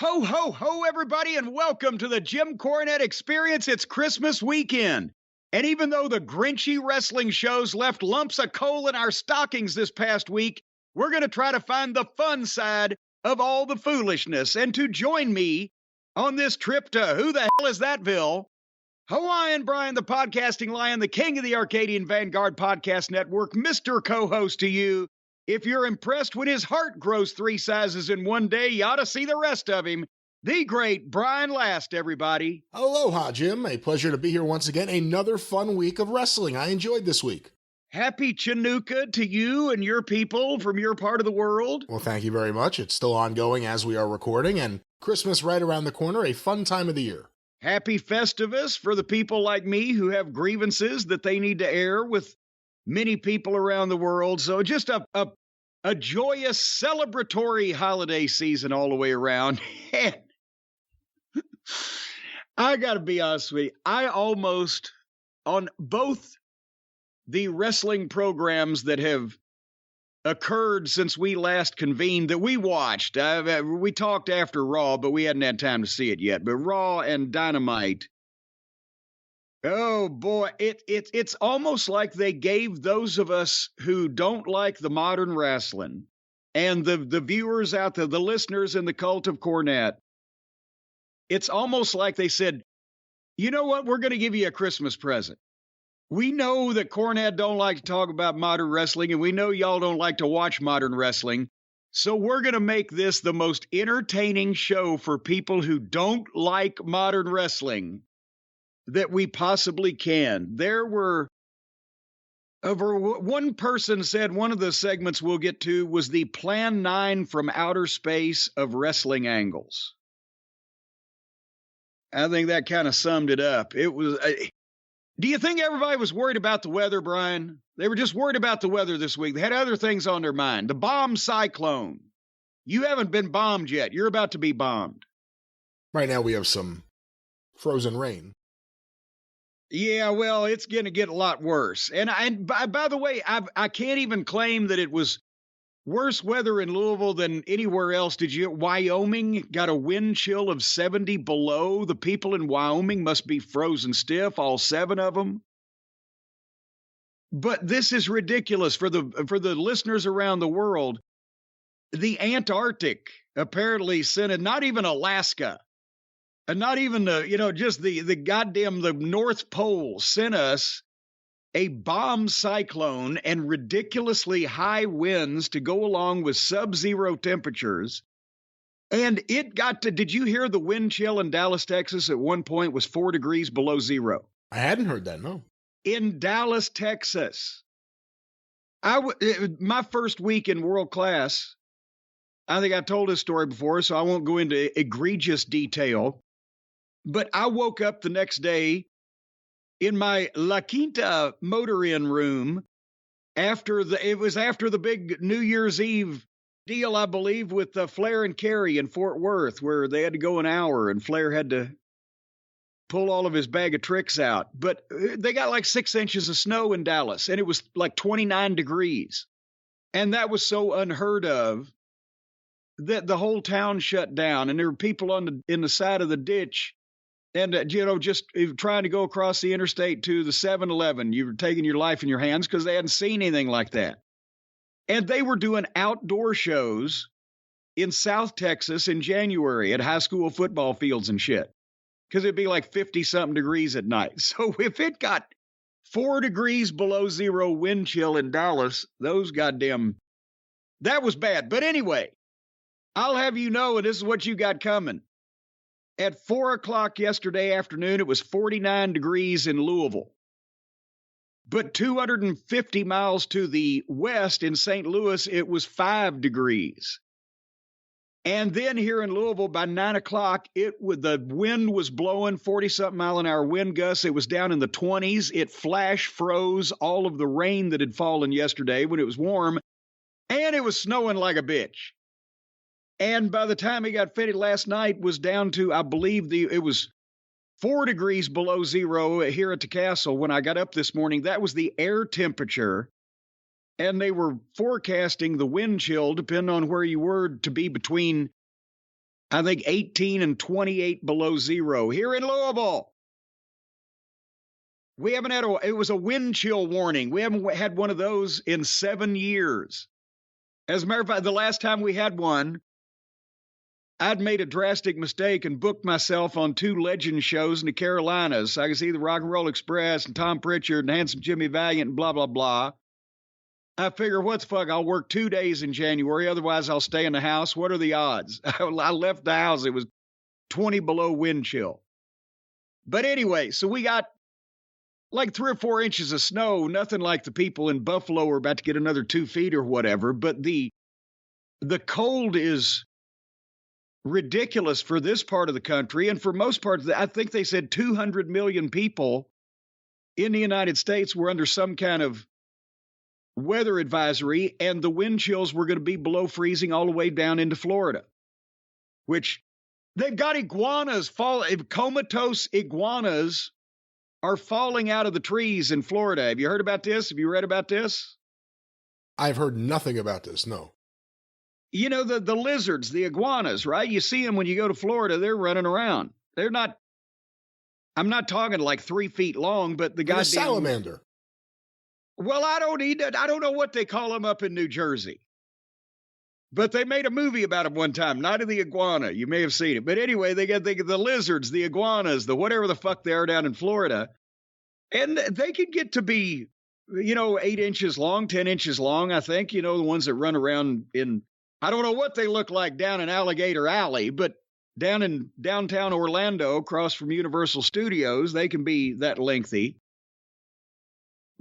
Ho, ho, ho, everybody, and welcome to the Jim Cornette Experience. It's Christmas weekend. And even though the Grinchy wrestling shows left lumps of coal in our stockings this past week, we're going to try to find the fun side of all the foolishness. And to join me on this trip to Who the Hell Is Thatville, Hawaiian Brian, the podcasting lion, the king of the Arcadian Vanguard Podcast Network, Mr. Co-host to you. If you're impressed when his heart grows 3 sizes in one day, you ought to see the rest of him. The great Brian Last, everybody. Aloha, Jim. A pleasure to be here once again. Another fun week of wrestling. I enjoyed this week. Happy Chinooka to you and your people from your part of the world. Well, thank you very much. It's still ongoing as we are recording, and Christmas right around the corner, a fun time of the year. Happy Festivus for the people like me who have grievances that they need to air with many people around the world. So just a joyous, celebratory holiday season all the way around. And I got to be honest with you, I almost, on both the wrestling programs that have occurred since we last convened that we watched, we talked after Raw, but we hadn't had time to see it yet, but Raw and Dynamite, oh boy, it's almost like they gave those of us who don't like the modern wrestling and the viewers out there, the listeners in the cult of Cornette, it's almost like they said, you know what, we're going to give you a Christmas present. We know that Cornette don't like to talk about modern wrestling, and we know y'all don't like to watch modern wrestling, so we're going to make this the most entertaining show for people who don't like modern wrestling that we possibly can. There were over one person said one of the segments we'll get to was the Plan 9 from outer space of wrestling angles. I think that kind of summed it up. It was. Do you think everybody was worried about the weather, Brian? They were just worried about the weather this week. They had other things on their mind. The bomb cyclone. You haven't been bombed yet. You're about to be bombed. Right now we have some frozen rain. Yeah, well, it's going to get a lot worse. And by the way, I can't even claim that it was worse weather in Louisville than anywhere else. Wyoming got a wind chill of 70 below. The people in Wyoming must be frozen stiff, all 7 of them. But this is ridiculous for the listeners around the world. The Antarctic apparently sent it, not even Alaska, and not even just the goddamn the North Pole sent us a bomb cyclone and ridiculously high winds to go along with sub-zero temperatures. And it got to, did you hear the wind chill in Dallas, Texas at one point was 4 degrees below zero? I hadn't heard that, no. In Dallas, Texas. My first week in world class, I think I told this story before, so I won't go into egregious detail. But I woke up the next day in my La Quinta motor inn room after the big New Year's Eve deal, I believe, with Flair and Carey in Fort Worth, where they had to go an hour and Flair had to pull all of his bag of tricks out. But they got like 6 inches of snow in Dallas, and it was like 29 degrees. And that was so unheard of that the whole town shut down, and there were people in the side of the ditch. And, just trying to go across the interstate to the 7-Eleven, you were taking your life in your hands because they hadn't seen anything like that. And they were doing outdoor shows in South Texas in January at high school football fields and shit because it'd be like 50-something degrees at night. So if it got 4 degrees below zero wind chill in Dallas, that was bad. But anyway, I'll have you know, and this is what you got coming. At 4 o'clock yesterday afternoon, it was 49 degrees in Louisville. But 250 miles to the west in St. Louis, it was 5 degrees. And then here in Louisville, by 9 o'clock, the wind was blowing 40-something mile an hour wind gusts. It was down in the 20s. It flash froze all of the rain that had fallen yesterday when it was warm. And it was snowing like a bitch. And by the time it got finished last night, was down to, I believe, it was 4 degrees below zero here at the castle. When I got up this morning, that was the air temperature. And they were forecasting the wind chill, depending on where you were, to be between I think 18 and 28 below zero. Here in Louisville, we haven't had it was a wind chill warning. We haven't had one of those in 7 years. As a matter of fact, the last time we had one, I'd made a drastic mistake and booked myself on 2 legend shows in the Carolinas. I could see the Rock and Roll Express and Tom Pritchard and Handsome Jimmy Valiant and blah, blah, blah. I figure, what the fuck, I'll work 2 days in January. Otherwise, I'll stay in the house. What are the odds? I left the house. It was 20 below wind chill. But anyway, so we got like 3 or 4 inches of snow. Nothing like the people in Buffalo are about to get another 2 feet or whatever. But the cold is ridiculous for this part of the country. And for most parts, I think they said 200 million people in the United States were under some kind of weather advisory, and the wind chills were going to be below freezing all the way down into Florida, which they've got iguanas comatose iguanas are falling out of the trees in Florida. Have you heard about this? Have you read about this? I've heard nothing about this, no. You know, the lizards, the iguanas, right? You see them when you go to Florida, they're running around. They're not, I'm not talking like 3 feet long, but the goddamn salamander. Well, I don't know what they call them up in New Jersey. But they made a movie about them one time, Night of the Iguana. You may have seen it. But anyway, they got the lizards, the iguanas, the whatever the fuck they are down in Florida. And they could get to be, 8 inches long, 10 inches long, I think. The ones that run around in, I don't know what they look like down in Alligator Alley, but down in downtown Orlando, across from Universal Studios, they can be that lengthy.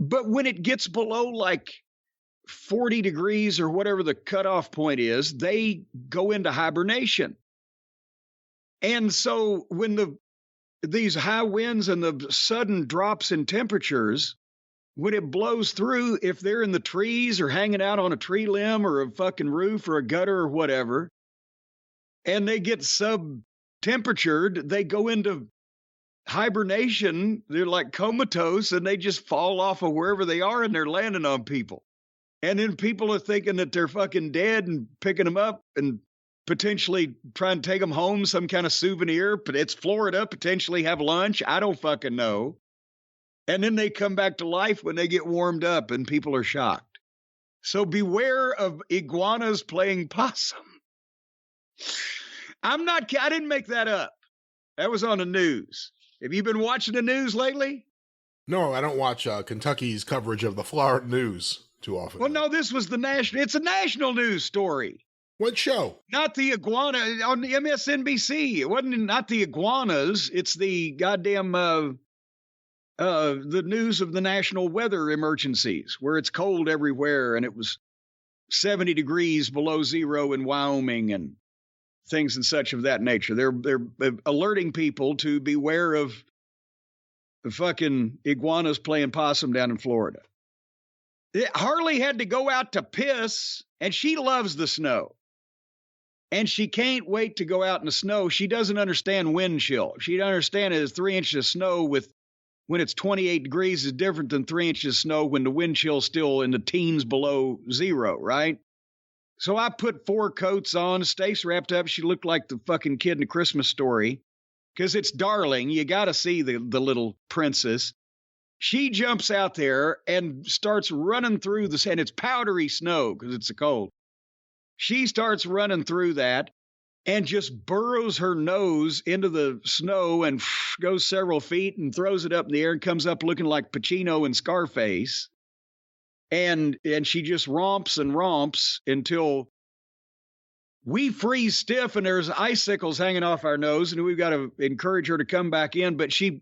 But when it gets below like 40 degrees or whatever the cutoff point is, they go into hibernation. And so when these high winds and the sudden drops in temperatures, when it blows through, if they're in the trees or hanging out on a tree limb or a fucking roof or a gutter or whatever, and they get sub-temperatured, they go into hibernation. They're like comatose, and they just fall off of wherever they are, and they're landing on people. And then people are thinking that they're fucking dead and picking them up and potentially trying to take them home, some kind of souvenir. But it's Florida, potentially have lunch. I don't fucking know. And then they come back to life when they get warmed up, and people are shocked. So beware of iguanas playing possum. I didn't make that up. That was on the news. Have you been watching the news lately? No, I don't watch Kentucky's coverage of the Florida news too often. Well, no, this was it's a national news story. What show? Not the iguana on the MSNBC. It wasn't not the iguanas. It's the goddamn the news of the national weather emergencies, where it's cold everywhere, and it was 70 degrees below zero in Wyoming and things and such of that nature. They're alerting people to beware of the fucking iguanas playing possum down in Florida. Harley had to go out to piss, and she loves the snow. And she can't wait to go out in the snow. She doesn't understand wind chill. She doesn't understand it as 3 inches of snow when it's 28 degrees is different than 3 inches of snow when the wind chill's still in the teens below zero, right? So I put 4 coats on. Stace wrapped up. She looked like the fucking kid in the Christmas Story. Because it's darling. You got to see the little princess. She jumps out there and starts running through the and it's powdery snow because it's a cold. She starts running through that and just burrows her nose into the snow and goes several feet and throws it up in the air and comes up looking like Pacino and Scarface. And she just romps and romps until we freeze stiff and there's icicles hanging off our nose, and we've got to encourage her to come back in. But she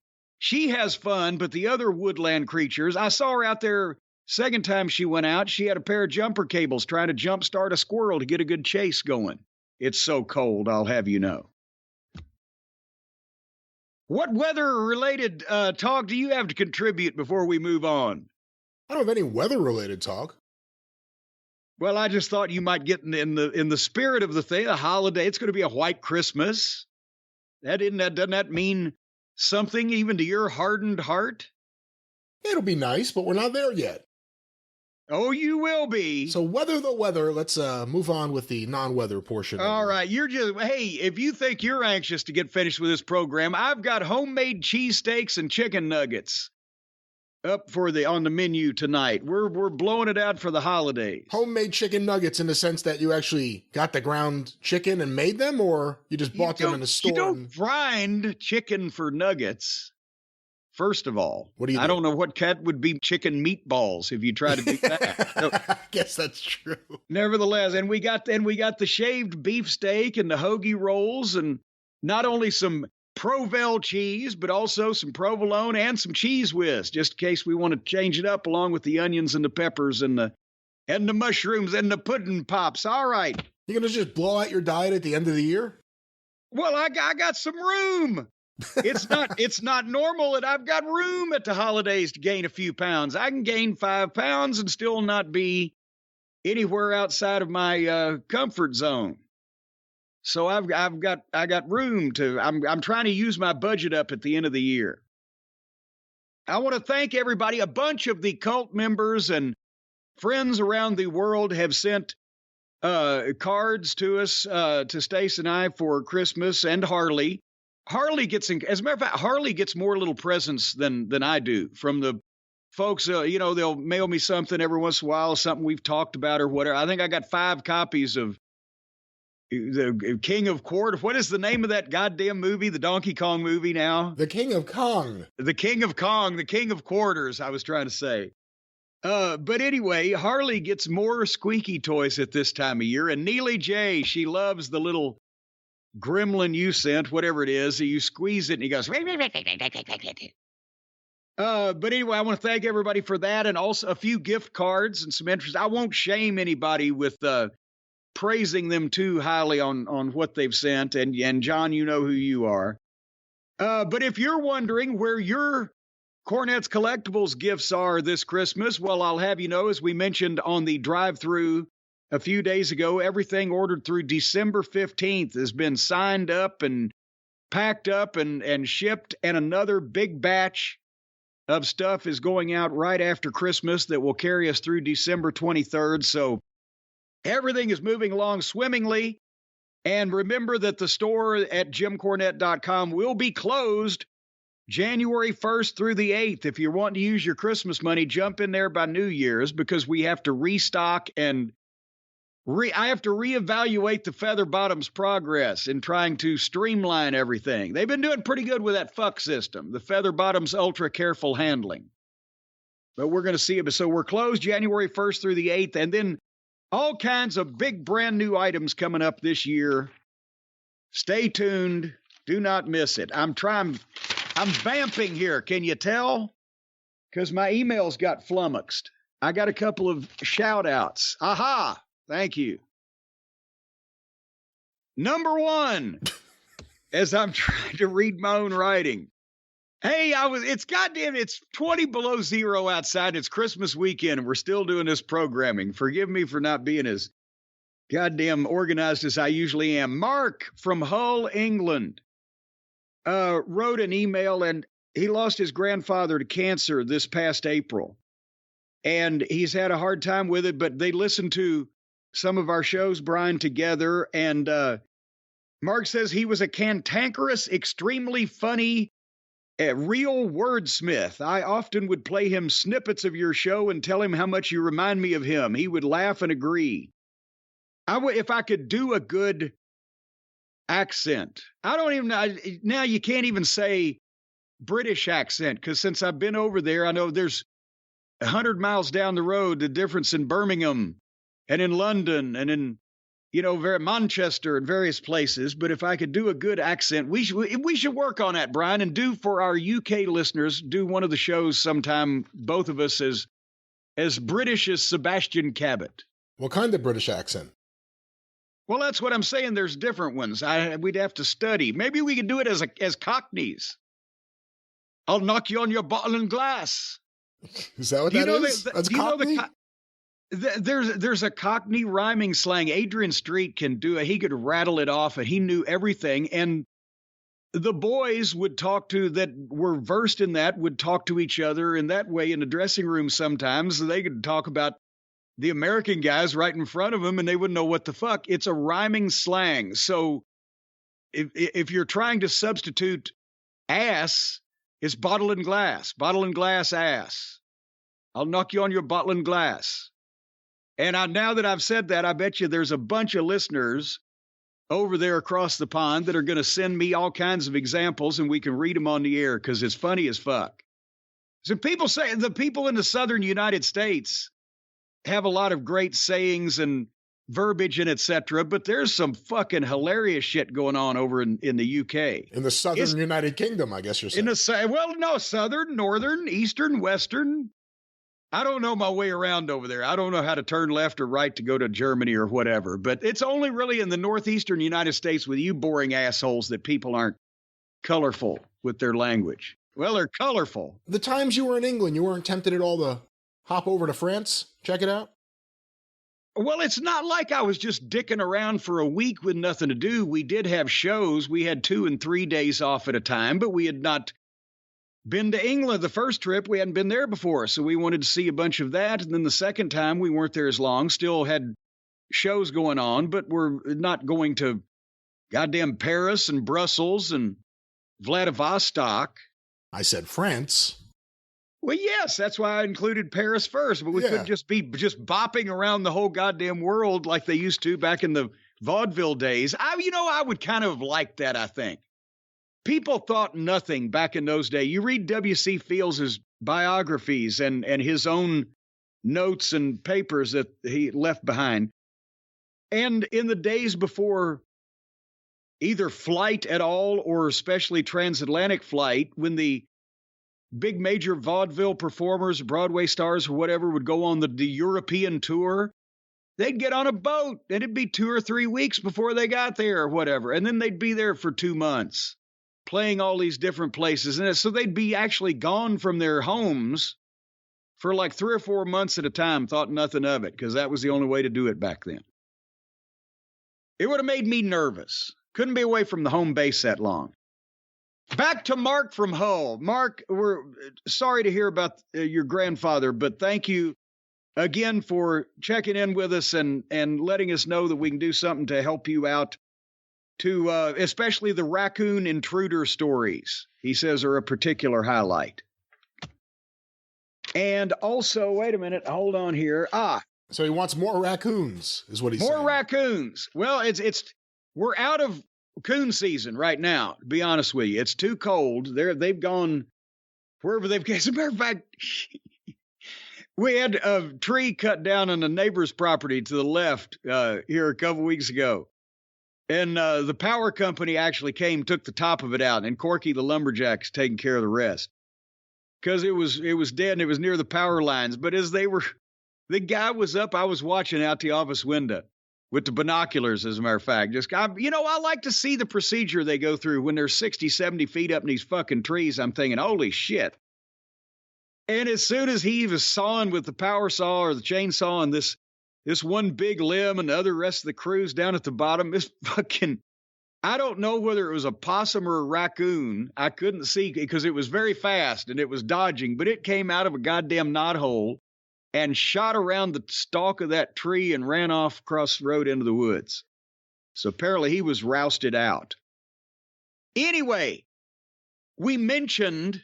has fun, but the other woodland creatures, I saw her out there second time she went out. She had a pair of jumper cables trying to jumpstart a squirrel to get a good chase going. It's so cold, I'll have you know. What weather-related talk do you have to contribute before we move on? I don't have any weather-related talk. Well, I just thought you might get in the spirit of the thing, a holiday. It's going to be a white Christmas. Doesn't that mean something even to your hardened heart? It'll be nice, but we're not there yet. Oh, you will be. So weather the weather. Let's move on with the non-weather portion. All right. Hey, if you think you're anxious to get finished with this program, I've got homemade cheesesteaks and chicken nuggets up on the menu tonight. We're blowing it out for the holidays. Homemade chicken nuggets in the sense that you actually got the ground chicken and made them, or you just bought them in the store? You don't grind chicken for nuggets. First of all, what do you? I don't know what cat would be chicken meatballs if you try to do that. So, I guess that's true. Nevertheless, and we got the shaved beefsteak and the hoagie rolls, and not only some Provel cheese, but also some provolone and some cheese whiz, just in case we want to change it up, along with the onions and the peppers and the mushrooms and the pudding pops. All right, you're gonna just blow out your diet at the end of the year? Well, I got some room. It's not normal that I've got room at the holidays to gain a few pounds. I can gain 5 pounds and still not be anywhere outside of my comfort zone. So I got room to. I'm trying to use my budget up at the end of the year. I want to thank everybody. A bunch of the cult members and friends around the world have sent cards to us, to Stace and I, for Christmas, and Harley. Harley gets, as a matter of fact, Harley gets more little presents than I do from the folks. They'll mail me something every once in a while, something we've talked about or whatever. I think I got 5 copies of the King of Quarters. What is the name of that goddamn movie? The Donkey Kong movie now? The King of Kong. The King of Kong, the King of Quarters, I was trying to say. But anyway, Harley gets more squeaky toys at this time of year. And Neely J, she loves the little gremlin you sent, whatever it is. You squeeze it and he goes. But anyway, I want to thank everybody for that, and also a few gift cards and some interest. I won't shame anybody with praising them too highly on what they've sent. And John, you know who you are. But if you're wondering where your Cornette's Collectibles gifts are this Christmas, well, I'll have you know, as we mentioned on the drive-through a few days ago, everything ordered through December 15th has been signed up and packed up and shipped, and another big batch of stuff is going out right after Christmas that will carry us through December 23rd. So everything is moving along swimmingly. And remember that the store at jimcornette.com will be closed January 1st through the 8th. If you're wanting to use your Christmas money, jump in there by New Year's, because we have to restock and I have to reevaluate the Feather Bottom's progress in trying to streamline everything. They've been doing pretty good with that fuck system, the Feather Bottom's ultra careful handling. But we're going to see it. So we're closed January 1st through the 8th, and then all kinds of big brand new items coming up this year. Stay tuned. Do not miss it. I'm vamping here. Can you tell? Because my emails got flummoxed. I got a couple of shout outs. Aha! Thank you. Number 1, as I'm trying to read my own writing. Hey, it's 20 below zero outside. It's Christmas weekend, and we're still doing this programming. Forgive me for not being as goddamn organized as I usually am. Mark from Hull, England, wrote an email, and he lost his grandfather to cancer this past April. And he's had a hard time with it, but they listened to some of our shows, Brian, together. And Mark says he was a cantankerous, extremely funny, real wordsmith. I often would play him snippets of your show and tell him how much you remind me of him. He would laugh and agree. If I could do a good accent. I don't even know. Now you can't even say British accent, because since I've been over there, I know there's 100 miles down the road, the difference in Birmingham and in London and in, Manchester and various places. But if I could do a good accent, we should work on that, Brian, and do for our UK listeners, do one of the shows sometime, both of us as British as Sebastian Cabot. What kind of British accent? Well, that's what I'm saying. There's different ones. We'd have to study. Maybe we could do it as Cockneys. I'll knock you on your bottle and glass. Is that what that is? That's Cockney? There's a Cockney rhyming slang. Adrian Street can do it. He could rattle it off, and he knew everything. And the boys that were versed in that would talk to each other in that way in the dressing room sometimes. They could talk about the American guys right in front of them, and they wouldn't know what the fuck. It's a rhyming slang. So if you're trying to substitute ass, it's bottle and glass ass. I'll knock you on your bottle and glass. And now that I've said that, I bet you there's a bunch of listeners over there across the pond that are going to send me all kinds of examples, and we can read them on the air because it's funny as fuck. So people say the people in the southern United States have a lot of great sayings and verbiage and etc., but there's some fucking hilarious shit going on over in the UK. In the southern United Kingdom, I guess you're saying. Southern, northern, eastern, western. I don't know my way around over there. I don't know how to turn left or right to go to Germany or whatever, but it's only really in the northeastern United States with you boring assholes that people aren't colorful with their language. Well, they're colorful. The times you were in England, you weren't tempted at all to hop over to France? Check it out? Well, it's not like I was just dicking around for a week with nothing to do. We did have shows. We had 2 and 3 days off at a time, but we had not been to England. The first trip, we hadn't been there before, so we wanted to see a bunch of that. And then the second time, we weren't there as long, still had shows going on, but we're not going to goddamn Paris and Brussels and Vladivostok. I said France. Well, yes, that's why I included Paris first, but we couldn't just be bopping around the whole goddamn world like they used to back in the vaudeville days. I would kind of like that, I think. People thought nothing back in those days. You read W.C. Fields' biographies and his own notes and papers that he left behind. And in the days before either flight at all or especially transatlantic flight, when the big major vaudeville performers, Broadway stars or whatever would go on the European tour, they'd get on a boat and it'd be 2 or 3 weeks before they got there or whatever. And then they'd be there for 2 months playing all these different places. And so they'd be actually gone from their homes for like 3 or 4 months at a time, thought nothing of it, because that was the only way to do it back then. It would have made me nervous. Couldn't be away from the home base that long. Back to Mark from Hull. Mark, we're sorry to hear about your grandfather, but thank you again for checking in with us and letting us know that we can do something to help you out, to especially the raccoon intruder stories, he says, are a particular highlight. And also, wait a minute, hold on here. So he wants more raccoons, is what he's saying. More raccoons. Well, we're out of coon season right now, to be honest with you. It's too cold. They've gone wherever they've gone. As a matter of fact, we had a tree cut down on a neighbor's property to the left here a couple weeks ago. And the power company actually came, took the top of it out, and Corky the lumberjack's taking care of the rest. Because it was dead and it was near the power lines. But as the guy was up, I was watching out the office window with the binoculars, as a matter of fact. I like to see the procedure they go through when they're 60, 70 feet up in these fucking trees. I'm thinking, holy shit. And as soon as he was sawing with the power saw or the chainsaw and this one big limb and the other rest of the crew's down at the bottom, this fucking, I don't know whether it was a possum or a raccoon. I couldn't see because it was very fast and it was dodging, but it came out of a goddamn knothole and shot around the stalk of that tree and ran off across the road into the woods. So apparently he was rousted out. Anyway, we mentioned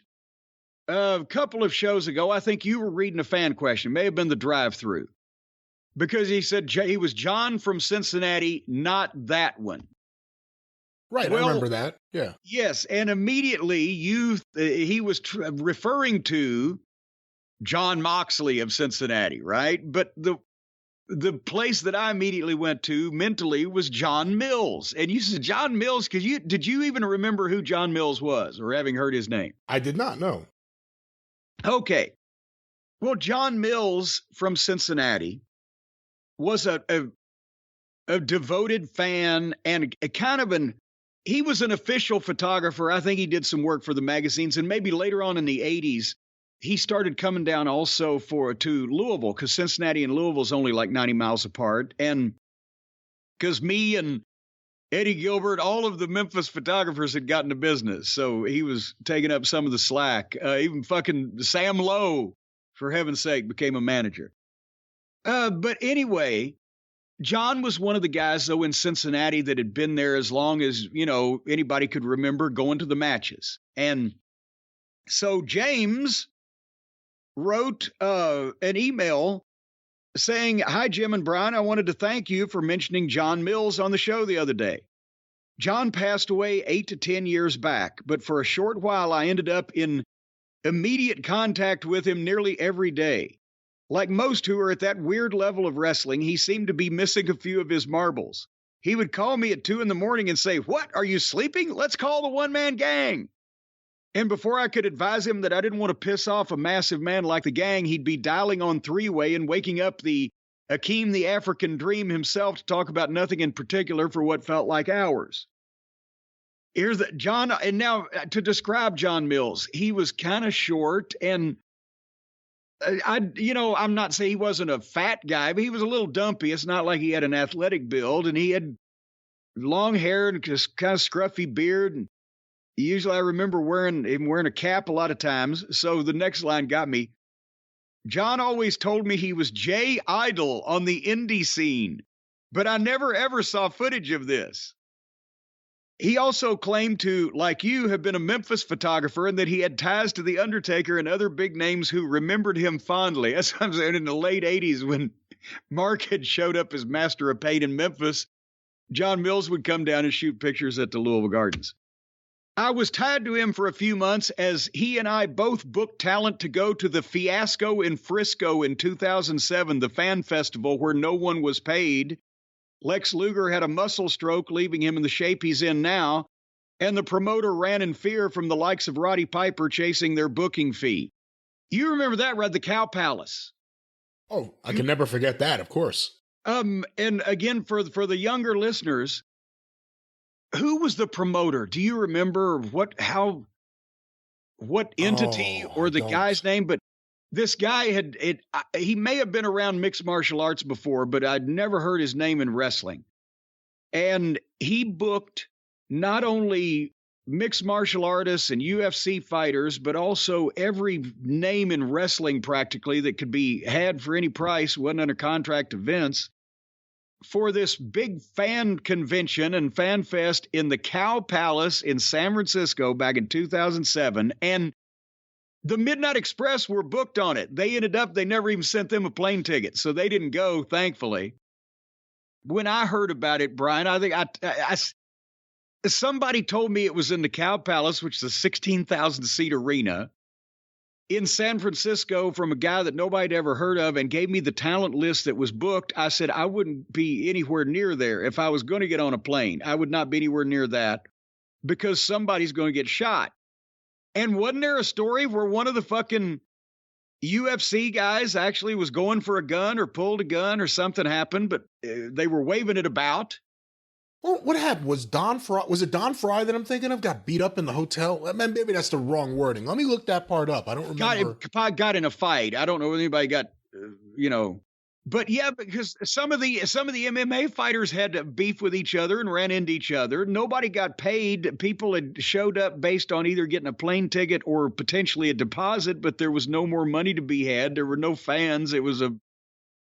a couple of shows ago, I think you were reading a fan question. It may have been the drive-through. Because he said he was John from Cincinnati, not that one. Right, well, I remember that. Yeah. Yes, and immediately he was referring to John Moxley of Cincinnati, right? But the place that I immediately went to mentally was John Mills. And you said John Mills, because did you even remember who John Mills was, or having heard his name? I did not know. Okay. Well, John Mills from Cincinnati was a devoted fan and a kind of he was an official photographer. I think he did some work for the magazines, and maybe later on in the 80s, he started coming down also to Louisville, because Cincinnati and Louisville is only like 90 miles apart. And because me and Eddie Gilbert, all of the Memphis photographers had gotten to business. So he was taking up some of the slack. Even fucking Sam Lowe, for heaven's sake, became a manager. But anyway, John was one of the guys, though, in Cincinnati that had been there as long as, anybody could remember going to the matches. And so James wrote an email saying, "Hi, Jim and Brian. I wanted to thank you for mentioning John Mills on the show the other day. John passed away 8 to 10 years back, but for a short while, I ended up in immediate contact with him nearly every day. Like most who are at that weird level of wrestling, he seemed to be missing a few of his marbles. He would call me at 2 a.m. and say, 'What, are you sleeping? Let's call the one-man gang.' And before I could advise him that I didn't want to piss off a massive man like the gang, he'd be dialing on three-way and waking up the Akeem the African Dream himself to talk about nothing in particular for what felt like hours." Here's John, and now to describe John Mills, he was kind of short, and I'm not saying he wasn't a fat guy, but he was a little dumpy. It's not like he had an athletic build, and he had long hair and just kind of scruffy beard. And usually I remember him wearing a cap a lot of times. So the next line got me. "John always told me he was Jay Idol on the indie scene, but I never ever saw footage of this. He also claimed to, like you, have been a Memphis photographer and that he had ties to The Undertaker and other big names who remembered him fondly." That's what I'm saying. In the late 80s, when Mark had showed up as Master of Pain in Memphis, John Mills would come down and shoot pictures at the Louisville Gardens. "I was tied to him for a few months as he and I both booked talent to go to the Fiasco in Frisco in 2007, the fan festival where no one was paid. Lex Luger had a muscle stroke, leaving him in the shape he's in now, and the promoter ran in fear from the likes of Roddy Piper chasing their booking fee." You remember that, right? The Cow Palace. Oh, I can never forget that, of course. And again, for the younger listeners, who was the promoter? Do you remember what entity or the guy's name? But this guy he may have been around mixed martial arts before, but I'd never heard his name in wrestling. And he booked not only mixed martial artists and UFC fighters, but also every name in wrestling practically that could be had for any price, wasn't under contract to Vince, for this big fan convention and fan fest in the Cow Palace in San Francisco back in 2007. And the Midnight Express were booked on it. They never even sent them a plane ticket, so they didn't go, thankfully. When I heard about it, Brian, I think somebody told me it was in the Cow Palace, which is a 16,000-seat arena in San Francisco, from a guy that nobody'd ever heard of, and gave me the talent list that was booked. I said I wouldn't be anywhere near there. If I was going to get on a plane, I would not be anywhere near that because somebody's going to get shot. And wasn't there a story where one of the fucking UFC guys actually was going for a gun or pulled a gun or something happened, but they were waving it about? Well, what happened? Was it Don Fry that I'm thinking of got beat up in the hotel? Maybe that's the wrong wording. Let me look that part up. I don't remember. Got in a fight. I don't know if anybody got, But yeah, because some of the MMA fighters had beef with each other and ran into each other. Nobody got paid. People had showed up based on either getting a plane ticket or potentially a deposit, but there was no more money to be had. There were no fans. It was a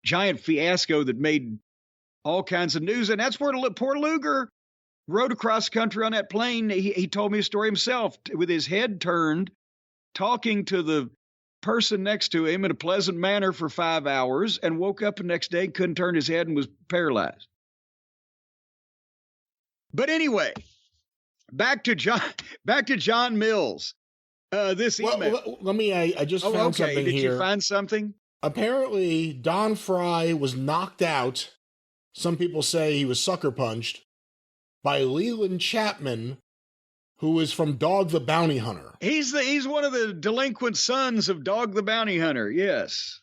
giant fiasco that made all kinds of news. And that's where poor Luger rode across the country on that plane. He told me a story himself with his head turned, talking to the person next to him in a pleasant manner for 5 hours, and woke up the next day, couldn't turn his head, and was paralyzed. But anyway, back to John Mills. This email. I just found something here. Did you find something? Apparently, Don Fry was knocked out. Some people say he was sucker punched by Leland Chapman, who is from Dog the Bounty Hunter. He's one of the delinquent sons of Dog the Bounty Hunter. Yes.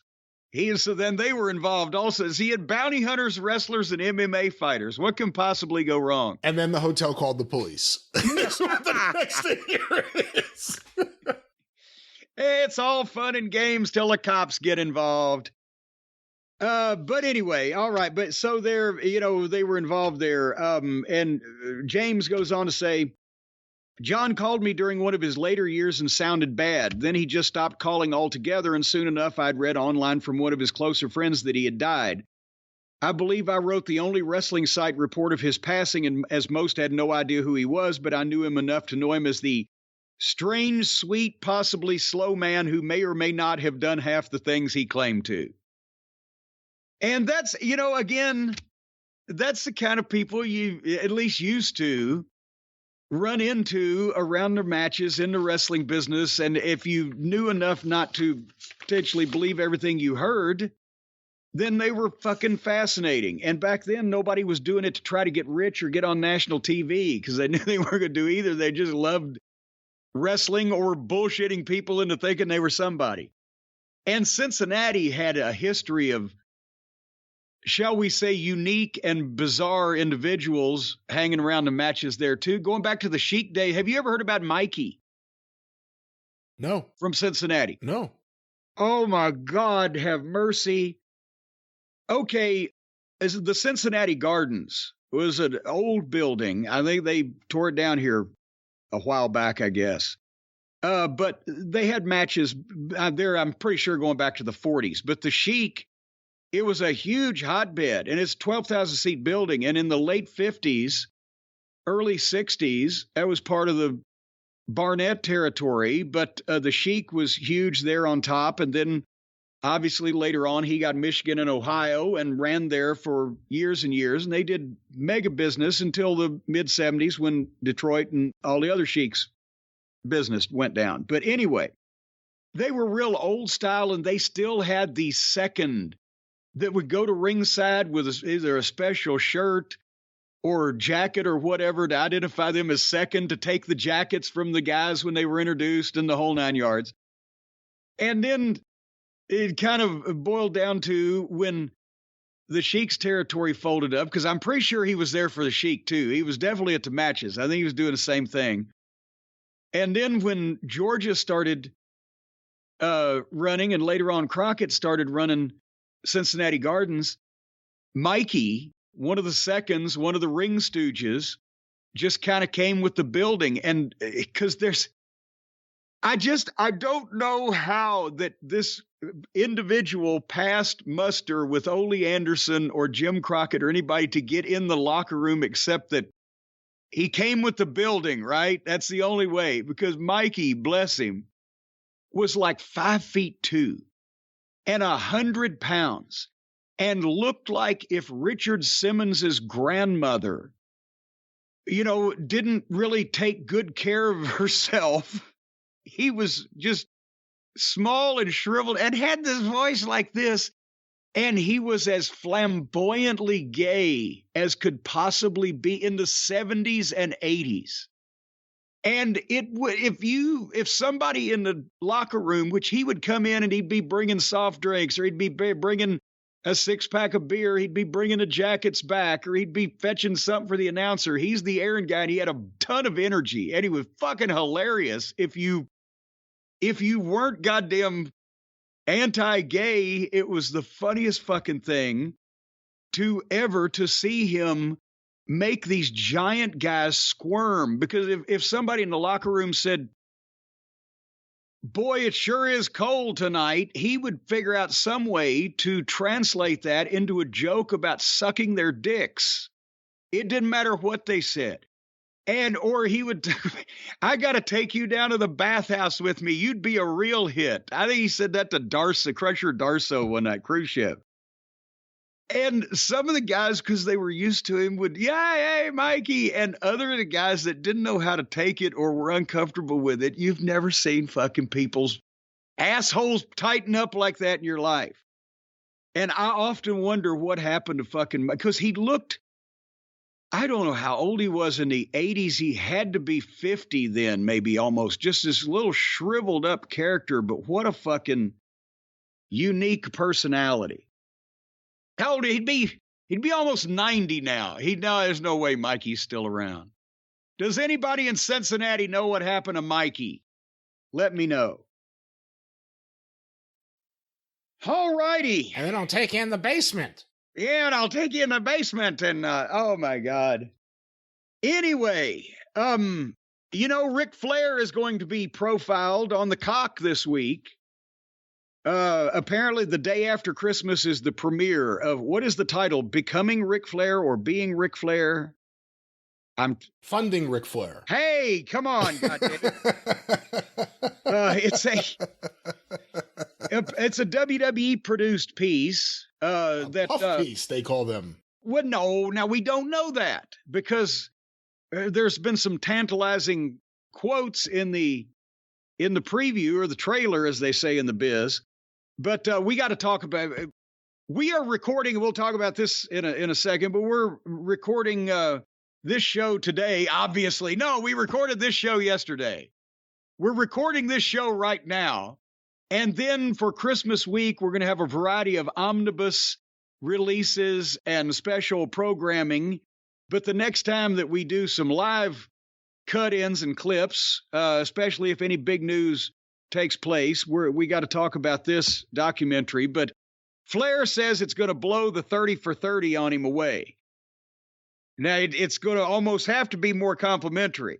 So then they were involved also. He had bounty hunters, wrestlers, and MMA fighters. What can possibly go wrong? And then the hotel called the police. That's what the next thing here is. It's all fun and games till the cops get involved. But anyway, all right. But so they were involved there. And James goes on to say, John called me during one of his later years and sounded bad. Then he just stopped calling altogether, and soon enough I'd read online from one of his closer friends that he had died. I believe I wrote the only wrestling site report of his passing, and as most had no idea who he was, but I knew him enough to know him as the strange, sweet, possibly slow man who may or may not have done half the things he claimed to. And that's, again, that's the kind of people you at least used to run into around the matches in the wrestling business. And if you knew enough not to potentially believe everything you heard, then they were fucking fascinating. And back then, nobody was doing it to try to get rich or get on national TV because they knew they weren't going to do either. They just loved wrestling or bullshitting people into thinking they were somebody. And Cincinnati had a history of, shall we say, unique and bizarre individuals hanging around the matches there too. Going back to the Sheik day, have you ever heard about Mikey? No. From Cincinnati? No. Oh my God, have mercy. Okay, as the Cincinnati Gardens was an old building. I think they tore it down here a while back, I guess. But they had matches there, I'm pretty sure, going back to the 40s. But the Sheik, it was a huge hotbed, and it's a 12,000-seat building. And in the late 50s, early 60s, that was part of the Barnett territory. But the Sheik was huge there on top. And then, obviously, later on, he got Michigan and Ohio and ran there for years and years. And they did mega business until the mid-70s when Detroit and all the other Sheiks' business went down. But anyway, they were real old style, and they still had the second that would go to ringside with either a special shirt or jacket or whatever to identify them as second, to take the jackets from the guys when they were introduced and the whole 9 yards. And then it kind of boiled down to when the Sheik's territory folded up, because I'm pretty sure he was there for the Sheik too. He was definitely at the matches. I think he was doing the same thing. And then when Georgia started running, and later on Crockett started running Cincinnati Gardens, Mikey, one of the seconds, one of the ring stooges, just kind of came with the building. And because I don't know how that this individual passed muster with Ole Anderson or Jim Crockett or anybody to get in the locker room, except that he came with the building, right? That's the only way, because Mikey, bless him, was like 5'2" and 100 pounds and looked like if Richard Simmons's grandmother, didn't really take good care of herself. He was just small and shriveled and had this voice like this. And he was as flamboyantly gay as could possibly be in the 70s and 80s. And if somebody in the locker room, which he would come in and he'd be bringing soft drinks, or he'd be bringing a 6-pack of beer, he'd be bringing the jackets back, or he'd be fetching something for the announcer. He's the errand guy, and he had a ton of energy, and he was fucking hilarious. If you weren't goddamn anti-gay, it was the funniest fucking thing to see him make these giant guys squirm. Because if somebody in the locker room said, "Boy, it sure is cold tonight," he would figure out some way to translate that into a joke about sucking their dicks. It didn't matter what they said. Or he would, "I got to take you down to the bathhouse with me. You'd be a real hit." I think he said that to Crusher Darso on that cruise ship. And some of the guys, because they were used to him, would, "Yeah, hey, Mikey." And other of the guys that didn't know how to take it or were uncomfortable with it, you've never seen fucking people's assholes tighten up like that in your life. And I often wonder what happened to fucking, because he looked, I don't know how old he was in the 80s. He had to be 50 then, maybe almost. Just this little shriveled up character, but what a fucking unique personality. How old he'd be? He'd be almost 90 now. There's no way Mikey's still around. Does anybody in Cincinnati know what happened to Mikey? Let me know. All righty. And then I'll take you in the basement. Yeah, and I'll take you in the basement. And oh my God. Anyway, You know, Ric Flair is going to be profiled on the Cock this week. Apparently, the day after Christmas is the premiere of, what is the title? Becoming Ric Flair or Being Ric Flair? I'm funding Ric Flair. Hey, come on, goddammit. It's a WWE produced piece. Puff piece, they call them. Well, no, now we don't know that because there's been some tantalizing quotes in the preview or the trailer, as they say in the biz. But we got to talk about. We are recording. We'll talk about this in a second. But we're recording this show today. Obviously, no, we recorded this show yesterday. We're recording this show right now, and then for Christmas week, we're going to have a variety of omnibus releases and special programming. But the next time that we do some live cut-ins and clips, especially if any big news takes place, we got to talk about this documentary. But Flair says it's going to blow the 30 for 30 on him away. Now, it's going to almost have to be more complimentary.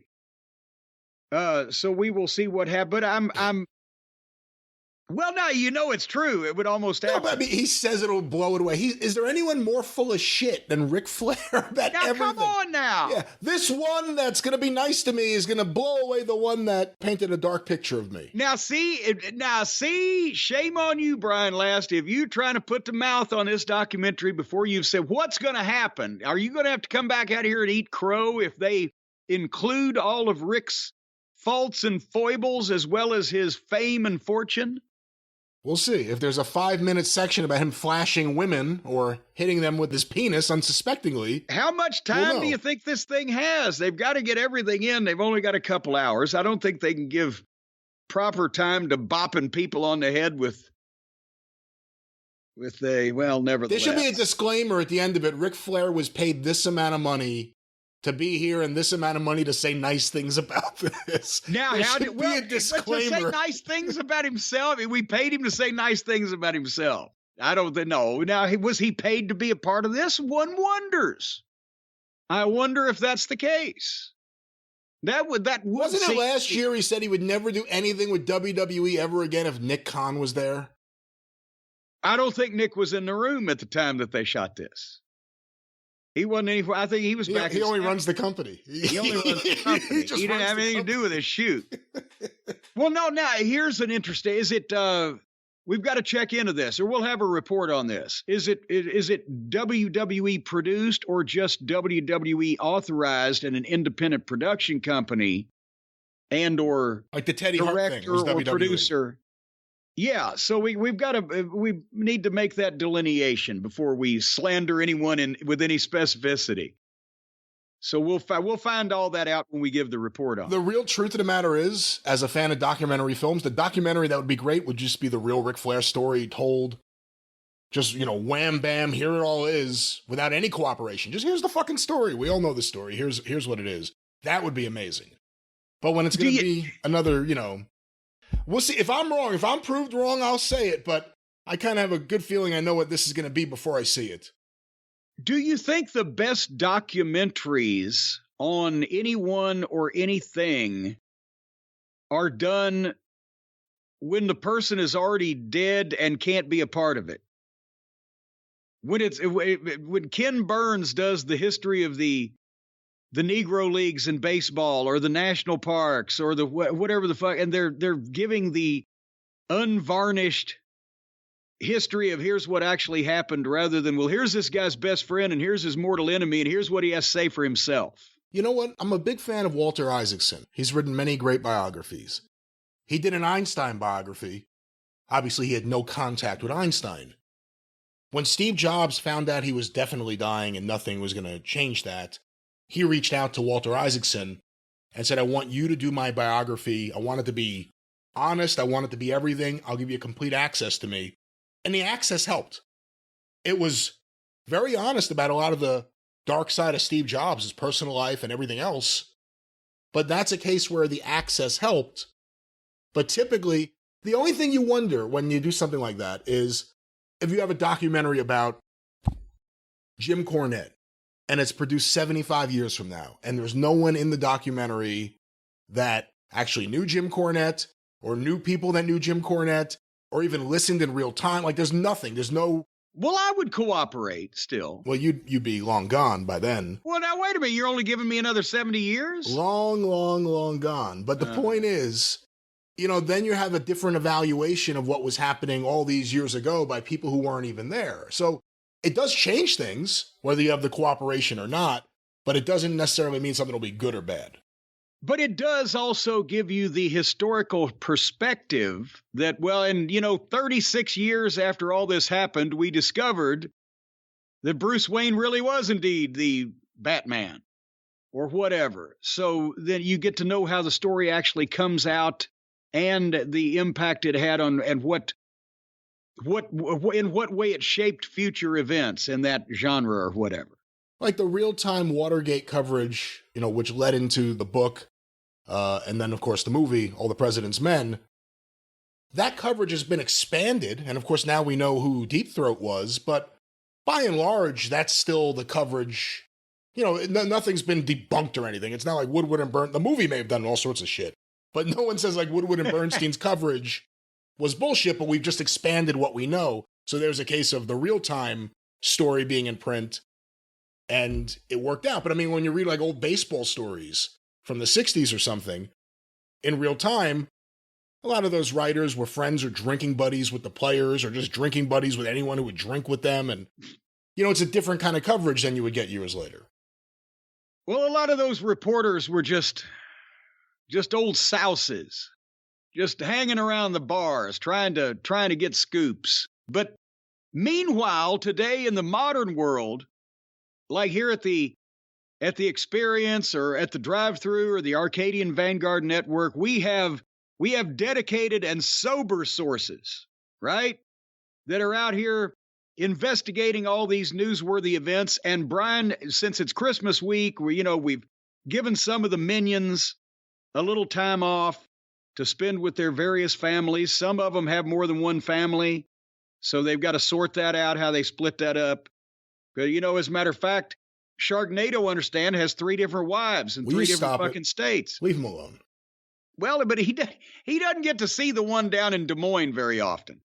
So we will see what happens. But I'm well, now you know it's true. It would almost happen. No, but I mean, he says it'll blow it away. Is there anyone more full of shit than Ric Flair about now, everything? Come on now. Yeah, this one that's going to be nice to me is going to blow away the one that painted a dark picture of me. Now see, shame on you, Brian Last, if you trying to put the mouth on this documentary before you've said what's going to happen. Are you going to have to come back out here and eat crow if they include all of Rick's faults and foibles as well as his fame and fortune? We'll see. If there's a 5-minute section about him flashing women or hitting them with his penis unsuspectingly. How much time do you think this thing has? They've got to get everything in. They've only got a couple hours. I don't think they can give proper time to bopping people on the head with nevertheless. There should be a disclaimer at the end of it. Ric Flair was paid this amount of money to be here and this amount of money to say nice things about this. Now, there should be a disclaimer. To say nice things about himself? We paid him to say nice things about himself. I don't know. Now, was he paid to be a part of this? One wonders. I wonder if that's the case. Wasn't it last year he said he would never do anything with WWE ever again if Nick Khan was there? I don't think Nick was in the room at the time that they shot this. He wasn't anywhere. I think he was back. He only runs the company. He only runs the company. He didn't have anything to do with his shoot. Well, no, now here's an interesting, we've got to check into this, or we'll have a report on this. Is it WWE produced or just WWE authorized and an independent production company and or like the Teddy Hart thing was or WWE. Producer? Yeah, so we need to make that delineation before we slander anyone with any specificity. So we'll find all that out when we give the report on. The real truth of the matter is, as a fan of documentary films, the documentary that would be great would just be the real Ric Flair story told. Just, wham, bam, here it all is, without any cooperation. Just here's the fucking story. We all know the story. Here's what it is. That would be amazing. But when it's going to be another, we'll see. If I'm wrong, if I'm proved wrong, I'll say it. But I kind of have a good feeling I know what this is going to be before I see it. Do you think the best documentaries on anyone or anything are done when the person is already dead and can't be a part of it? When Ken Burns does the history of the Negro Leagues in baseball or the national parks or the whatever the fuck, and they're giving the unvarnished history of here's what actually happened rather than, well, here's this guy's best friend and here's his mortal enemy and here's what he has to say for himself. You know what? I'm a big fan of Walter Isaacson. He's written many great biographies. He did an Einstein biography. Obviously, he had no contact with Einstein. When Steve Jobs found out he was definitely dying and nothing was going to change that, he reached out to Walter Isaacson and said, I want you to do my biography. I want it to be honest. I want it to be everything. I'll give you complete access to me. And the access helped. It was very honest about a lot of the dark side of Steve Jobs, his personal life and everything else. But that's a case where the access helped. But typically, the only thing you wonder when you do something like that is if you have a documentary about Jim Cornette and it's produced 75 years from now, and there's no one in the documentary that actually knew Jim Cornette or knew people that knew Jim Cornette or even listened in real time. Like, there's nothing. There's no... Well, I would cooperate still. Well, you'd be long gone by then. Well, now, wait a minute. You're only giving me another 70 years? Long gone. But the point is, then you have a different evaluation of what was happening all these years ago by people who weren't even there. So it does change things, whether you have the cooperation or not, but it doesn't necessarily mean something will be good or bad. But it does also give you the historical perspective that, 36 years after all this happened, we discovered that Bruce Wayne really was indeed the Batman or whatever. So then you get to know how the story actually comes out and the impact it had on and in what way it shaped future events in that genre or whatever. Like the real-time Watergate coverage, which led into the book, and then, of course, the movie, All the President's Men, that coverage has been expanded, and of course now we know who Deep Throat was, but by and large, that's still the coverage. Nothing's been debunked or anything. It's not like Woodward and Bernstein. The movie may have done all sorts of shit, but no one says like Woodward and Bernstein's coverage was bullshit, but we've just expanded what we know. So there's a case of the real-time story being in print, and it worked out. But I mean, when you read like old baseball stories from the 60s or something, in real time, a lot of those writers were friends or drinking buddies with the players or just drinking buddies with anyone who would drink with them. And, it's a different kind of coverage than you would get years later. Well, a lot of those reporters were just old souses, just hanging around the bars, trying to get scoops. But meanwhile, today in the modern world, like here at the Experience or at the Drive-Thru or the Arcadian Vanguard Network, we have dedicated and sober sources, right, that are out here investigating all these newsworthy events. And Brian, since it's Christmas week, we've given some of the minions a little time off to spend with their various families. Some of them have more than one family, so they've got to sort that out, how they split that up. But, as a matter of fact, Sharknado, understand, has 3 different wives in 3 different fucking states. Leave him alone. Well, but he doesn't get to see the one down in Des Moines very often.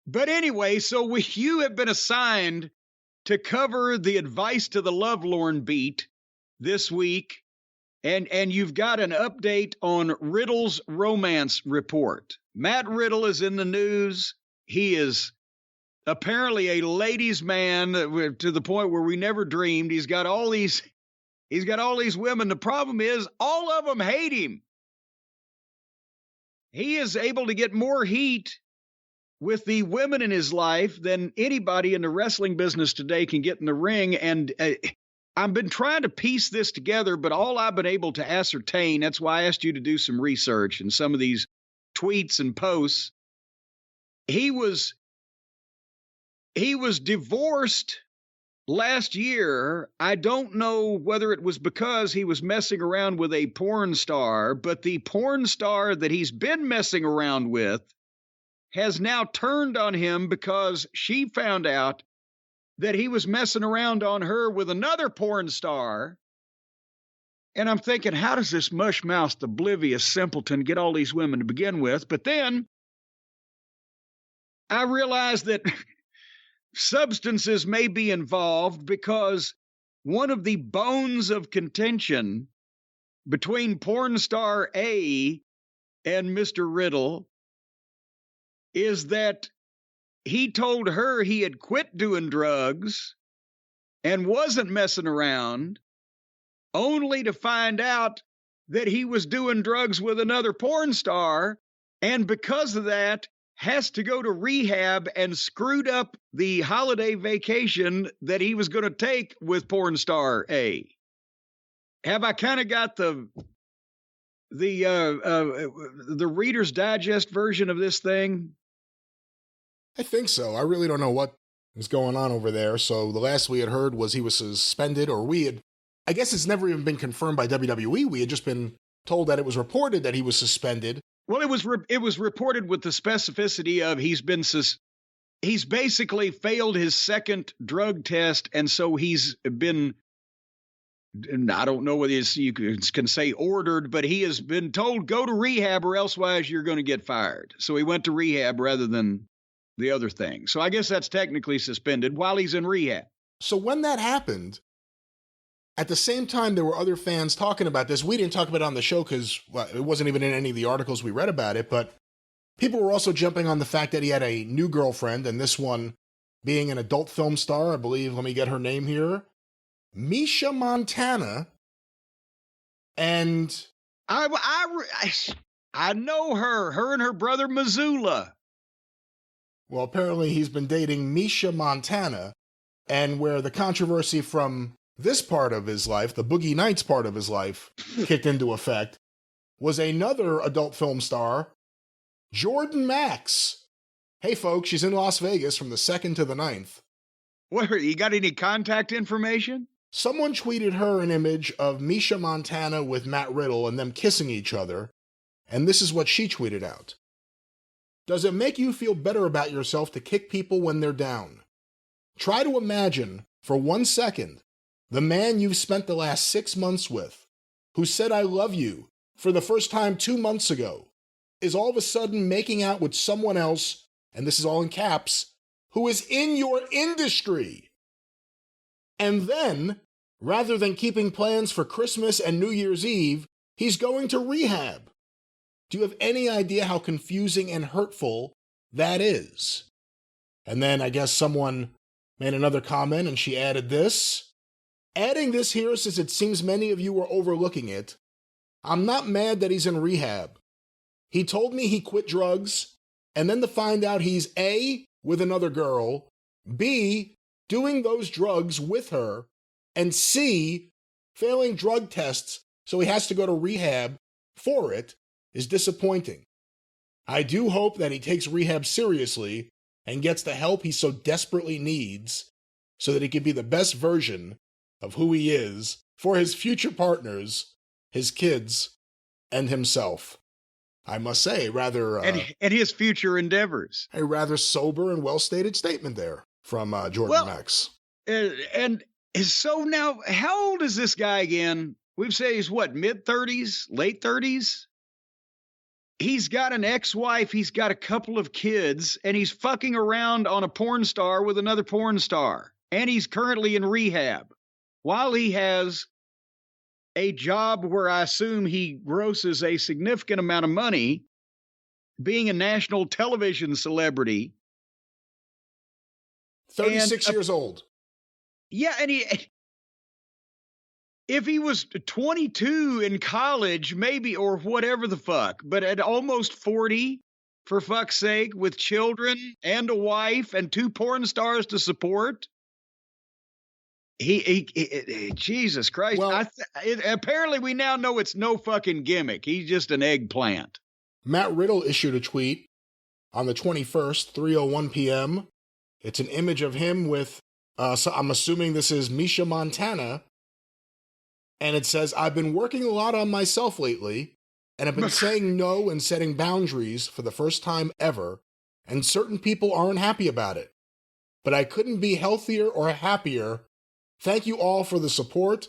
But anyway, so you have been assigned to cover the Advice to the Lovelorn beat this week, and you've got an update on Riddle's romance report. Matt Riddle is in the news. He is apparently a ladies' man to the point where we never dreamed. He's got all these women. The problem is all of them hate him. He is able to get more heat with the women in his life than anybody in the wrestling business today can get in the ring. And I've been trying to piece this together, but all I've been able to ascertain, that's why I asked you to do some research and some of these tweets and posts. He was divorced last year. I don't know whether it was because he was messing around with a porn star, but the porn star that he's been messing around with has now turned on him because she found out that he was messing around on her with another porn star. And I'm thinking, how does this mush-mouthed, oblivious simpleton get all these women to begin with? But then I realized that substances may be involved, because one of the bones of contention between porn star A and Mr. Riddle is that he told her he had quit doing drugs and wasn't messing around, only to find out that he was doing drugs with another porn star, and because of that has to go to rehab and screwed up the holiday vacation that he was going to take with porn star A. Have I kind of got the Reader's Digest version of this thing? I think so. I really don't know what is going on over there. So the last we had heard was he was suspended, or I guess it's never even been confirmed by WWE. We had just been told that it was reported that he was suspended. Well, it was reported with the specificity of he's basically failed his second drug test, and so he's been and I don't know whether you can say ordered, but he has been told, go to rehab or elsewise you're going to get fired. So he went to rehab rather than the other thing. So I guess that's technically suspended while he's in rehab. So when that happened, at the same time, there were other fans talking about this. We didn't talk about it on the show because it wasn't even in any of the articles we read about it, but people were also jumping on the fact that he had a new girlfriend, and this one being an adult film star, I believe, let me get her name here, Misha Montana. And I know her and her brother Missoula. Well, apparently he's been dating Misha Montana, and where the controversy from this part of his life, the Boogie Nights part of his life, kicked into effect, was another adult film star, Jordan Max. Hey folks, she's in Las Vegas from the 2nd to the 9th. What, you got any contact information? Someone tweeted her an image of Misha Montana with Matt Riddle and them kissing each other, and this is what she tweeted out. Does it make you feel better about yourself to kick people when they're down? Try to imagine, for 1 second, the man you've spent the last 6 months with, who said I love you for the first time 2 months ago, is all of a sudden making out with someone else, and this is all in caps, who is in your industry. And then, rather than keeping plans for Christmas and New Year's Eve, he's going to rehab. Do you have any idea how confusing and hurtful that is? And then I guess someone made another comment and she added this. Adding this here since it seems many of you are overlooking it. I'm not mad that he's in rehab. He told me he quit drugs, and then to find out he's A, with another girl, B, doing those drugs with her, and C, failing drug tests so he has to go to rehab for it, is disappointing. I do hope that he takes rehab seriously and gets the help he so desperately needs so that he can be the best version of who he is for his future partners, his kids, and himself. I must say, rather... and his future endeavors. A rather sober and well-stated statement there from Jordan Max. And so now, how old is this guy again? We've said he's what, mid-30s, late 30s? He's got an ex-wife, he's got a couple of kids, and he's fucking around on a porn star with another porn star. And he's currently in rehab. While he has a job where I assume he grosses a significant amount of money, being a national television celebrity. 36 years old. Yeah, and if he was 22 in college, maybe, or whatever the fuck, but at almost 40, for fuck's sake, with children and a wife and 2 porn stars to support. Jesus Christ. Well, apparently we now know it's no fucking gimmick. He's just an eggplant. Matt Riddle issued a tweet on the 21st, 3:01 p.m. It's an image of him with, so I'm assuming this is Misha Montana. And it says, I've been working a lot on myself lately, and I've been saying no and setting boundaries for the first time ever, and certain people aren't happy about it. But I couldn't be healthier or happier. Thank you all for the support.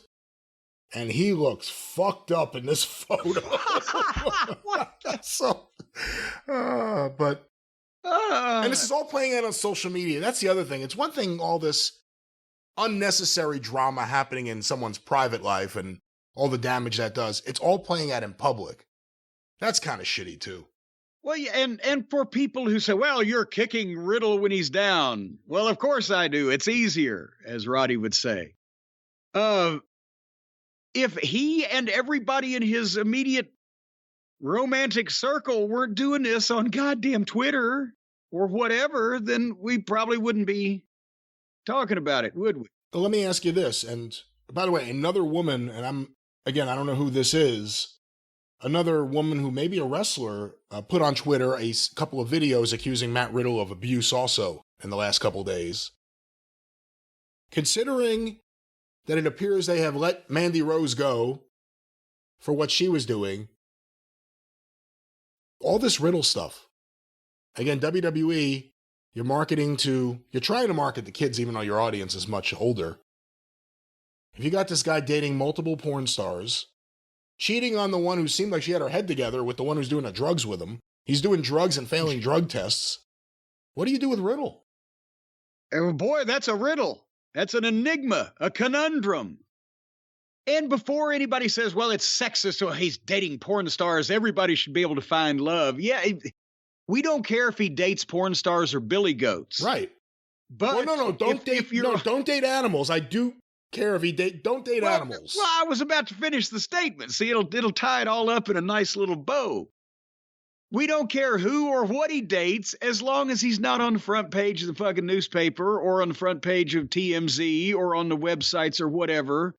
And he looks fucked up in this photo. And this is all playing out on social media. That's the other thing. It's one thing, all this unnecessary drama happening in someone's private life and all the damage that does. It's all playing out in public. That's kind of shitty too. Well, yeah, and for people who say, well, you're kicking Riddle when he's down. Well, of course I do. It's easier, as Roddy would say. If he and everybody in his immediate romantic circle weren't doing this on goddamn Twitter or whatever, then we probably wouldn't be talking about it, would we? Well, let me ask you this. And by the way, another woman, and I don't know who this is, another woman who may be a wrestler put on Twitter a couple of videos accusing Matt Riddle of abuse also in the last couple days. Considering that it appears they have let Mandy Rose go for what she was doing, all this Riddle stuff. Again, WWE, you're trying to market to kids even though your audience is much older. If you got this guy dating multiple porn stars, cheating on the one who seemed like she had her head together with the one who's doing the drugs with him, he's doing drugs and failing drug tests. What do you do with Riddle? Oh boy, that's a riddle. That's an enigma, a conundrum. And before anybody says, well, it's sexist, or he's dating porn stars, everybody should be able to find love. Yeah, we don't care if he dates porn stars or billy goats. Right. But don't date animals. I do care if he don't date animals. Well, I was about to finish the statement. See, it'll tie it all up in a nice little bow. We don't care who or what he dates as long as he's not on the front page of the fucking newspaper or on the front page of TMZ or on the websites or whatever,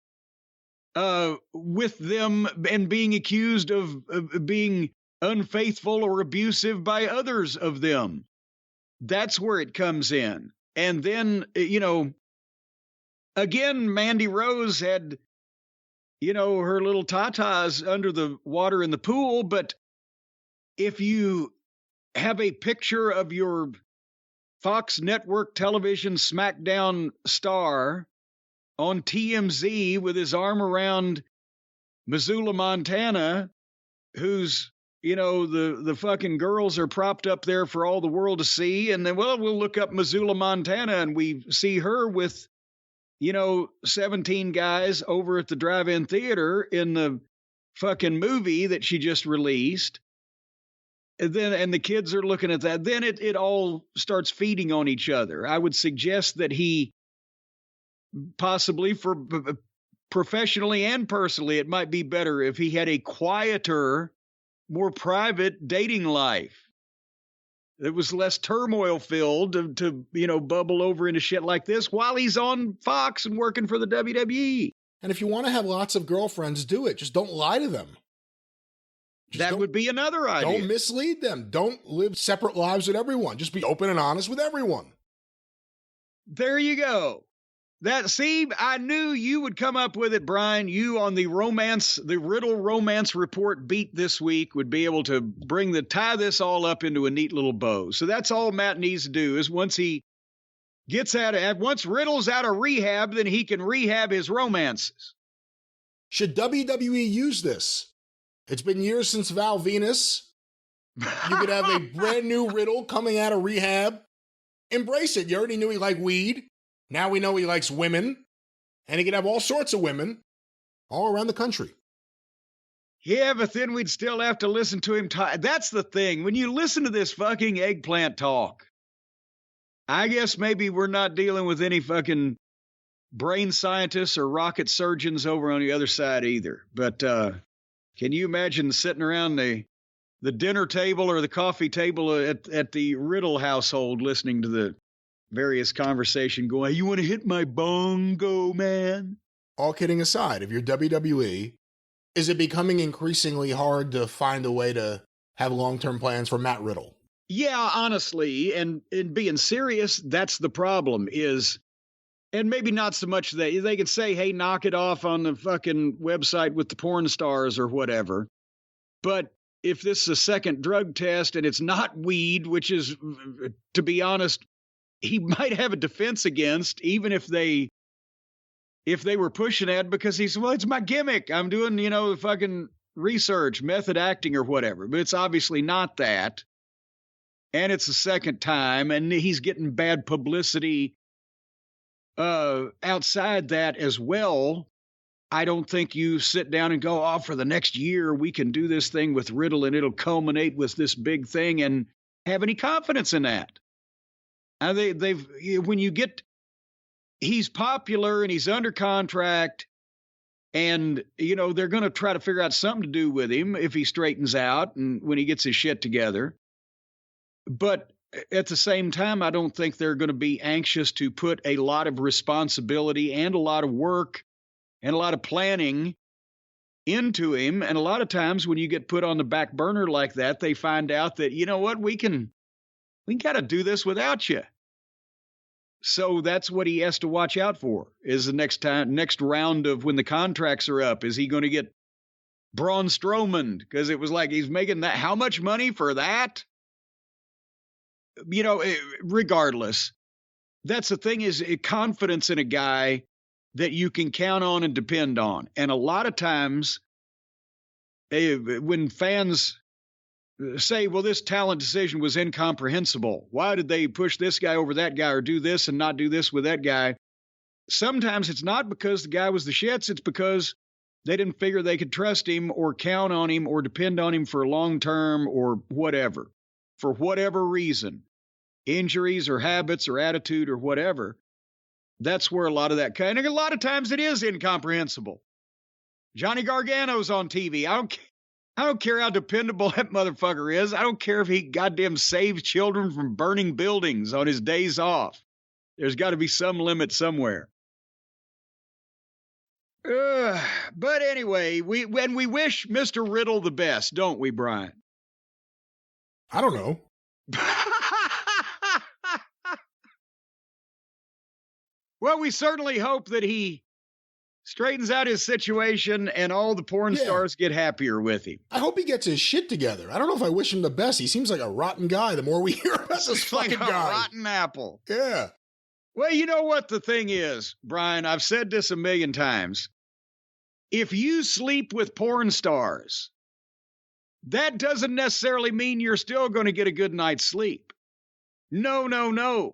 with them and being accused of being unfaithful or abusive by others of them. That's where it comes in. And then, again, Mandy Rose had, her little tatas under the water in the pool, but if you have a picture of your Fox Network television SmackDown star on TMZ with his arm around Missoula, Montana, who's, the fucking girls are propped up there for all the world to see. And then, we'll look up Missoula, Montana, and we see her with, 17 guys over at the drive-in theater in the fucking movie that she just released. And the kids are looking at that. Then it all starts feeding on each other. I would suggest that he possibly, for professionally and personally, it might be better if he had a quieter, more private dating life. It was less turmoil filled to bubble over into shit like this while he's on Fox and working for the WWE. And if you want to have lots of girlfriends, do it. Just don't lie to them. That would be another idea. Don't mislead them. Don't live separate lives with everyone. Just be open and honest with everyone. There you go. I knew you would come up with it, Brian. You on the Riddle romance report beat this week would be able to tie this all up into a neat little bow. So that's all Matt needs to do is once Riddle's out of rehab, then he can rehab his romances. Should WWE use this? It's been years since Val Venus. You could have a brand new Riddle coming out of rehab. Embrace it. You already knew he liked weed. Now we know he likes women. And he could have all sorts of women all around the country. Yeah, but then we'd still have to listen to him talk. That's the thing. When you listen to this fucking eggplant talk, I guess maybe we're not dealing with any fucking brain scientists or rocket surgeons over on the other side either. But, can you imagine sitting around the dinner table or the coffee table at the Riddle household listening to the various conversation going, hey, you want to hit my bongo, man? All kidding aside, if you're WWE, is it becoming increasingly hard to find a way to have long-term plans for Matt Riddle? Yeah, honestly, and being serious, that's the problem is... And maybe not so much that they can say, hey, knock it off on the fucking website with the porn stars or whatever. But if this is a second drug test and it's not weed, which is, to be honest, he might have a defense against, even if they were pushing it because he's, well, it's my gimmick. I'm doing, fucking research, method acting or whatever. But it's obviously not that. And it's the second time and he's getting bad publicity outside that as well. I don't think you sit down and go, oh, for the next year, we can do this thing with Riddle and it'll culminate with this big thing and have any confidence in that. He's popular and he's under contract and, they're going to try to figure out something to do with him if he straightens out and when he gets his shit together. But at the same time, I don't think they're going to be anxious to put a lot of responsibility and a lot of work and a lot of planning into him. And a lot of times when you get put on the back burner like that, they find out that, you know what, we can kind of do this without you. So that's what he has to watch out for is the next round of when the contracts are up. Is he going to get Braun Strowman? Because it was like he's making that. How much money for that? Regardless, that's the thing is confidence in a guy that you can count on and depend on. And a lot of times, when fans say, well, this talent decision was incomprehensible. Why did they push this guy over that guy or do this and not do this with that guy? Sometimes it's not because the guy was the shits. It's because they didn't figure they could trust him or count on him or depend on him for long term or whatever, for whatever reason, injuries or habits or attitude or whatever. That's where a lot of that kind of, a lot of times it is incomprehensible. Johnny Gargano's on TV. I don't care how dependable that motherfucker is. I don't care if he goddamn saves children from burning buildings on his days off. There's got to be some limit somewhere. But anyway, we wish Mr. Riddle the best, don't we, Brian? I don't know. Well, we certainly hope that he straightens out his situation and all the porn stars get happier with him. I hope he gets his shit together. I don't know if I wish him the best. He seems like a rotten guy the more we hear about this fucking like a guy. Rotten apple. Yeah. Well, you know what the thing is, Brian? I've said this a million times. If you sleep with porn stars, that doesn't necessarily mean you're still going to get a good night's sleep. No.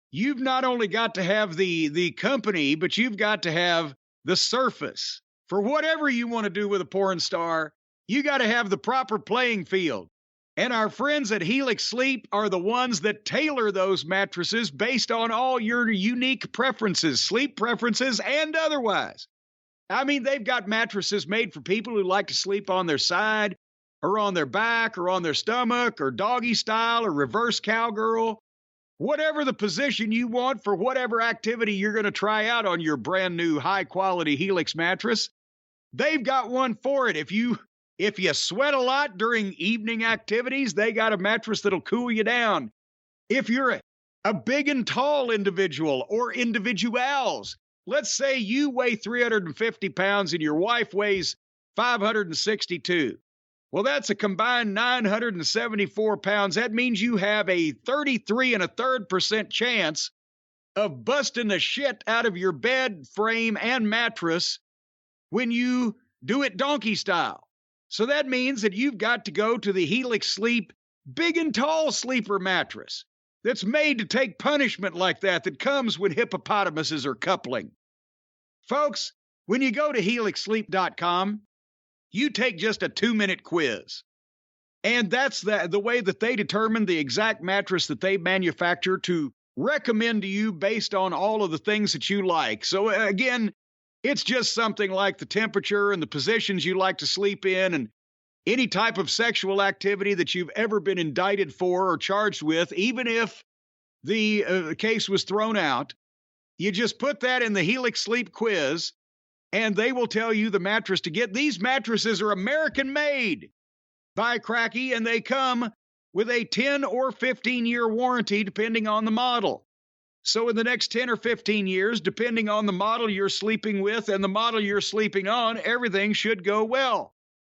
You've not only got to have the company, but you've got to have the surface. For whatever you want to do with a porn star, you got to have the proper playing field. And our friends at Helix Sleep are the ones that tailor those mattresses based on all your unique preferences, sleep preferences, and otherwise. I mean, they've got mattresses made for people who like to sleep on their side, or on their back, or on their stomach, or doggy style, or reverse cowgirl. Whatever the position you want for whatever activity you're going to try out on your brand new high-quality Helix mattress, they've got one for it. If you sweat a lot during evening activities, they got a mattress that'll cool you down. If you're a big and tall individual or individuals, let's say you weigh 350 pounds and your wife weighs 562. Well, that's a combined 974 pounds. That means you have a 33.33% chance of busting the shit out of your bed frame and mattress when you do it donkey style. So that means that you've got to go to the Helix Sleep big and tall sleeper mattress that's made to take punishment like that comes when hippopotamuses are coupling. Folks, when you go to helixsleep.com, you take just a 2-minute quiz. And that's the way that they determine the exact mattress that they manufacture to recommend to you based on all of the things that you like. So again, it's just something like the temperature and the positions you like to sleep in and any type of sexual activity that you've ever been indicted for or charged with, even if the case was thrown out. You just put that in the Helix Sleep quiz, and they will tell you the mattress to get. These mattresses are American-made by Cracky, and they come with a 10 or 15-year warranty, depending on the model. So in the next 10 or 15 years, depending on the model you're sleeping with and the model you're sleeping on, everything should go well.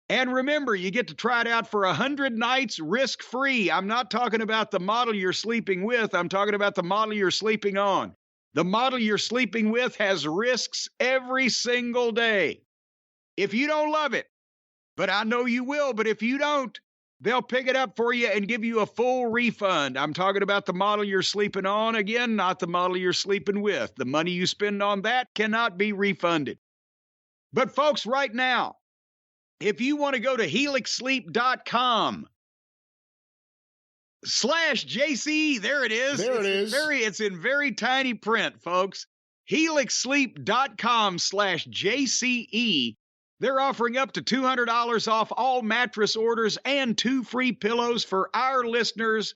And remember, you get to try it out for 100 nights risk-free. I'm not talking about the model you're sleeping with. I'm talking about the model you're sleeping on. The model you're sleeping with has risks every single day. If you don't love it, but I know you will, but if you don't, they'll pick it up for you and give you a full refund. I'm talking about the model you're sleeping on. Again, not the model you're sleeping with. The money you spend on that cannot be refunded. But folks, right now, if you want to go to helixsleep.com/JC, there it is. There it is. It's in very tiny print, folks. helixsleep.com/JCE. They're offering up to $200 off all mattress orders and 2 free pillows for our listeners,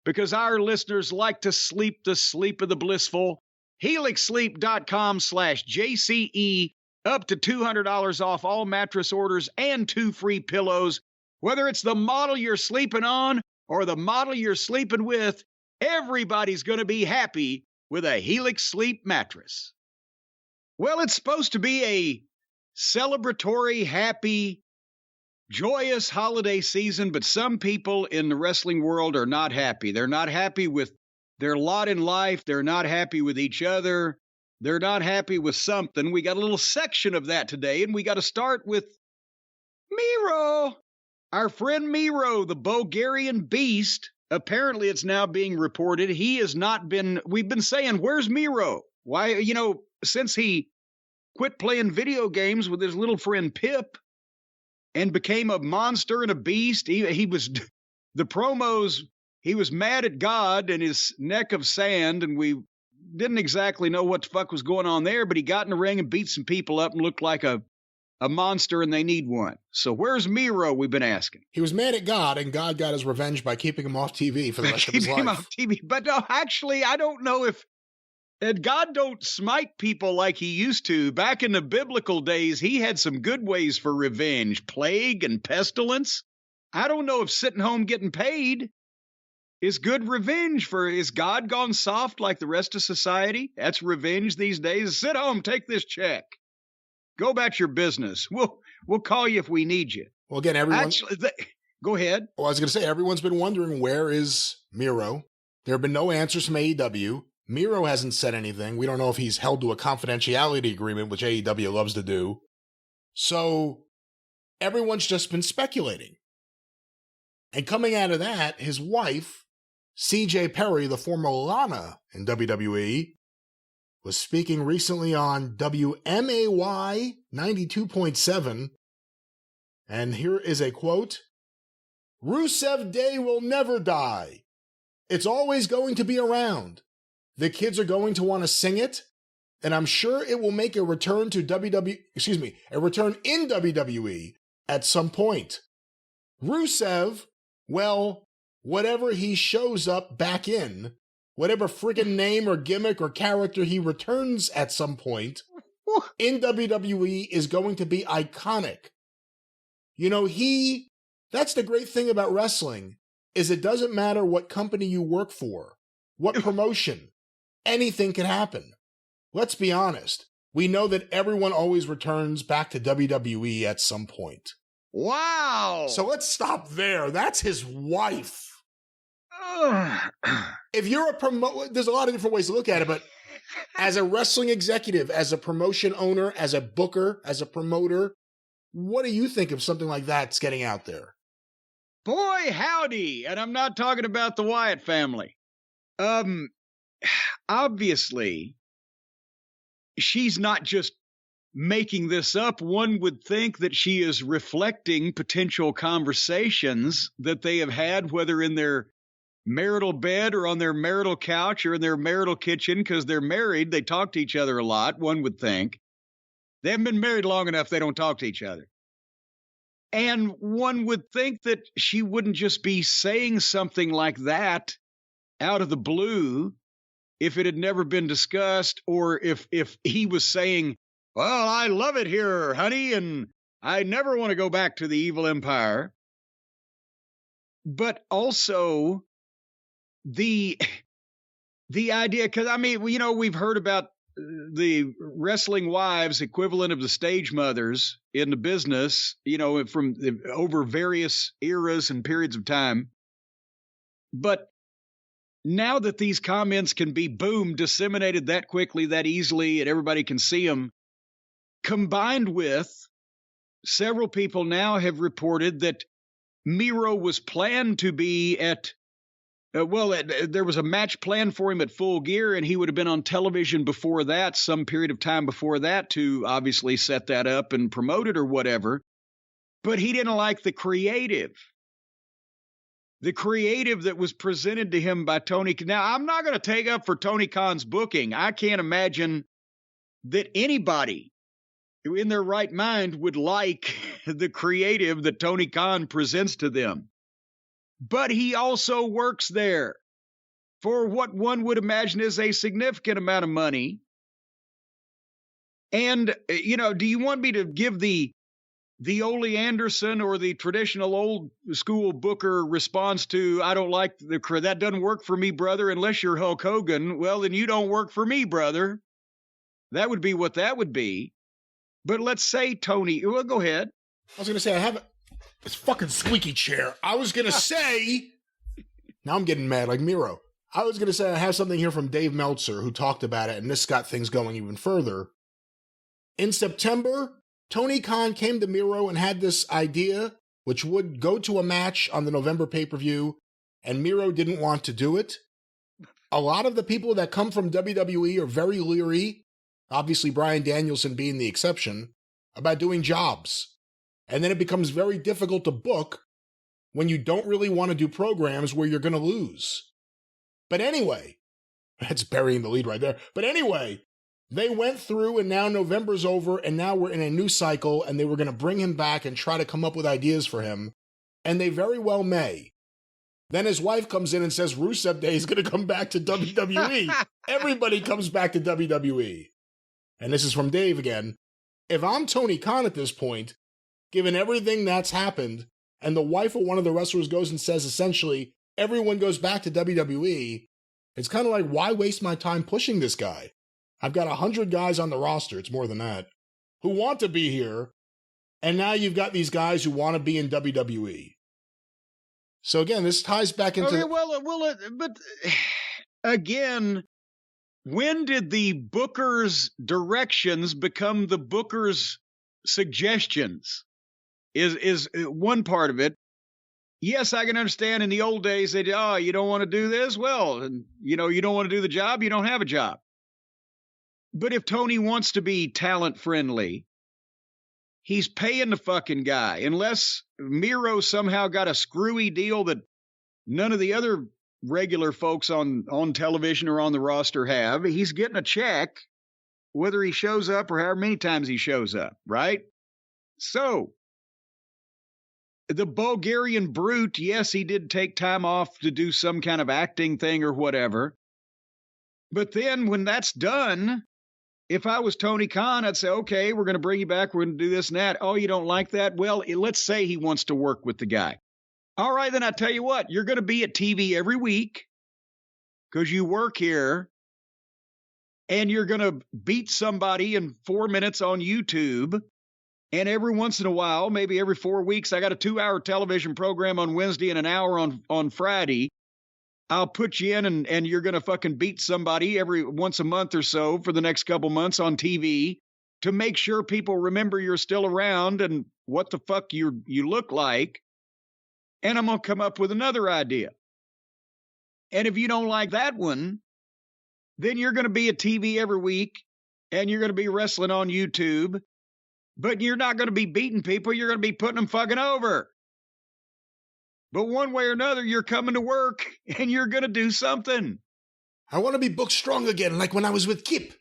because our listeners like to sleep the sleep of the blissful. helixsleep.com/JCE, up to $200 off all mattress orders and 2 free pillows. Whether it's the model you're sleeping on or the model you're sleeping with, everybody's going to be happy with a Helix Sleep mattress. Well, it's supposed to be a celebratory, happy, joyous holiday season, but some people in the wrestling world are not happy. They're not happy with their lot in life. They're not happy with each other. They're not happy with something. We got a little section of that today, and we got to start with Miro. Our friend Miro, the Bulgarian beast. Apparently, it's now being reported he has not been, we've been saying, where's Miro? Why, since he quit playing video games with his little friend Pip and became a monster and a beast, he was, the promos, he was mad at God and his neck of sand, and we didn't exactly know what the fuck was going on there, but he got in the ring and beat some people up and looked like a monster, and they need one. So where's Miro, we've been asking. He was mad at God, and God got his revenge by keeping him off TV for the rest of his life. Keeping him off TV. But no, actually, I don't know if God don't smite people like he used to. Back in the biblical days, he had some good ways for revenge. Plague and pestilence. I don't know if sitting home getting paid is good revenge is God gone soft like the rest of society? That's revenge these days. Sit home, take this check. Go about your business. We'll call you if we need you. Well, again, everyone. Go ahead. Well, I was going to say, everyone's been wondering, where is Miro? There have been no answers from AEW. Miro hasn't said anything. We don't know if he's held to a confidentiality agreement, which AEW loves to do. So everyone's just been speculating. And coming out of that, his wife, CJ Perry, the former Lana in WWE, was speaking recently on WMAY 92.7, and here is a quote: "Rusev Day will never die. It's always going to be around. The kids are going to want to sing it, and I'm sure it will make a return in WWE at some point. Rusev, well, whatever he shows up back in, whatever friggin' name or gimmick or character he returns at some point in WWE is going to be iconic. That's the great thing about wrestling, is it doesn't matter what company you work for, what promotion, anything can happen. Let's be honest. We know that everyone always returns back to WWE at some point." Wow. So let's stop there. That's his wife. If you're there's a lot of different ways to look at it, but as a wrestling executive, as a promotion owner, as a booker, as a promoter, what do you think of something like that's getting out there? Boy, howdy. And I'm not talking about the Wyatt family. Obviously, she's not just making this up. One would think that she is reflecting potential conversations that they have had, whether in their marital bed or on their marital couch or in their marital kitchen, because they're married. They talk to each other a lot, one would think. They haven't been married long enough, they don't talk to each other. And one would think that she wouldn't just be saying something like that out of the blue if it had never been discussed, or if he was saying, "Well, I love it here, honey, and I never want to go back to the evil empire." But also the idea, because we've heard about the wrestling wives, equivalent of the stage mothers in the business, from over various eras and periods of time. But now that these comments can be, boom, disseminated that quickly, that easily, and everybody can see them, combined with several people now have reported that Miro was planned to be at there was a match planned for him at Full Gear, and he would have been on television before that, some period of time before that, to obviously set that up and promote it or whatever. But he didn't like the creative that was presented to him by Tony. Now, I'm not going to take up for Tony Khan's booking. I can't imagine that anybody in their right mind would like the creative that Tony Khan presents to them. But he also works there for what one would imagine is a significant amount of money. And, do you want me to give the Ole Anderson or the traditional old school booker response to, "I don't like that doesn't work for me, brother, unless you're Hulk Hogan"? Well, then you don't work for me, brother. That would be what that would be. But let's say Tony, well, go ahead. I was going to say, I have this fucking squeaky chair. I was going to say, now I'm getting mad like Miro. I was going to say I have something here from Dave Meltzer who talked about it, and this got things going even further. In September, Tony Khan came to Miro and had this idea, which would go to a match on the November pay-per-view, and Miro didn't want to do it. A lot of the people that come from WWE are very leery, obviously Bryan Danielson being the exception, about doing jobs. And then it becomes very difficult to book when you don't really want to do programs where you're going to lose. But anyway, that's burying the lead right there. But anyway, they went through and now November's over and now we're in a new cycle and they were going to bring him back and try to come up with ideas for him. And they very well may. Then his wife comes in and says Rusev Day is going to come back to WWE. Everybody comes back to WWE. And this is from Dave again. If I'm Tony Khan at this point, given everything that's happened, and the wife of one of the wrestlers goes and says essentially, everyone goes back to WWE, it's kind of like, why waste my time pushing this guy? I've got 100 guys on the roster, it's more than that, who want to be here, and now you've got these guys who want to be in WWE. So again, this ties back into... Okay, but again, when did the booker's directions become the booker's suggestions? Is one part of it. Yes, I can understand in the old days they you don't want to do this? Well, and you don't want to do the job, you don't have a job. But if Tony wants to be talent friendly, he's paying the fucking guy. Unless Miro somehow got a screwy deal that none of the other regular folks on television or on the roster have, he's getting a check whether he shows up or however many times he shows up, right? So the Bulgarian Brute, yes, he did take time off to do some kind of acting thing or whatever. But then when that's done, if I was Tony Khan, I'd say, okay, we're going to bring you back. We're going to do this and that. Oh, you don't like that? Well, let's say he wants to work with the guy. All right, then I tell you what, you're going to be at TV every week because you work here and you're going to beat somebody in 4 minutes on YouTube. And every once in a while, maybe every 4 weeks, I got a 2-hour television program on Wednesday and an hour on Friday. I'll put you in and you're going to fucking beat somebody every once a month or so for the next couple months on TV to make sure people remember you're still around and what the fuck you look like. And I'm going to come up with another idea. And if you don't like that one, then you're going to be at TV every week and you're going to be wrestling on YouTube. But you're not going to be beating people. You're going to be putting them fucking over. But one way or another, you're coming to work and you're going to do something. I want to be booked strong again, like when I was with Kip.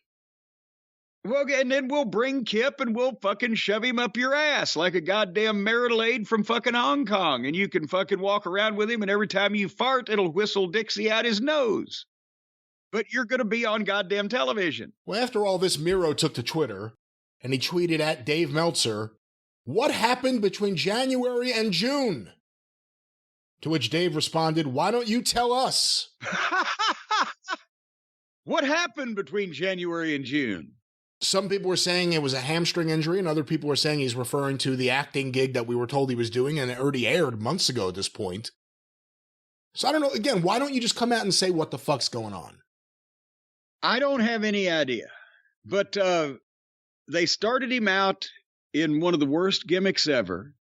Well, and then we'll bring Kip and we'll fucking shove him up your ass like a goddamn marital aid from fucking Hong Kong. And you can fucking walk around with him and every time you fart, it'll whistle Dixie out his nose. But you're going to be on goddamn television. Well, after all this, Miro took to Twitter. And he tweeted at Dave Meltzer, "What happened between January and June?" To which Dave responded, "Why don't you tell us?" What happened between January and June? Some people were saying it was a hamstring injury, and other people were saying he's referring to the acting gig that we were told he was doing, and it already aired months ago at this point. So I don't know. Again, why don't you just come out and say what the fuck's going on? I don't have any idea. But, they started him out in one of the worst gimmicks ever.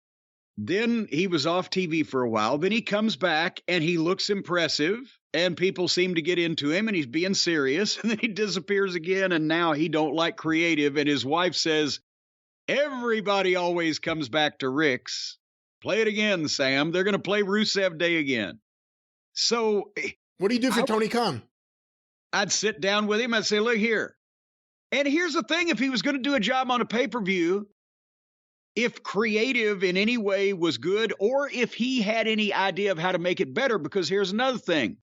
Then he was off TV for a while. Then he comes back and he looks impressive and people seem to get into him and he's being serious. And then he disappears again and now he don't like creative. And his wife says, everybody always comes back to Rick's. Play it again, Sam. They're going to play Rusev Day again. So what do you do for Tony Khan? I'd sit down with him. I'd say, look here. And here's the thing, if he was going to do a job on a pay-per-view, if creative in any way was good, or if he had any idea of how to make it better, because here's another thing.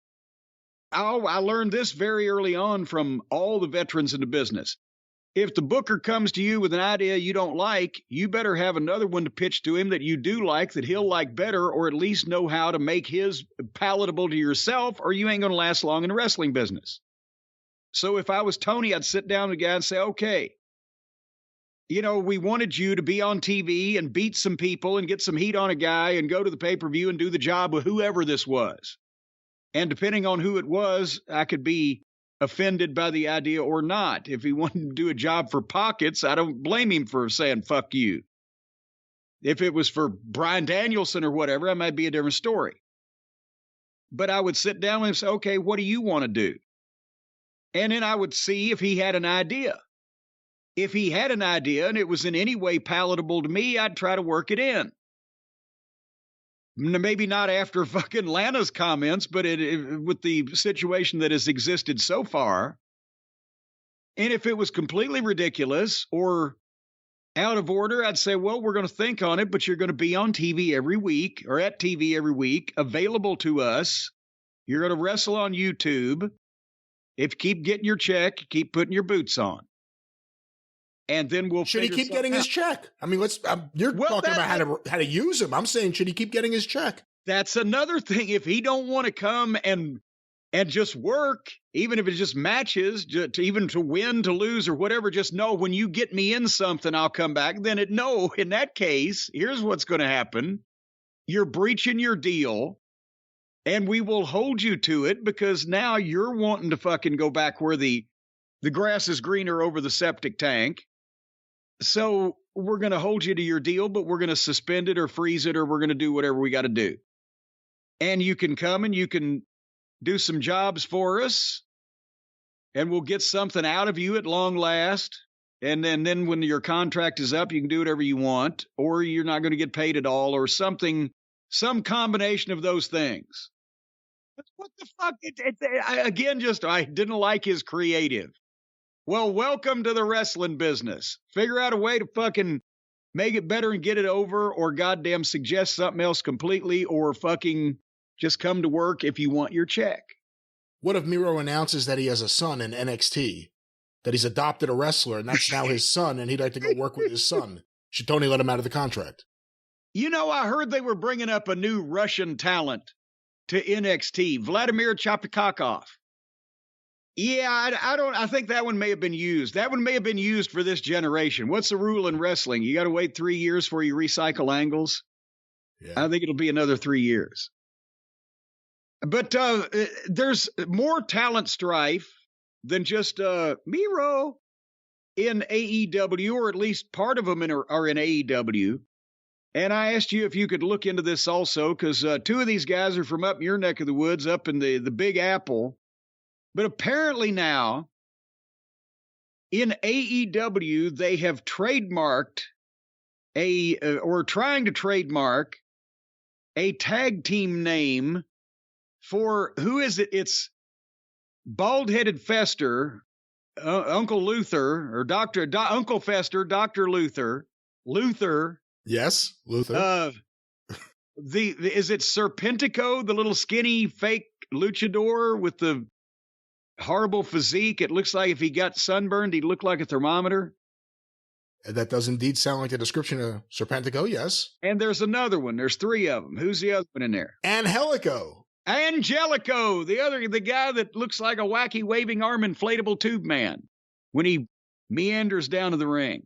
I learned this very early on from all the veterans in the business. If the booker comes to you with an idea you don't like, you better have another one to pitch to him that you do like, that he'll like better, or at least know how to make his palatable to yourself, or you ain't going to last long in the wrestling business. So if I was Tony, I'd sit down with the guy and say, okay, we wanted you to be on TV and beat some people and get some heat on a guy and go to the pay-per-view and do the job with whoever this was. And depending on who it was, I could be offended by the idea or not. If he wanted to do a job for pockets, I don't blame him for saying, fuck you. If it was for Bryan Danielson or whatever, that might be a different story. But I would sit down and say, okay, what do you want to do? And then I would see if he had an idea. If he had an idea and it was in any way palatable to me, I'd try to work it in. Maybe not after fucking Lana's comments, but with the situation that has existed so far. And if it was completely ridiculous or out of order, I'd say, well, we're going to think on it, but you're going to be on TV every week or at TV every week, available to us. You're going to wrestle on YouTube. If you keep getting your check, keep putting your boots on. And then we'll should he keep getting his check? I mean, you're talking about how to use him. I'm saying, should he keep getting his check? That's another thing. If he don't want to come and just work, even if it's just matches, even to win, to lose, or whatever, just know when you get me in something, I'll come back. Then in that case, here's what's going to happen. You're breaching your deal, and we will hold you to it because now you're wanting to fucking go back where the grass is greener over the septic tank. So we're going to hold you to your deal, but we're going to suspend it or freeze it, or we're going to do whatever we got to do. And you can come and you can do some jobs for us, and we'll get something out of you at long last. And then when your contract is up, you can do whatever you want, or you're not going to get paid at all, or something, some combination of those things. But what the fuck? I didn't like his creative. Well, welcome to the wrestling business. Figure out a way to fucking make it better and get it over, or goddamn suggest something else completely, or fucking just come to work if you want your check. What if Miro announces that he has a son in NXT, that he's adopted a wrestler, and that's now his son, and he'd like to go work with his son? Should Tony let him out of the contract? You know, I heard they were bringing up a new Russian talent to NXT, Vladimir Chapikakov. Yeah, I think that one may have been used. That one may have been used for this generation. What's the rule in wrestling? You got to wait 3 years before you recycle angles. Yeah. I think it'll be another 3 years. But there's more talent strife than just Miro in AEW, or at least part of them are in AEW. And I asked you if you could look into this also, because 2 of these guys are from up your neck of the woods, up in the Big Apple. But apparently now, in AEW, they have trademarked or trying to trademark a tag team name for, who is it? It's Bald-Headed Fester, Uncle Luther, or Uncle Fester, Dr. Luther. Yes, Luther. Is it Serpentico, the little skinny fake luchador with the horrible physique? It looks like if he got sunburned, he'd look like a thermometer. That does indeed sound like the description of Serpentico, yes. And there's another one. There's 3 of them. Who's the other one in there? Angelico, the guy that looks like a wacky waving arm inflatable tube man when he meanders down to the ring.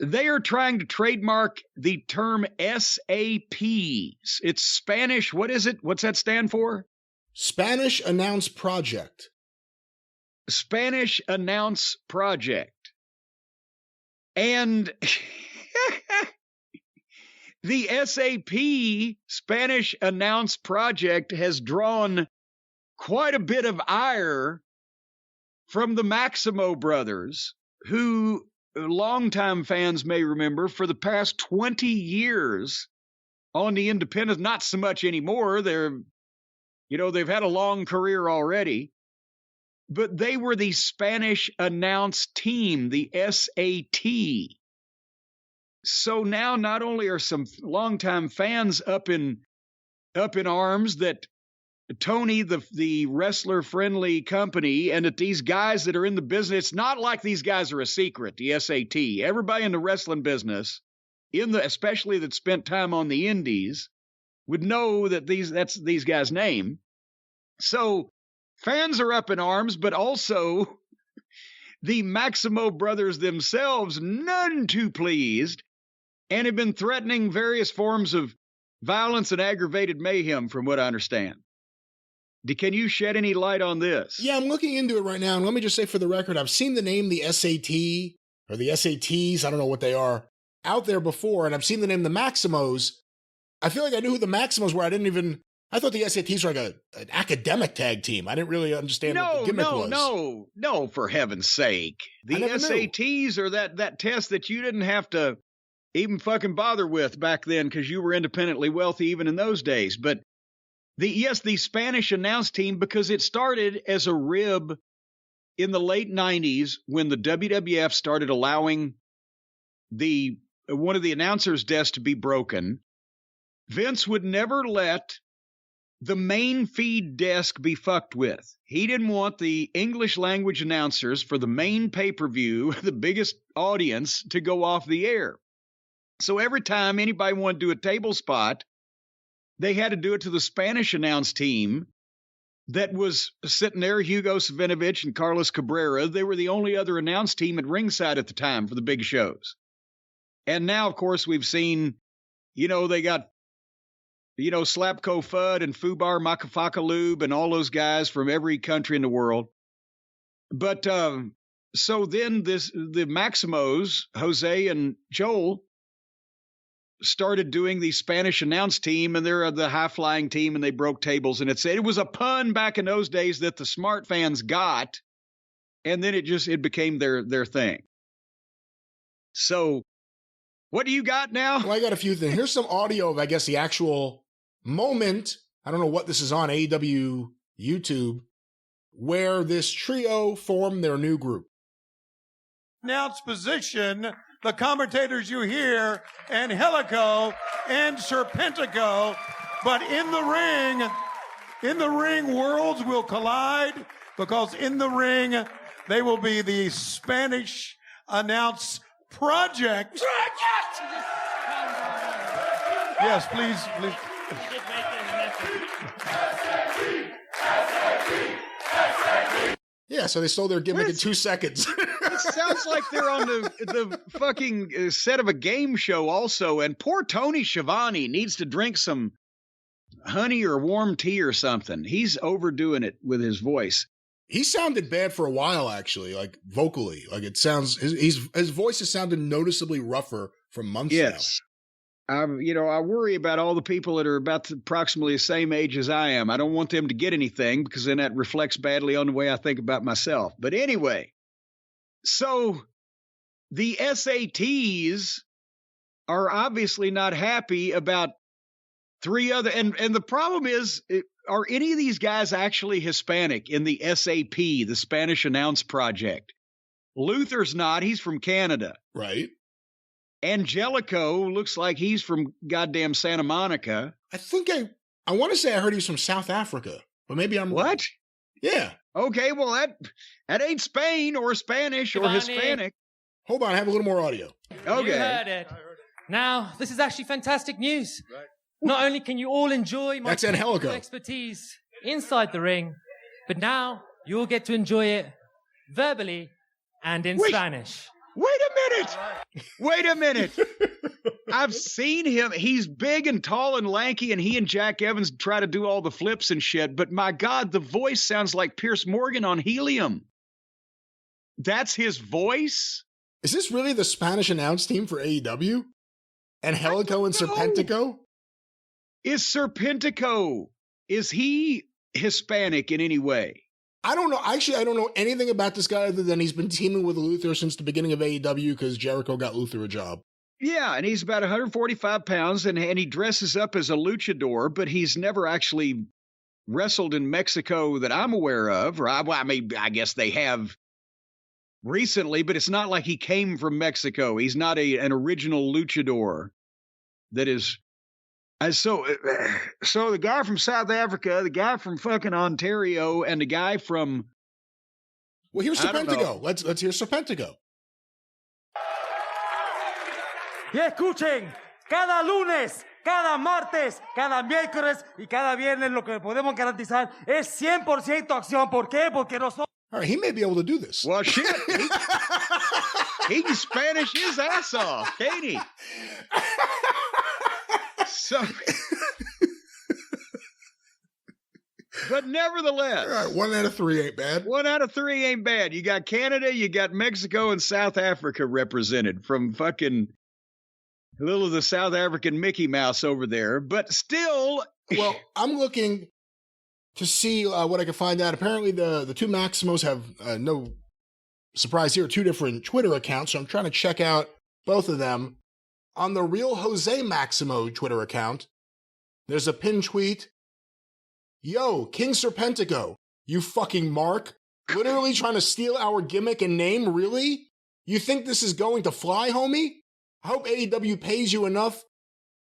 They are trying to trademark the term SAP. It's Spanish. What is it? What's that stand for? Spanish Announce Project. Spanish Announce Project. And the SAP, Spanish Announce Project, has drawn quite a bit of ire from the Maximo brothers, who longtime fans may remember for the past 20 years on the independents, not so much anymore. They've had a long career already, but they were the Spanish announce team, the SAT. So now not only are some longtime fans up in arms that Tony, the wrestler-friendly company, and that these guys that are in the business, it's not like these guys are a secret, the SAT. Everybody in the wrestling business, especially that spent time on the indies, would know that that's these guys' name. So fans are up in arms, but also the Maximo brothers themselves, none too pleased, and have been threatening various forms of violence and aggravated mayhem, from what I understand. Can you shed any light on this? Yeah, I'm looking into it right now. And let me just say for the record, I've seen the name, the SAT, or the SATs, I don't know what they are, out there before. And I've seen the name, the Maximos. I feel like I knew who the Maximos were. I thought the SATs were like an academic tag team. I didn't really understand what the gimmick was. No, for heaven's sake. The SATs are that test that you didn't have to even fucking bother with back then because you were independently wealthy even in those days. But the Spanish announce team, because it started as a rib in the late 90s when the WWF started allowing one of the announcers' desks to be broken. Vince would never let the main feed desk be fucked with. He didn't want the English language announcers for the main pay-per-view, the biggest audience, to go off the air. So every time anybody wanted to do a table spot, they had to do it to the Spanish announce team that was sitting there, Hugo Savinovich and Carlos Cabrera. They were the only other announce team at ringside at the time for the big shows. And now, of course, we've seen, they got Slapko Fudd and Fubar Makafakalube and all those guys from every country in the world. But so then the Maximos, Jose and Joel, started doing the Spanish announce team, and they're the high-flying team, and they broke tables. And it was a pun back in those days that the smart fans got, and then it became their thing. So what do you got now? Well, I got a few things. Here's some audio of, I guess, the actual moment, I don't know what this is on, AEW YouTube, where this trio formed their new group. Announce position, the commentators you hear, and Heckel and Serpentico, but in the ring, worlds will collide, because in the ring, they will be the Spanish announce project. Yes, please. Yeah, so they stole their gimmick in 2 seconds. It sounds like they're on the fucking set of a game show also, and poor Tony Schiavone needs to drink some honey or warm tea or something. He's overdoing it with his voice. He sounded bad for a while, actually, like vocally. Like it sounds, his voice has sounded noticeably rougher for months now. I worry about all the people that are about approximately the same age as I am. I don't want them to get anything, because then that reflects badly on the way I think about myself. But anyway, so the SATs are obviously not happy about three other, and the problem is, are any of these guys actually Hispanic in the SAP, the Spanish Announce Project? Luther's not. He's from Canada. Right. Angelico looks like he's from goddamn Santa Monica. I think I want to say I heard he's from South Africa, but maybe I'm what? Wrong. Yeah. Okay, well that ain't Spain or Spanish or Hispanic. Hold on, I have a little more audio. Okay. You heard it. Now, this is actually fantastic news. Not only can you all enjoy my expertise inside the ring, but now you'll get to enjoy it verbally and in Spanish. Wait a minute. I've seen him. He's big and tall and lanky, and he and Jack Evans try to do all the flips and shit. But my God, the voice sounds like Pierce Morgan on helium. That's his voice? Is this really the Spanish announce team for AEW? And Helico and Serpentico? Is Serpentico, is he Hispanic in any way? I don't know. Actually, I don't know anything about this guy other than he's been teaming with Luther since the beginning of AEW because Jericho got Luther a job. Yeah, and he's about 145 pounds, and he dresses up as a luchador, but he's never actually wrestled in Mexico that I'm aware of. Or I guess they have recently, but it's not like he came from Mexico. He's not an original luchador that is... So the guy from South Africa, the guy from fucking Ontario, and the guy from... Well, here's Serpentico. Let's hear Serpentico. Y escuchen, cada lunes, cada martes, cada miércoles y cada viernes lo que podemos garantizar es 100% acción. ¿Por qué? Porque nosotros... All right, he may be able to do this. Well, shit. He can Spanish his ass off, can't he? So... But nevertheless. All right, 1 out of 3 ain't bad. 1 out of 3 ain't bad. You got Canada, you got Mexico, and South Africa represented from fucking little of the South African Mickey Mouse over there. But still. Well, I'm looking to see what I can find out. Apparently, the two Maximos have, no surprise here, 2 different Twitter accounts. So I'm trying to check out both of them. On the Real Jose Maximo Twitter account, there's a pinned tweet. Yo, King Serpentico, you fucking mark. Literally trying to steal our gimmick and name, really? You think this is going to fly, homie? I hope AEW pays you enough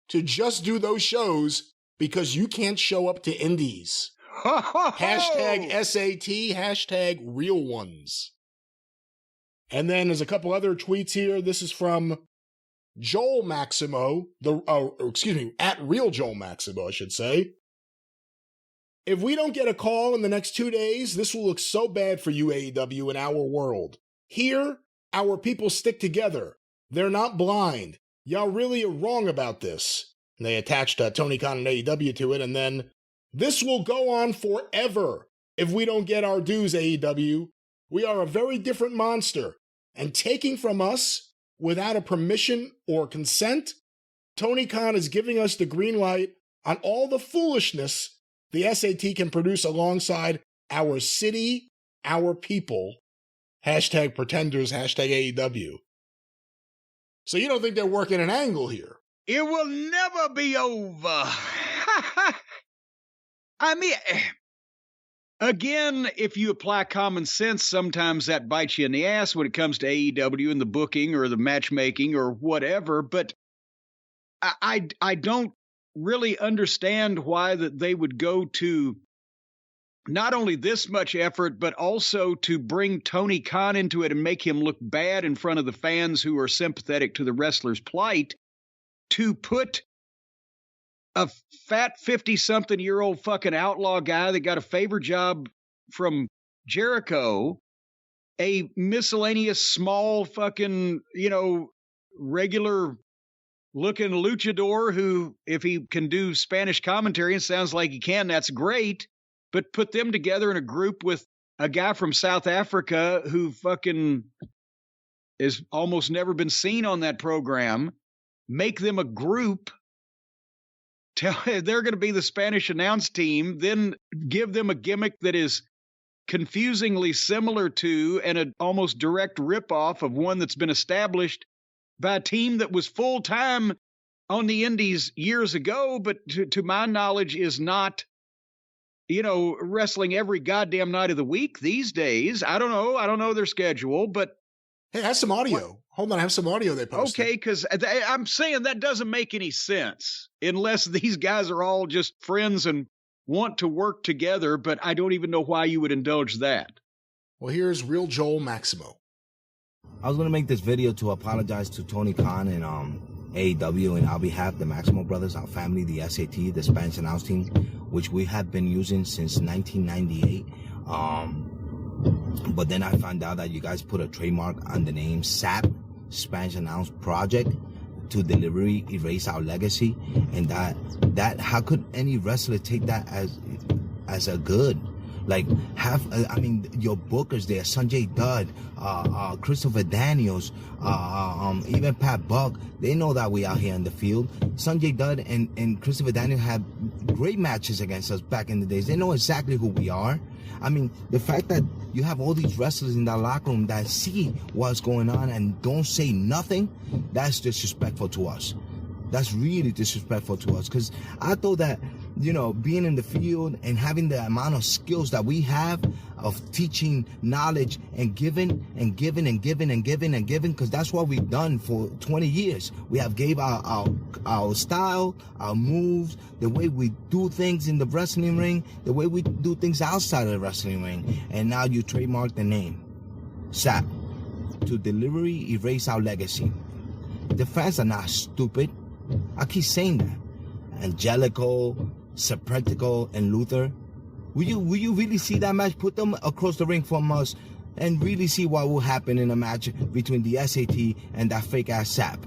to just do those shows because you can't show up to indies. Hashtag SAT, hashtag real ones. And then there's a couple other tweets here. This is from Joel Maximo, at Real Joel Maximo, I should say. If we don't get a call in the next 2 days, this will look so bad for you, AEW, in our world. Here, our people stick together. They're not blind. Y'all really are wrong about this. And they attached Tony Khan and AEW to it, and then, this will go on forever if we don't get our dues, AEW. We are a very different monster, and taking from us, without a permission or consent, Tony Khan is giving us the green light on all the foolishness the SAT can produce alongside our city, our people. Hashtag pretenders, hashtag AEW. So you don't think they're working an angle here? It will never be over. I mean, again, if you apply common sense, sometimes that bites you in the ass when it comes to AEW and the booking or the matchmaking or whatever. But I don't really understand why that they would go to not only this much effort, but also to bring Tony Khan into it and make him look bad in front of the fans who are sympathetic to the wrestler's plight, to put a fat 50-something-year-old fucking outlaw guy that got a favor job from Jericho, a miscellaneous small fucking, regular looking luchador who, if he can do Spanish commentary and sounds like he can, that's great. But put them together in a group with a guy from South Africa who fucking has almost never been seen on that program. Make them a group. Tell they're going to be the Spanish announce team. Then give them a gimmick that is confusingly similar to and an almost direct ripoff of one that's been established by a team that was full-time on the indies years ago, but to my knowledge is not, wrestling every goddamn night of the week these days. I don't know their schedule, but. Hey, I have some audio. Hold on, I have some audio they posted. Okay, because I'm saying that doesn't make any sense unless these guys are all just friends and want to work together, but I don't even know why you would indulge that. Well, here's Real Joel Maximo. I was going to make this video to apologize to Tony Khan and AEW, and on behalf of the Maximo Brothers, our family, the SAT, the Spanish announce team, which we have been using since 1998. But then I found out that you guys put a trademark on the name SAP, Spanish Announce Project, to deliberately erase our legacy. And that how could any wrestler take that as a good? Like, your bookers there, Sanjay Dutt, Christopher Daniels, even Pat Buck, they know that we out here in the field. Sanjay Dutt and Christopher Daniels had great matches against us back in the days. They know exactly who we are. I mean, the fact that you have all these wrestlers in that locker room that see what's going on and don't say nothing, that's disrespectful to us. That's really disrespectful to us, because I thought that, being in the field and having the amount of skills that we have of teaching knowledge and giving, because that's what we've done for 20 years. We have gave our style, our moves, the way we do things in the wrestling ring, the way we do things outside of the wrestling ring. And now you trademark the name, SAP, to deliberately erase our legacy. The fans are not stupid. I keep saying that. Angelico, Serpentico, and Luther. Will you really see that match? Put them across the ring from us and really see what will happen in a match between the SAT and that fake ass SAP.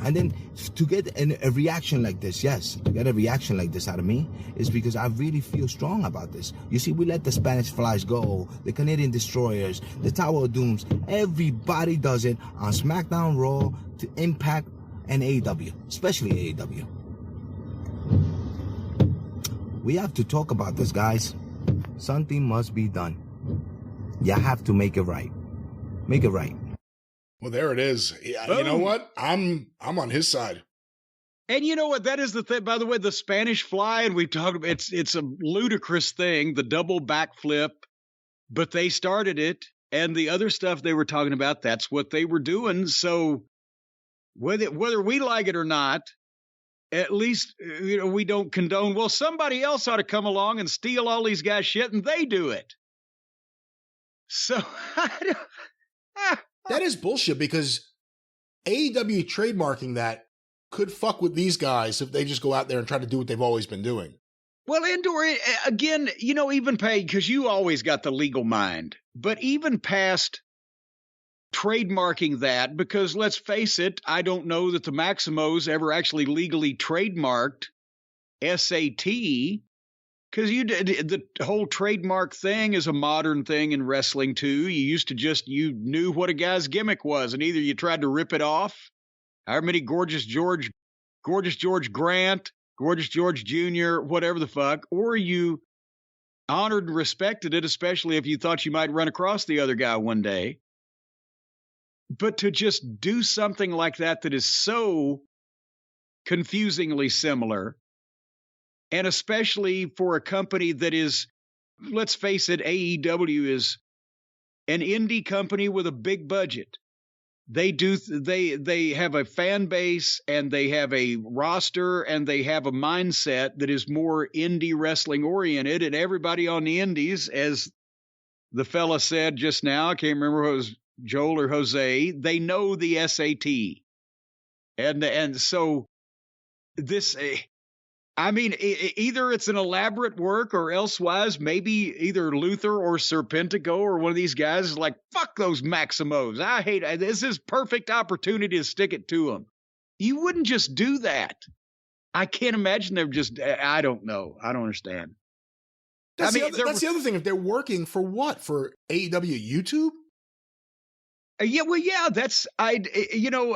And then to get a reaction like this, yes, to get a reaction like this out of me is because I really feel strong about this. You see, we let the Spanish Flies go, the Canadian Destroyers, the Tower of Dooms. Everybody does it on SmackDown, Raw, to Impact, and AEW, especially AEW. We have to talk about this, guys. Something must be done. You have to make it right. Make it right. Well, there it is. Yeah, you know what? I'm on his side. And you know what? That is the thing. By the way, the Spanish Fly, and we've talked about it's a ludicrous thing, the double backflip, but they started it, and the other stuff they were talking about, that's what they were doing. So whether we like it or not, at least we don't condone. Well, somebody else ought to come along and steal all these guys' shit, and they do it. So that is bullshit, because AEW trademarking that could fuck with these guys if they just go out there and try to do what they've always been doing. Well, Endor, again, even because you always got the legal mind, but even past trademarking that, because let's face it, I don't know that the Maximos ever actually legally trademarked SAT. Because the whole trademark thing is a modern thing in wrestling, too. You used to you knew what a guy's gimmick was, and either you tried to rip it off, however many Gorgeous George Grant, Gorgeous George Jr., whatever the fuck, or you honored and respected it, especially if you thought you might run across the other guy one day. But to just do something like that is so confusingly similar, and especially for a company that is, let's face it, AEW is an indie company with a big budget. They have a fan base, and they have a roster, and they have a mindset that is more indie wrestling oriented. And everybody on the indies, as the fella said just now, I can't remember if it was Joel or Jose, they know the SAT. And so this, I mean, either it's an elaborate work, or elsewise maybe either Luther or Serpentico or one of these guys is like, fuck those Maximos. I hate it. This is perfect opportunity to stick it to them. You wouldn't just do that. I can't imagine they're just, I don't know. I don't understand. That's the other thing. If they're working for what? For AEW YouTube? Yeah, well, yeah,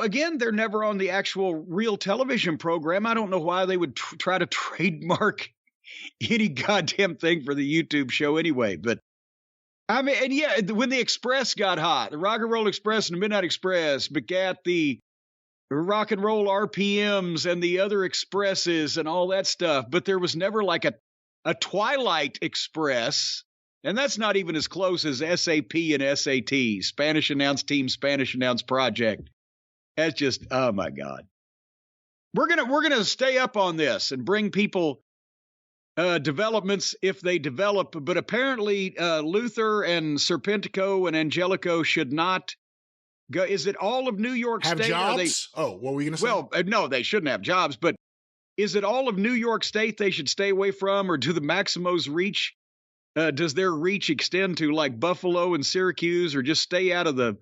again, they're never on the actual real television program. I don't know why they would try to trademark any goddamn thing for the YouTube show anyway. But I mean, and yeah, when the Express got hot, the Rock and Roll Express and the Midnight Express begat the Rock and Roll RPMs and the other Expresses and all that stuff. But there was never like a Twilight Express. And that's not even as close as SAP and SAT, Spanish Announce Team, Spanish Announce Project. That's just, oh my God. We're gonna stay up on this and bring people developments if they develop. But apparently Luther and Serpentico and Angelico should not go. Is it all of New York State? Have jobs? What were you gonna say? Well, no, they shouldn't have jobs. But is it all of New York State they should stay away from, or do the Maximos reach? Does their reach extend to like Buffalo and Syracuse, or just stay out of the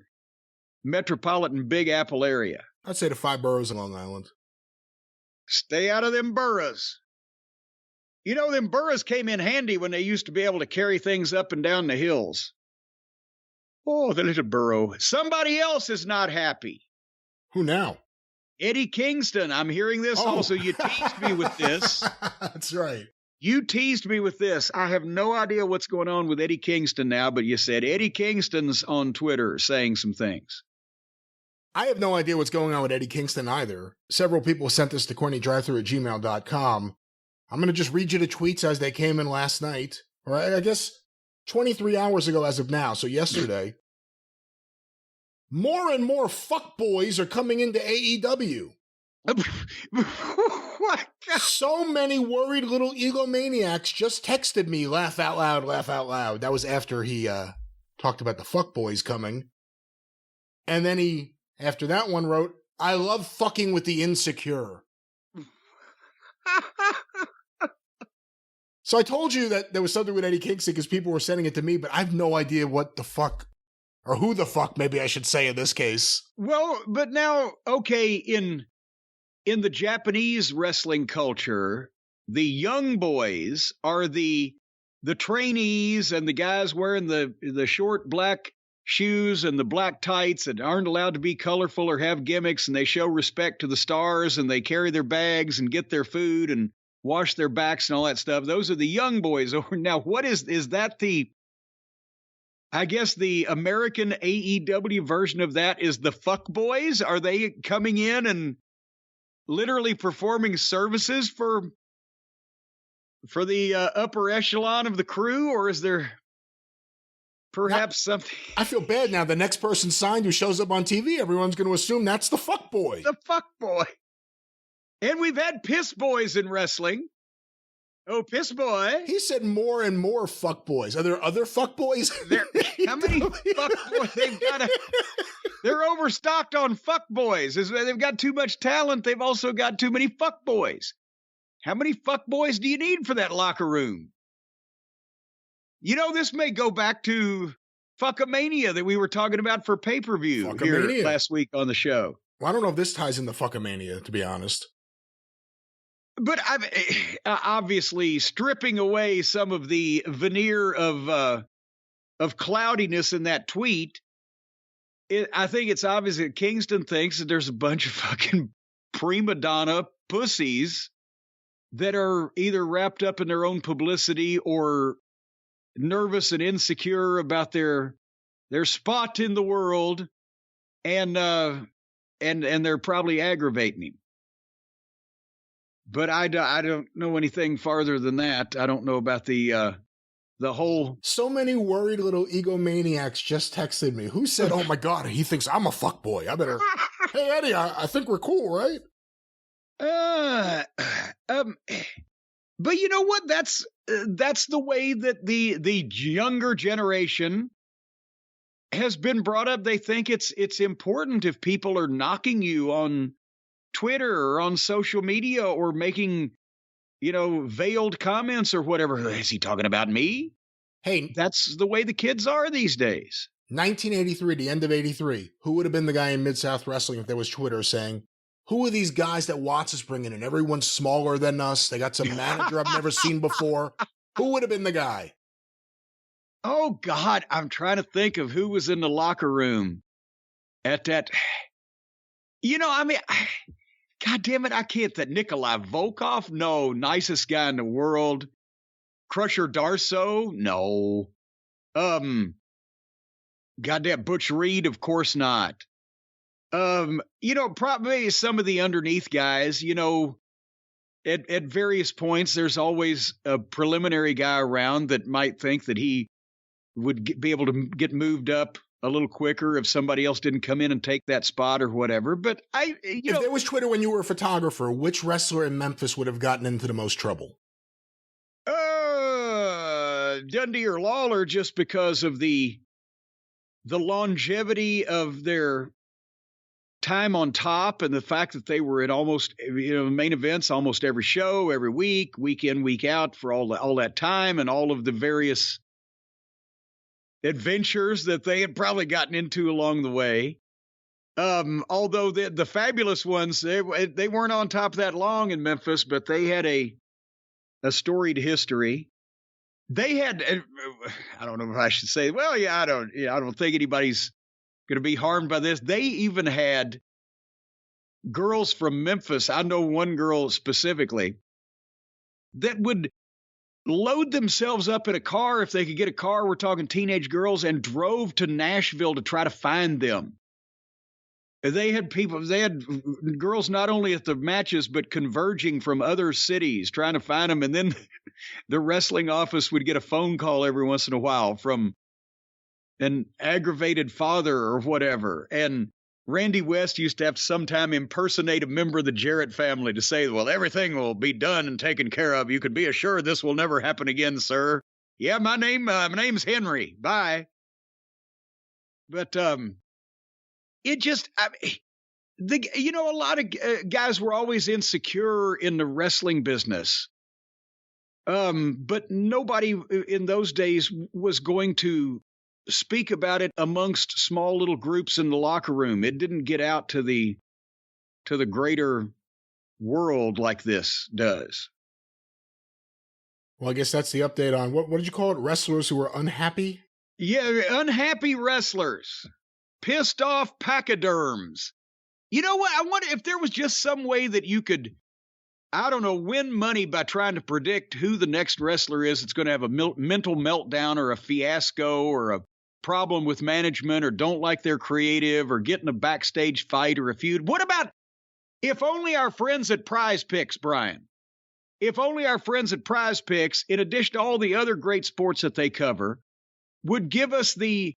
metropolitan Big Apple area? I'd say the 5 boroughs in Long Island. Stay out of them boroughs. Them boroughs came in handy when they used to be able to carry things up and down the hills. Oh, the little borough. Somebody else is not happy. Who now? Eddie Kingston. I'm hearing this also. You teased me with this. That's right. You teased me with this. I have no idea what's going on with Eddie Kingston now, but you said Eddie Kingston's on Twitter saying some things. I have no idea what's going on with Eddie Kingston either. Several people sent this to cornydrivethrue@gmail.com. I'm going to just read you the tweets as they came in last night, or I guess 23 hours ago as of now, so yesterday. More and more fuckboys are coming into AEW. What? So many worried little egomaniacs just texted me, laugh out loud, laugh out loud. That was after he talked about the fuckboys coming. And then he, after that one, wrote, I love fucking with the insecure. So I told you that there was something with Eddie Kingston because people were sending it to me, but I have no idea what the fuck, or who the fuck maybe I should say in this case. Well, but now, okay, in in the Japanese wrestling culture, the young boys are the trainees and the guys wearing the short black shoes and the black tights and aren't allowed to be colorful or have gimmicks, and they show respect to the stars and they carry their bags and get their food and wash their backs and all that stuff. Those are the young boys. Now, what is that I guess the American AEW version of that is the fuck boys? Are they coming in and literally performing services for the upper echelon of the crew, or is there perhaps something? I feel bad now. The next person signed who shows up on TV, everyone's going to assume that's the fuck boy. The fuck boy. And we've had piss boys in wrestling. Oh, piss boy. He said more and more fuck boys. Are there other fuck boys? How many fuck boys? They're overstocked on fuck boys. They've got too much talent. They've also got too many fuck boys. How many fuck boys do you need for that locker room? You know, this may go back to Fuckamania that we were talking about for pay-per-view here last week on the show. Well, I don't know if this ties into Fuckamania, to be honest. But obviously, stripping away some of the veneer of cloudiness in that tweet, I think it's obvious that Kingston thinks that there's a bunch of fucking prima donna pussies that are either wrapped up in their own publicity or nervous and insecure about their spot in the world, and they're probably aggravating him. But I don't know anything farther than that. I don't know about the whole. So many worried little egomaniacs just texted me. Who said, "Oh my God, he thinks I'm a fuckboy. I better." Hey Eddie, I think we're cool, right? But you know what? That's the way that the younger generation has been brought up. They think it's important if people are knocking you on Twitter or on social media or making, veiled comments or whatever. Is he talking about me? Hey, that's the way the kids are these days. 1983, the end of 83. Who would have been the guy in Mid-South Wrestling if there was Twitter saying, who are these guys that Watts is bringing in? Everyone's smaller than us. They got some manager I've never seen before. Who would have been the guy? Oh, God. I'm trying to think of who was in the locker room at that. God damn it. I can't think. Nikolai Volkov? No. Nicest guy in the world. Crusher Darso? No. Goddamn Butch Reed? Of course not. Probably some of the underneath guys, at various points, there's always a preliminary guy around that might think that he would be able to get moved up a little quicker if somebody else didn't come in and take that spot or whatever. But if there was Twitter when you were a photographer, which wrestler in Memphis would have gotten into the most trouble? Dundee or Lawler, just because of the longevity of their time on top and the fact that they were at almost, main events almost every show, every week, week in, week out for all that time, and all of the various adventures that they had probably gotten into along the way. Although the fabulous ones, they weren't on top that long in Memphis, but they had a storied history. They had, I don't know if I should say, well, yeah, I don't think anybody's going to be harmed by this. They even had girls from Memphis. I know one girl specifically that would load themselves up in a car if they could get a car. We're talking teenage girls, and drove to Nashville to try to find them. They had girls not only at the matches, but converging from other cities trying to find them. And then the wrestling office would get a phone call every once in a while from an aggravated father or whatever. And Randy West used to have to sometime impersonate a member of the Jarrett family to say, well, everything will be done and taken care of. You can be assured this will never happen again, sir. Yeah, my name's Henry. Bye. But, it just, a lot of guys were always insecure in the wrestling business. But nobody in those days was going to speak about it amongst small little groups in the locker room. It didn't get out to the greater world like this does. Well, I guess that's the update on, what did you call it? Wrestlers who were unhappy? Yeah, unhappy wrestlers. Pissed off pachyderms. You know what? I wonder if there was just some way that you could, I don't know, win money by trying to predict who the next wrestler is that's going to have a mental meltdown or a fiasco or a problem with management or don't like their creative or get in a backstage fight or a feud. What about if only our friends at Prize Picks, Brian? If only our friends at Prize Picks, in addition to all the other great sports that they cover, would give us the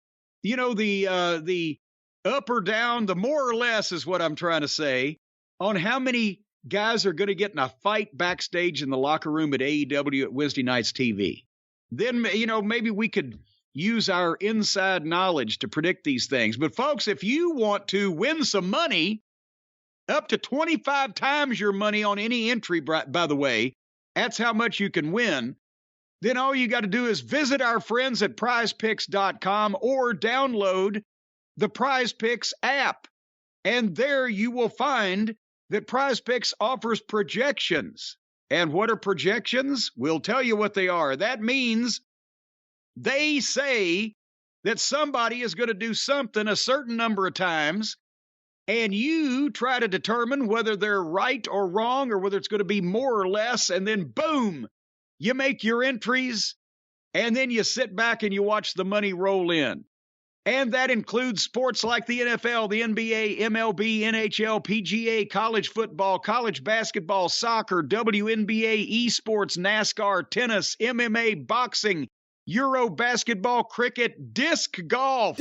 up or down, the more or less is what I'm trying to say, on how many guys are going to get in a fight backstage in the locker room at AEW at Wednesday Nights TV. Then, maybe we could use our inside knowledge to predict these things. But folks, if you want to win some money, up to 25 times your money on any entry, by the way, that's how much you can win. Then all you got to do is visit our friends at prizepicks.com or download the Prize Picks app. And there you will find that Prize Picks offers projections. And what are projections? We'll tell you what they are. That means they say that somebody is going to do something a certain number of times, and you try to determine whether they're right or wrong or whether it's going to be more or less, and then boom, you make your entries, and then you sit back and you watch the money roll in. And that includes sports like the NFL, the NBA, MLB, NHL, PGA, college football, college basketball, soccer, WNBA, esports, NASCAR, tennis, MMA, boxing, Euro basketball, cricket, disc golf,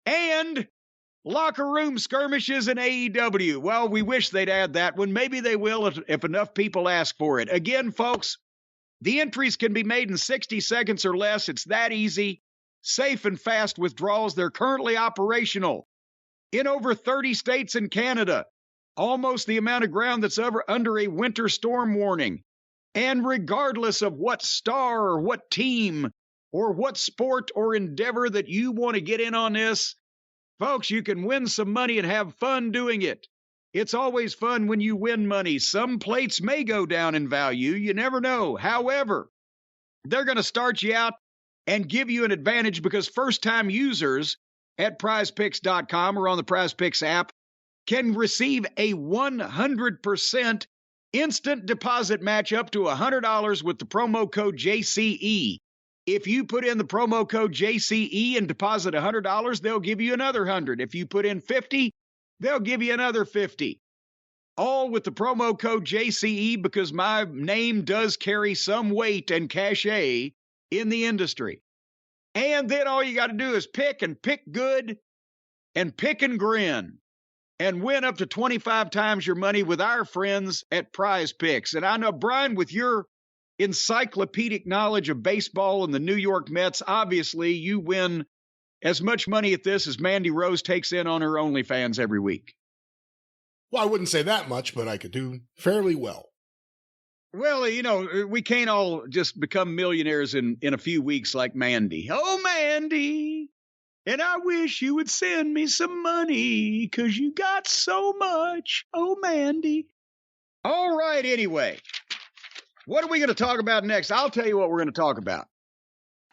and locker room skirmishes in AEW. Well, we wish they'd add that one. Maybe they will if enough people ask for it. Again, folks, the entries can be made in 60 seconds or less. It's that easy. Safe and fast withdrawals. They're currently operational in over 30 states and Canada. Almost the amount of ground that's under a winter storm warning. And regardless of what star or what team or what sport or endeavor that you want to get in on this, folks, you can win some money and have fun doing it. It's always fun when you win money. Some plates may go down in value. You never know. However, they're going to start you out and give you an advantage because first-time users at prizepicks.com or on the Prize Picks app can receive a 100% instant deposit match up to $100 with the promo code JCE. If you put in the promo code JCE and deposit $100, they'll give you another $100. If you put in $50, they'll give you another $50. All with the promo code JCE because my name does carry some weight and cachet in the industry. And then all you got to do is pick good and pick and grin and win up to 25 times your money with our friends at Prize Picks. And I know, Brian, with your encyclopedic knowledge of baseball and the New York Mets, obviously you win as much money at this as Mandy Rose takes in on her OnlyFans every week. Well, I wouldn't say that much, but I could do fairly well. Well, we can't all just become millionaires in a few weeks like Mandy. Oh, Mandy, and I wish you would send me some money because you got so much. Oh, Mandy. All right, anyway. What are we going to talk about next? I'll tell you what we're going to talk about.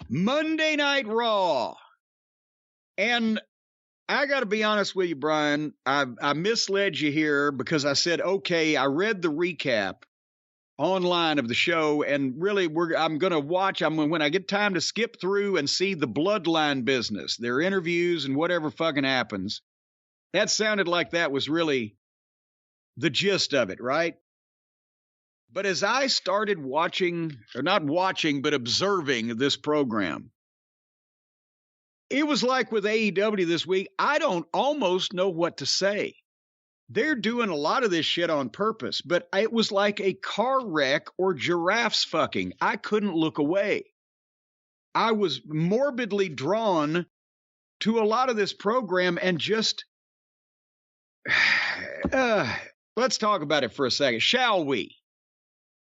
Monday Night Raw. And I got to be honest with you, Brian. I misled you here because I said, okay, I read the recap online of the show, and really I'm going to watch. When I get time to skip through and see the Bloodline business, their interviews and whatever fucking happens. That sounded like that was really the gist of it, right? But as I started watching, or not watching, but observing this program, it was like with AEW this week, I don't almost know what to say. They're doing a lot of this shit on purpose, but it was like a car wreck or giraffes fucking. I couldn't look away. I was morbidly drawn to a lot of this program and just, let's talk about it for a second, shall we?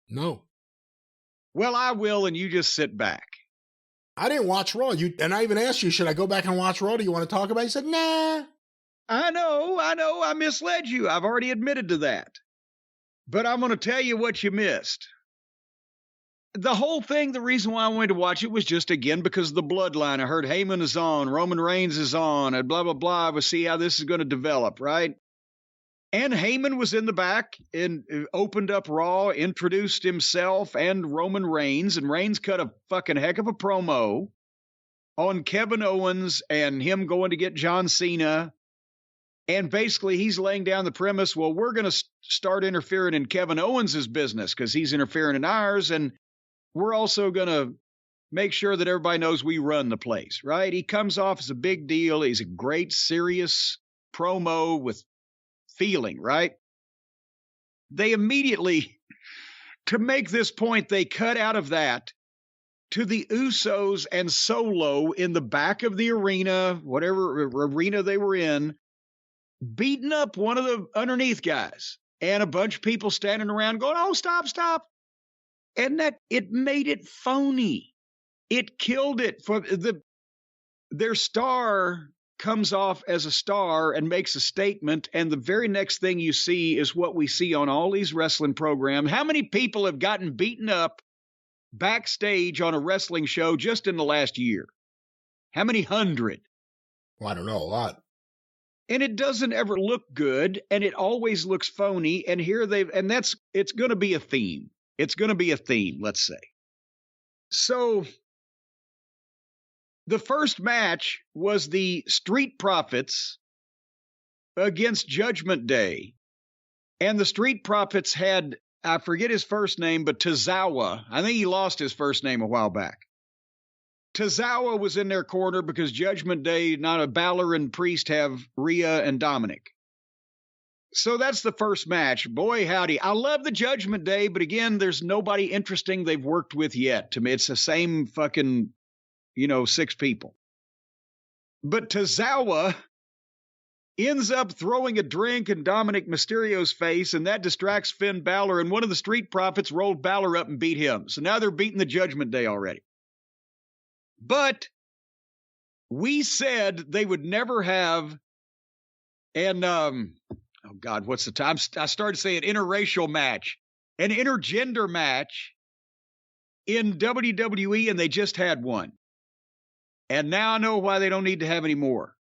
No. Well, I will, and you just sit back. I didn't watch Raw. And I even asked you, should I go back and watch Raw? Do you want to talk about it? You said, nah. I know, I misled you. I've already admitted to that. But I'm going to tell you what you missed. The whole thing, the reason why I wanted to watch it was just, again, because of the bloodline. I heard Heyman is on, Roman Reigns is on, and blah, blah, blah. We'll see how this is going to develop, right? And Heyman was in the back and opened up Raw, introduced himself and Roman Reigns, and Reigns cut a fucking heck of a promo on Kevin Owens and him going to get John Cena. And basically, he's laying down the premise, well, we're going to start interfering in Kevin Owens' business because he's interfering in ours, and we're also going to make sure that everybody knows we run the place, right? He comes off as a big deal. He's a great, serious promo with feeling, right? They immediately, to make this point, they cut out of that to the Usos and Solo in the back of the arena, whatever arena they were in, beating up one of the underneath guys, and a bunch of people standing around going, oh, stop. And that, it made it phony. It killed it. For their star comes off as a star and makes a statement, and the very next thing you see is what we see on all these wrestling programs. How many people have gotten beaten up backstage on a wrestling show just in the last year? How many hundred? Well, I don't know, a lot. And it doesn't ever look good, and it always looks phony. And here it's going to be a theme. It's going to be a theme, let's say. So the first match was the Street Profits against Judgment Day. And the Street Profits had, I forget his first name, but Tozawa. I think he lost his first name a while back. Tozawa was in their corner because Judgment Day, not a Balor and Priest, have Rhea and Dominic. So that's the first match. Boy, howdy. I love the Judgment Day, but again, there's nobody interesting they've worked with yet. To me, it's the same fucking, 6 people. But Tozawa ends up throwing a drink in Dominic Mysterio's face, and that distracts Finn Balor, and one of the Street Profits rolled Balor up and beat him. So now they're beating the Judgment Day already. But we said they would never have oh God, what's the time? I started saying interracial match, an intergender match in WWE, and they just had one. And now I know why they don't need to have any more.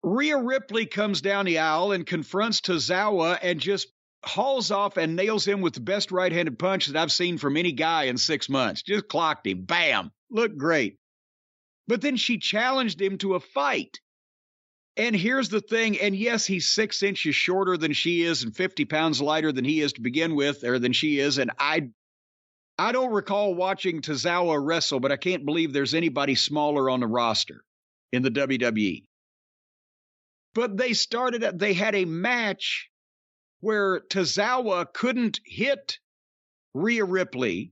Rhea Ripley comes down the aisle and confronts Tozawa and just hauls off and nails him with the best right-handed punch that I've seen from any guy in 6 months. Just clocked him. Bam. Looked great. But then she challenged him to a fight. And here's the thing. And yes, he's 6 inches shorter than she is and 50 pounds lighter than he is to begin with, or than she is. And I don't recall watching Tozawa wrestle, but I can't believe there's anybody smaller on the roster in the WWE. But they had a match where Tozawa couldn't hit Rhea Ripley.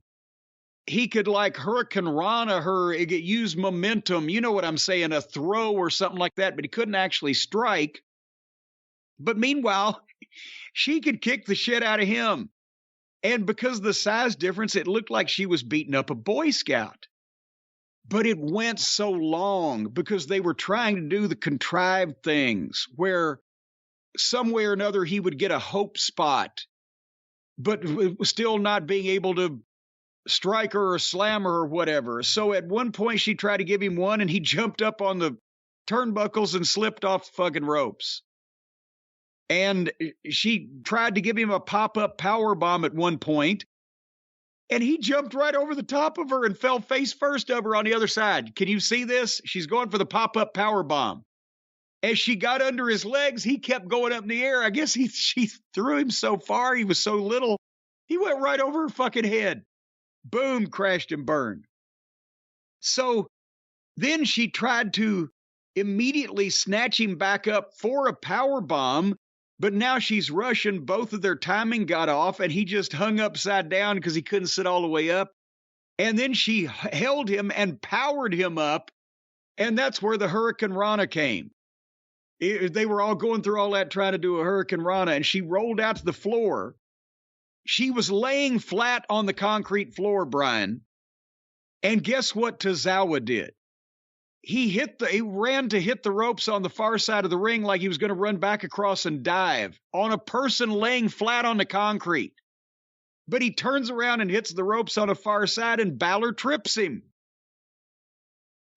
He could like Hurricane Rana her, use momentum, you know what I'm saying, a throw or something like that, but he couldn't actually strike. But meanwhile, she could kick the shit out of him. And because of the size difference, it looked like she was beating up a Boy Scout. But it went so long because they were trying to do the contrived things where some way or another he would get a hope spot, but still not being able to strike her or slam her or whatever. So at one point she tried to give him one and he jumped up on the turnbuckles and slipped off the fucking ropes. And she tried to give him a pop-up power bomb at one point, and he jumped right over the top of her and fell face first over on the other side. Can you see this? She's going for the pop-up power bomb. As she got under his legs, he kept going up in the air. I guess she threw him so far, he was so little, he went right over her fucking head. Boom, crashed and burned. So then she tried to immediately snatch him back up for a power bomb, but now she's rushing. Both of their timing got off, and he just hung upside down because he couldn't sit all the way up. And then she held him and powered him up, and that's where the Hurricane Rana came. They were all going through all that trying to do a Hurricane Rana, and she rolled out to the floor. She was laying flat on the concrete floor, Brian. And guess what Tozawa did? he ran to hit the ropes on the far side of the ring like he was going to run back across and dive on a person laying flat on the concrete. But he turns around and hits the ropes on the far side, and Balor trips him.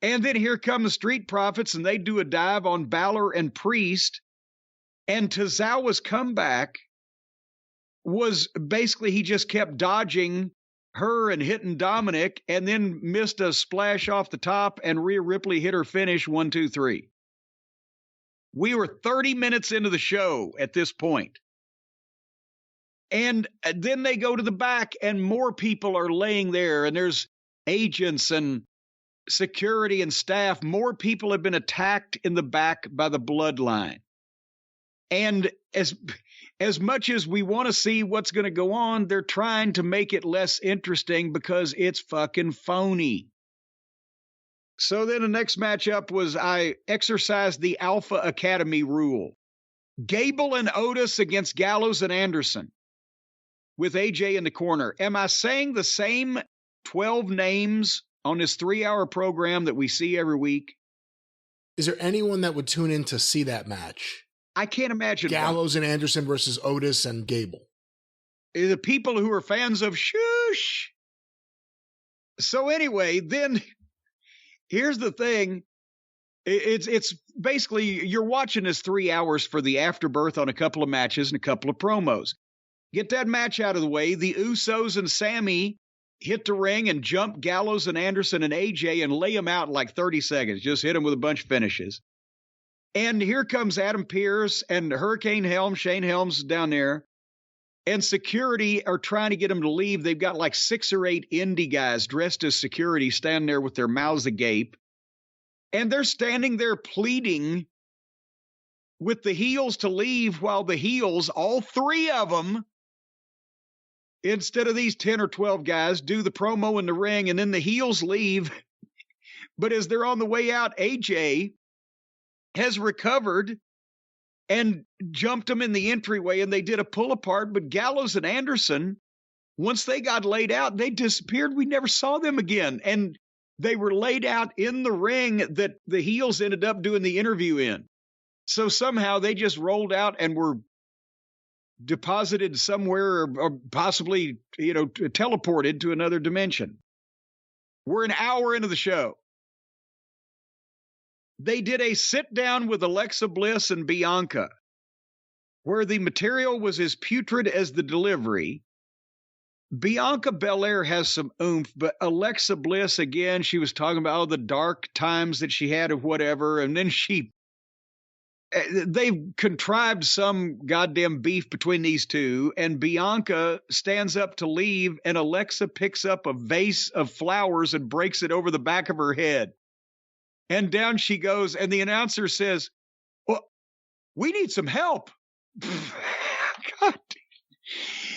And then here come the Street Profits, and they do a dive on Balor and Priest. And Tozawa's comeback was basically he just kept dodging her and hitting Dominic, and then missed a splash off the top, and Rhea Ripley hit her finish 1, 2, 3. We were 30 minutes into the show at this point. And then they go to the back, and more people are laying there, and there's agents and security and staff. More people have been attacked in the back by the bloodline. And as much as we want to see what's going to go on, they're trying to make it less interesting because it's fucking phony. So then the next matchup was I exercised the Alpha Academy rule. Gable and Otis against Gallows and Anderson with AJ in the corner. Am I saying the same 12 names on this 3-hour program that we see every week? Is there anyone that would tune in to see that match? I can't imagine. Gallows and Anderson versus Otis and Gable. The people who are fans of Shush. So anyway, then here's the thing. It's basically you're watching this 3 hours for the afterbirth on a couple of matches and a couple of promos. Get that match out of the way. The Usos and Sammy hit the ring and jump Gallows and Anderson and AJ and lay them out in like 30 seconds. Just hit them with a bunch of finishes. And here comes Adam Pearce and Hurricane Helms, Shane Helms down there. And security are trying to get them to leave. They've got like 6 or 8 indie guys dressed as security standing there with their mouths agape. And they're standing there pleading with the heels to leave while the heels, all 3 of them, instead of these 10 or 12 guys, do the promo in the ring, and then the heels leave. But as they're on the way out, AJ has recovered and jumped them in the entryway, and they did a pull apart. But Gallows and Anderson, once they got laid out, they disappeared. We never saw them again. And they were laid out in the ring that the heels ended up doing the interview in. So somehow they just rolled out and were deposited somewhere or possibly, teleported to another dimension. We're an hour into the show. They did a sit down with Alexa Bliss and Bianca, where the material was as putrid as the delivery. Bianca Belair has some oomph, but Alexa Bliss, again, she was talking about all the dark times that she had or whatever, and then they've contrived some goddamn beef between these two, and Bianca stands up to leave, and Alexa picks up a vase of flowers and breaks it over the back of her head. And down she goes, and the announcer says, well, we need some help. God.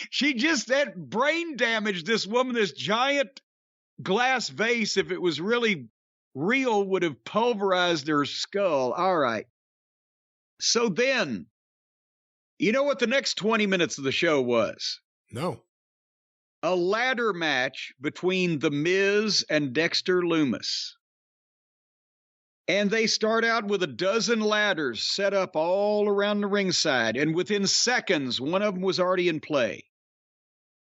She just had brain damage, this woman, this giant glass vase, if it was really real, would have pulverized her skull. All right. So then, you know what the next 20 minutes of the show was? No. A ladder match between The Miz and Dexter Lumis. And they start out with a dozen ladders set up all around the ringside. And within seconds, one of them was already in play.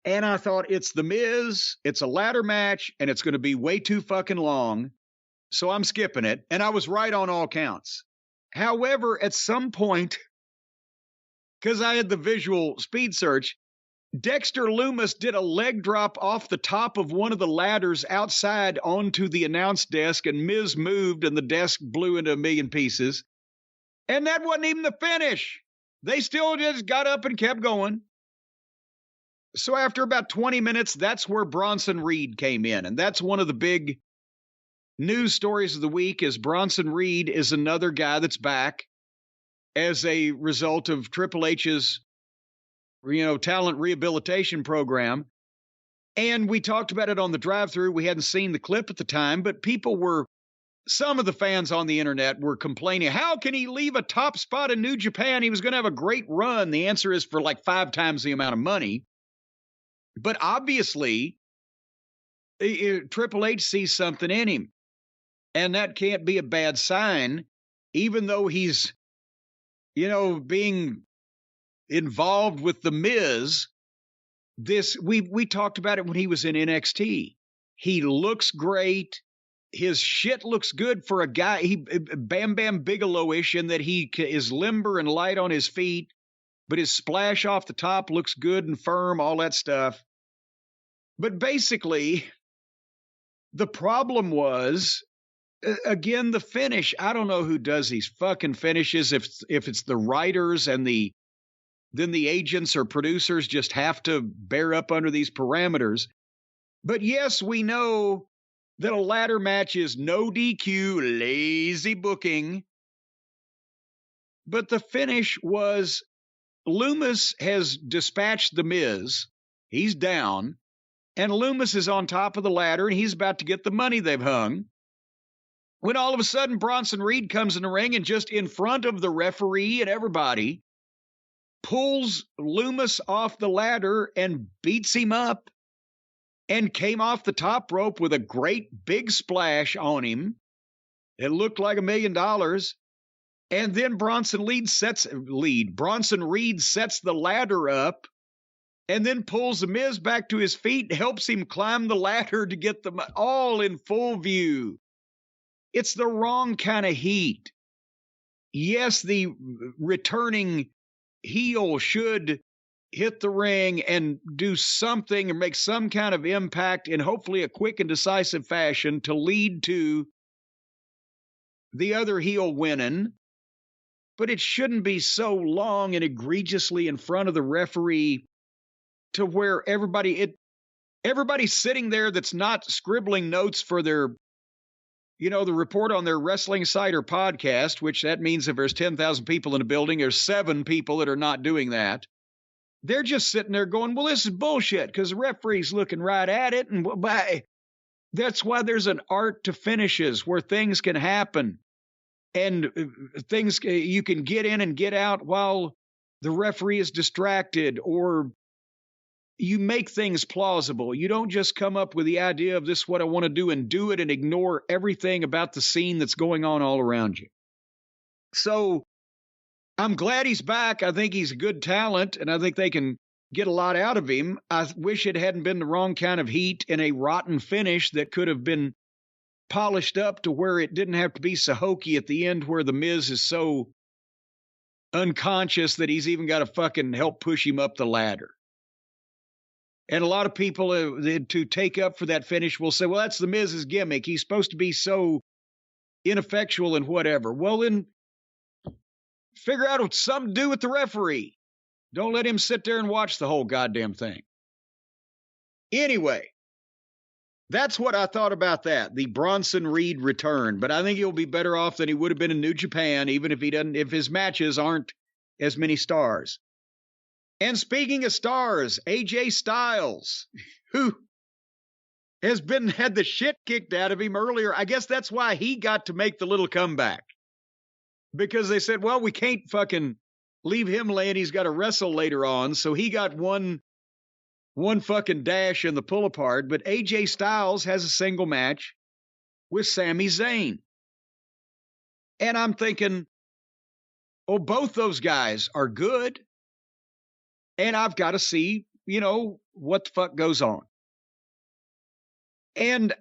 And I thought, it's The Miz, it's a ladder match, and it's going to be way too fucking long. So I'm skipping it. And I was right on all counts. However, at some point, because I had the visual speed search, Dexter Lumis did a leg drop off the top of one of the ladders outside onto the announce desk, and Miz moved, and the desk blew into a million pieces. And that wasn't even the finish. They still just got up and kept going. So after about 20 minutes, that's where Bronson Reed came in. And that's one of the big news stories of the week is Bronson Reed is another guy that's back as a result of Triple H's talent rehabilitation program. And we talked about it on the drive-thru. We hadn't seen the clip at the time, but some of the fans on the internet were complaining, how can he leave a top spot in New Japan? He was going to have a great run. The answer is for like 5 times the amount of money. But obviously, Triple H sees something in him. And that can't be a bad sign, even though he's, being involved with The Miz. We talked about it when he was in NXT. He looks great. His shit looks good for a guy, Bam Bam Bigelow-ish, in that he is limber and light on his feet, but his splash off the top looks good and firm, all that stuff. But basically, the problem was, again, the finish. I don't know who does these fucking finishes, if it's the writers and then the agents or producers just have to bear up under these parameters. But yes, we know that a ladder match is no DQ, lazy booking. But the finish was, Loomis has dispatched The Miz. He's down. And Loomis is on top of the ladder, and he's about to get the money they've hung. When all of a sudden, Bronson Reed comes in the ring and just in front of the referee and everybody, pulls Loomis off the ladder and beats him up, and came off the top rope with a great big splash on him. It looked like $1 million. And then Bronson Reed sets the ladder up and then pulls The Miz back to his feet and helps him climb the ladder to get them all in full view. It's the wrong kind of heat. Yes, the returning heel should hit the ring and do something or make some kind of impact in hopefully a quick and decisive fashion to lead to the other heel winning. But it shouldn't be so long and egregiously in front of the referee to where everybody's sitting there that's not scribbling notes for their, the report on their wrestling site or podcast, which that means if there's 10,000 people in a building, there's 7 people that are not doing that. They're just sitting there going, well, this is bullshit because the referee's looking right at it. And that's why there's an art to finishes where things can happen and things you can get in and get out while the referee is distracted, or you make things plausible. You don't just come up with the idea of this is what I want to do and do it and ignore everything about the scene that's going on all around you. So I'm glad he's back. I think he's a good talent, and I think they can get a lot out of him. I wish it hadn't been the wrong kind of heat and a rotten finish that could have been polished up to where it didn't have to be so hokey at the end where The Miz is so unconscious that he's even got to fucking help push him up the ladder. And a lot of people to take up for that finish will say, well, that's The Miz's gimmick. He's supposed to be so ineffectual and whatever. Well, then figure out what something to do with the referee. Don't let him sit there and watch the whole goddamn thing. Anyway, that's what I thought about that, the Bronson Reed return. But I think he'll be better off than he would have been in New Japan, even if his matches aren't as many stars. And speaking of stars, AJ Styles, who has had the shit kicked out of him earlier. I guess that's why he got to make the little comeback. Because they said, well, we can't fucking leave him laying. He's got to wrestle later on. So he got one fucking dash in the pull apart. But AJ Styles has a single match with Sami Zayn. And I'm thinking, oh, both those guys are good. And I've got to see, what the fuck goes on. And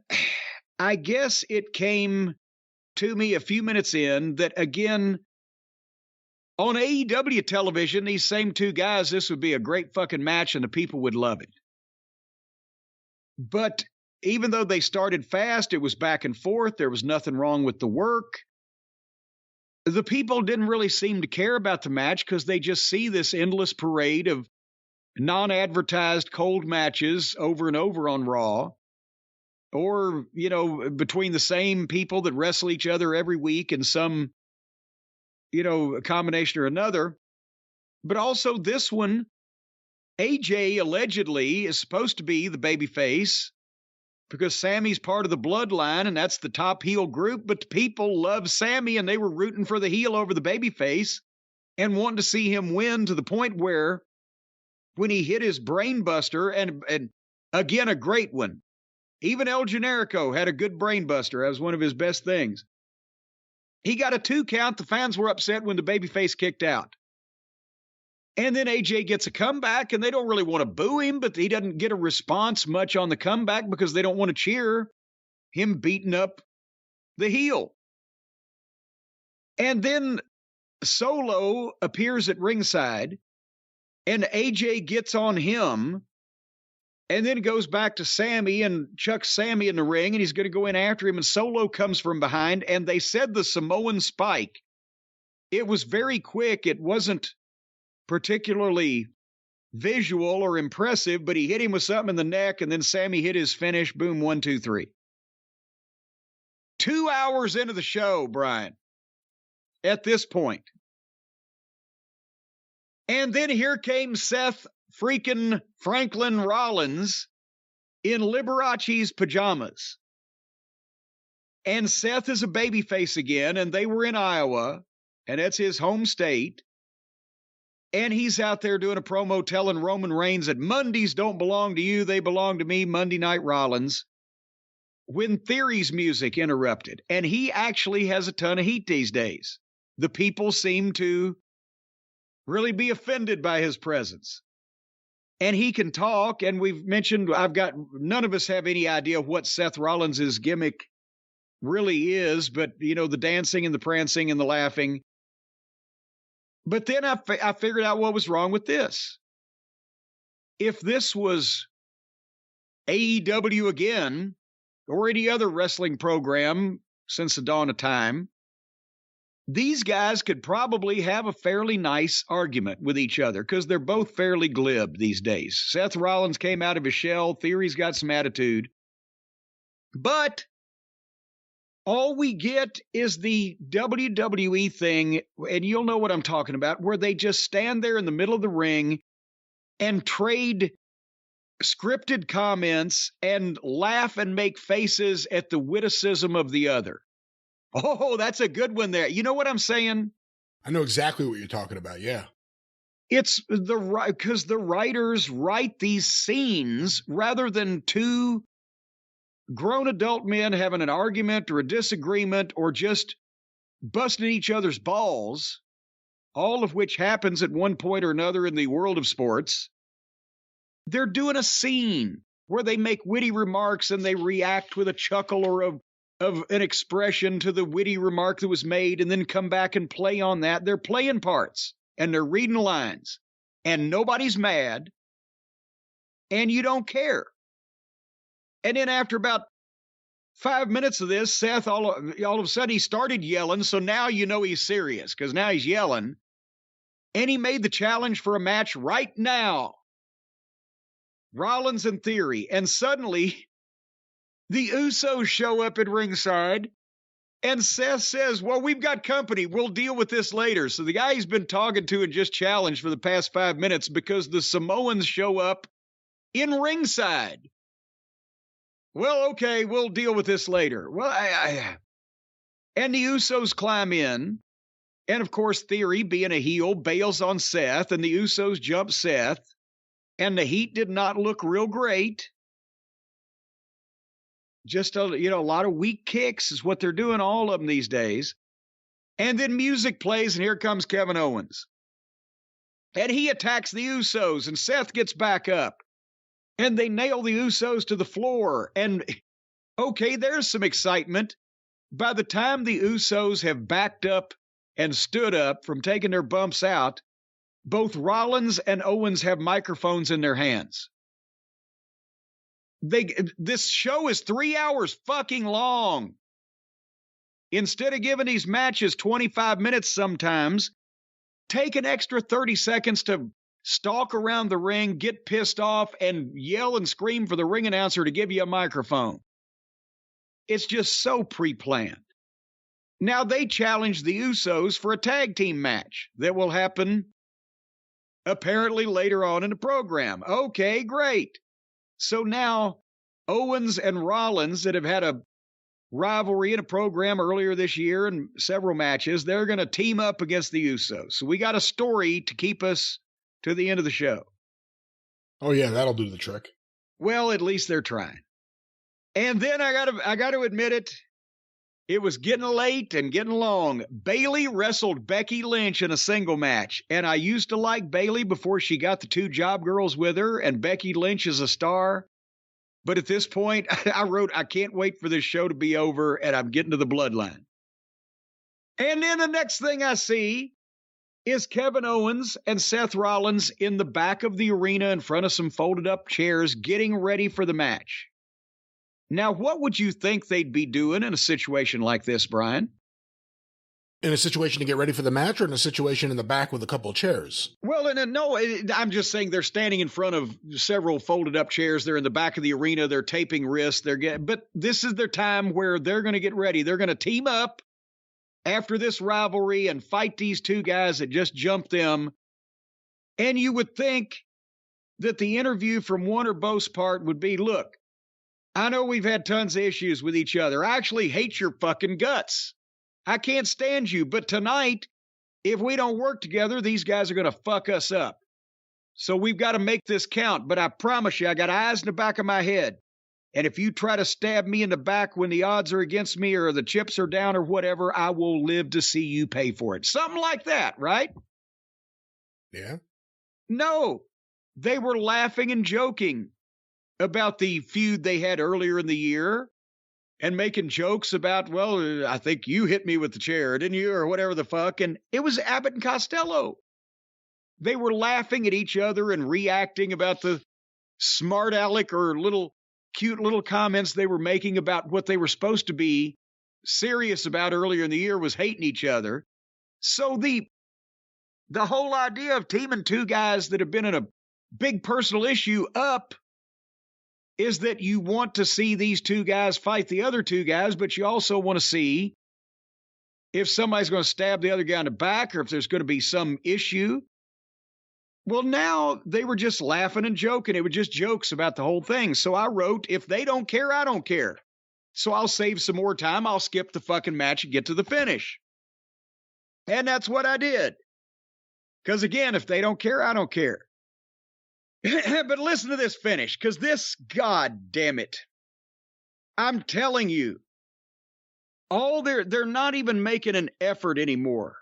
I guess it came to me a few minutes in that, again, on AEW television, these same two guys, this would be a great fucking match and the people would love it. But even though they started fast, it was back and forth. There was nothing wrong with the work. The people didn't really seem to care about the match because they just see this endless parade of non-advertised cold matches over and over on Raw. Or, between the same people that wrestle each other every week in some, a combination or another. But also this one, AJ allegedly is supposed to be the babyface because Sammy's part of the bloodline and that's the top heel group. But the people love Sammy and they were rooting for the heel over the babyface and wanting to see him win to the point where when he hit his brain buster and again, a great one. Even El Generico had a good brain buster. That was one of his best things. He got a 2 count. The fans were upset when the babyface kicked out. And then AJ gets a comeback, and they don't really want to boo him, but he doesn't get a response much on the comeback because they don't want to cheer him beating up the heel. And then Solo appears at ringside, and AJ gets on him, and then goes back to Sammy and chucks Sammy in the ring, and he's going to go in after him, and Solo comes from behind, and they said the Samoan spike. It was very quick. It wasn't particularly visual or impressive, but he hit him with something in the neck, and then Sammy hit his finish. Boom, 1, 2, 3. 2 hours into the show, Brian, at this point. And then here came Seth freaking Franklin Rollins in Liberace's pajamas. And Seth is a babyface again, and they were in Iowa, and that's his home state. And he's out there doing a promo telling Roman Reigns that Mondays don't belong to you, they belong to me, Monday Night Rollins. When Theory's music interrupted, and he actually has a ton of heat these days. The people seem to really be offended by his presence. And he can talk, and we've mentioned, none of us have any idea what Seth Rollins' gimmick really is, but, the dancing and the prancing and the laughing. But then I figured out what was wrong with this. If this was AEW again, or any other wrestling program since the dawn of time, these guys could probably have a fairly nice argument with each other because they're both fairly glib these days. Seth Rollins came out of his shell. Theory's got some attitude. But all we get is the WWE thing, and you'll know what I'm talking about, where they just stand there in the middle of the ring and trade scripted comments and laugh and make faces at the witticism of the other. Oh, that's a good one there. You know what I'm saying? I know exactly what you're talking about, yeah. It's because the writers write these scenes rather than two grown adult men having an argument or a disagreement or just busting each other's balls, all of which happens at one point or another in the world of sports. They're doing a scene where they make witty remarks and they react with a chuckle or of an expression to the witty remark that was made and then come back and play on that. They're playing parts and they're reading lines and nobody's mad and you don't care. And then after about 5 minutes of this, Seth, all of a sudden he started yelling. So now you know he's serious because now he's yelling. And he made the challenge for a match right now. Rollins and Theory. And suddenly the Usos show up at ringside. And Seth says, well, we've got company. We'll deal with this later. So the guy he's been talking to and just challenged for the past 5 minutes because the Samoans show up in ringside. Well, okay, we'll deal with this later. Well, and the Usos climb in. And, of course, Theory, being a heel, bails on Seth. And the Usos jump Seth. And the heat did not look real great. Just a lot of weak kicks is what they're doing, all of them these days. And then music plays, and here comes Kevin Owens. And he attacks the Usos, and Seth gets back up. And they nail the Usos to the floor. And, okay, there's some excitement. By the time the Usos have backed up and stood up from taking their bumps out, both Rollins and Owens have microphones in their hands. This show is 3 hours fucking long. Instead of giving these matches 25 minutes sometimes, take an extra 30 seconds to stalk around the ring, get pissed off, and yell and scream for the ring announcer to give you a microphone. It's just so pre-planned. Now they challenge the Usos for a tag team match that will happen apparently later on in the program. Okay, great. So now Owens and Rollins, that have had a rivalry in a program earlier this year and several matches, they're going to team up against the Usos. So we got a story to keep us to the end of the show. Oh, yeah, that'll do the trick. Well, at least they're trying. And then I got to admit it. It was getting late and getting long. Bayley wrestled Becky Lynch in a single match. And I used to like Bayley before she got the 2 job girls with her, and Becky Lynch is a star. But at this point, I wrote, I can't wait for this show to be over, and I'm getting to the bloodline. And then the next thing I see is Kevin Owens and Seth Rollins in the back of the arena in front of some folded up chairs getting ready for the match. Now, what would you think they'd be doing in a situation like this, Brian? In a situation to get ready for the match, or in a situation in the back with a couple of chairs? Well, no, I'm just saying they're standing in front of several folded up chairs. They're in the back of the arena. They're taping wrists. But this is their time where they're going to get ready. They're going to team up after this rivalry and fight these 2 guys that just jumped them. And you would think that the interview from one or both part would be, look, I know we've had tons of issues with each other. I actually hate your fucking guts. I can't stand you. But tonight, if we don't work together, these guys are going to fuck us up. So we've got to make this count. But I promise you, I got eyes in the back of my head. And if you try to stab me in the back when the odds are against me or the chips are down or whatever, I will live to see you pay for it. Something like that, right? Yeah. No, they were laughing and joking about the feud they had earlier in the year and making jokes about, well, I think you hit me with the chair, didn't you? Or whatever the fuck. And it was Abbott and Costello. They were laughing at each other and reacting about the smart aleck or cute little comments they were making about what they were supposed to be serious about earlier in the year was hating each other. So the whole idea of teaming 2 guys that have been in a big personal issue up is that you want to see these 2 guys fight the other 2 guys, but you also want to see if somebody's going to stab the other guy in the back or if there's going to be some issue. Well, now they were just laughing and joking. It was just jokes about the whole thing. So I wrote, if they don't care, I don't care. So I'll save some more time. I'll skip the fucking match and get to the finish. And that's what I did. Because again, if they don't care, I don't care. But listen to this finish, because this, God damn it, I'm telling you, they're not even making an effort anymore.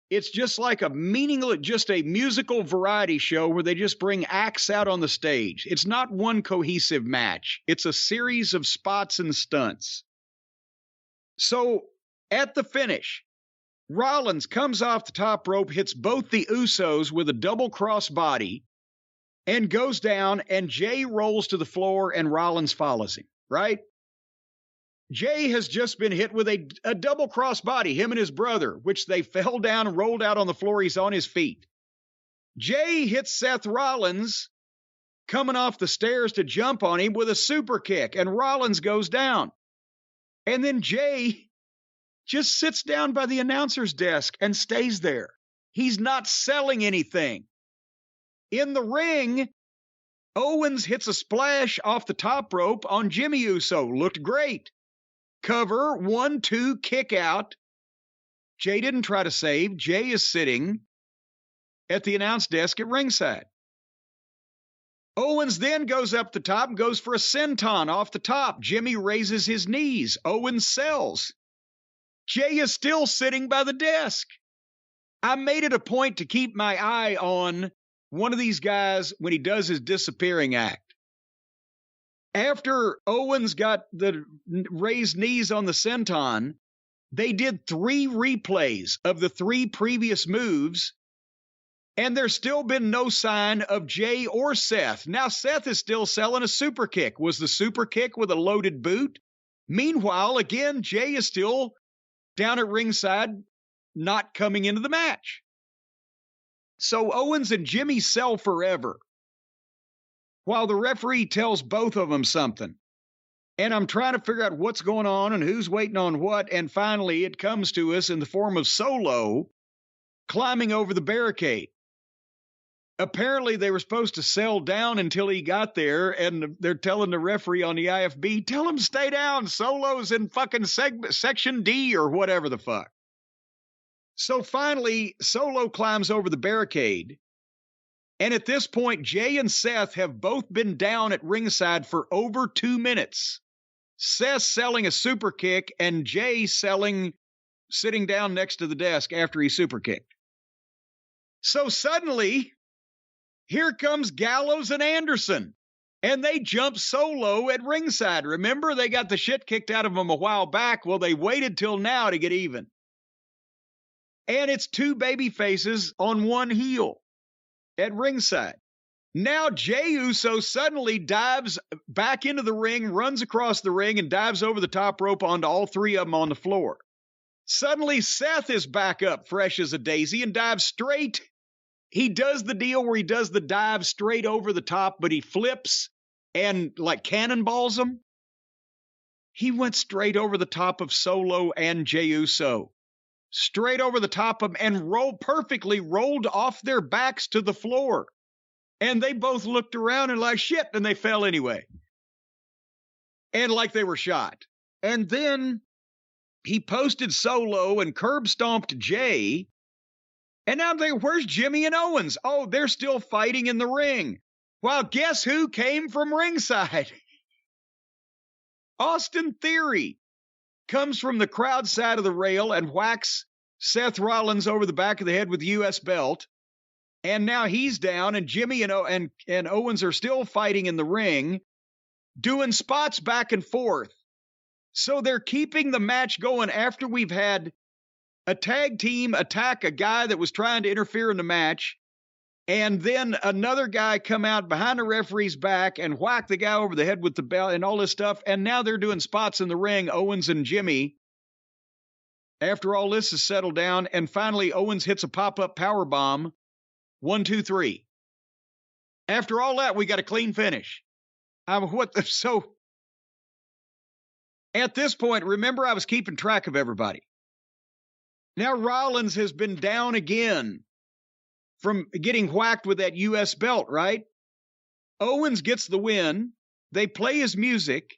It's just like a musical variety show where they just bring acts out on the stage. It's not one cohesive match. It's a series of spots and stunts. So at the finish, Rollins comes off the top rope, hits both the Usos with a double cross body, and goes down, and Jay rolls to the floor, and Rollins follows him, right? Jay has just been hit with a double cross body, him and his brother, which they fell down and rolled out on the floor. He's on his feet. Jay hits Seth Rollins coming off the stairs to jump on him with a super kick, and Rollins goes down. And then Jay just sits down by the announcer's desk and stays there. He's not selling anything. In the ring, Owens hits a splash off the top rope on Jimmy Uso. Looked great. Cover, 1-2, kick out. Jay didn't try to save. Jay is sitting at the announce desk at ringside. Owens then goes up the top and goes for a senton off the top. Jimmy raises his knees. Owens sells. Jay is still sitting by the desk. I made it a point to keep my eye on one of these guys when he does his disappearing act. After Owens got the raised knees on the senton, they did 3 replays of the 3 previous moves, and there's still been no sign of Jay or Seth. Now, Seth is still selling a super kick. Was the super kick with a loaded boot? Meanwhile, again, Jay is still down at ringside, not coming into the match. So Owens and Jimmy sell forever, while the referee tells both of them something. And I'm trying to figure out what's going on and who's waiting on what. And finally, it comes to us in the form of Solo climbing over the barricade. Apparently, they were supposed to sell down until he got there, and they're telling the referee on the IFB, tell him stay down. Solo's in fucking section D or whatever the fuck. So finally, Solo climbs over the barricade. And at this point, Jay and Seth have both been down at ringside for over 2 minutes. Seth selling a super kick, and Jay sitting down next to the desk after he super kicked. So suddenly, here comes Gallows and Anderson, and they jump solo at ringside. Remember, they got the shit kicked out of them a while back. Well, they waited till now to get even. And it's two baby faces on one heel at ringside. Now Jey Uso suddenly dives back into the ring, runs across the ring, and dives over the top rope onto all three of them on the floor. Suddenly Seth is back up fresh as a daisy and dives straight. He does the deal where he does the dive straight over the top, but he flips and like cannonballs them. He went straight over the top of Solo and Jey Uso. Straight over the top of them and rolled off their backs to the floor. And they both looked around and like, shit, and they fell anyway. And like they were shot. And then he posted Solo and curb stomped Jay. And now I'm thinking, where's Jimmy and Owens? Oh, they're still fighting in the ring. Well, guess who came from ringside? Austin Theory comes from the crowd side of the rail and whacks Seth Rollins over the back of the head with the U.S. belt. And now he's down, and Jimmy and Owens are still fighting in the ring, doing spots back and forth. So they're keeping the match going after we've had a tag team attack a guy that was trying to interfere in the match, and then another guy come out behind the referee's back and whack the guy over the head with the belt and all this stuff. And now they're doing spots in the ring, Owens and Jimmy. After all this is settled down, and finally Owens hits a pop-up powerbomb. 1, 2, 3. After all that, we got a clean finish. So at this point, remember I was keeping track of everybody. Now Rollins has been down again from getting whacked with that U.S. belt, right? Owens gets the win. They play his music.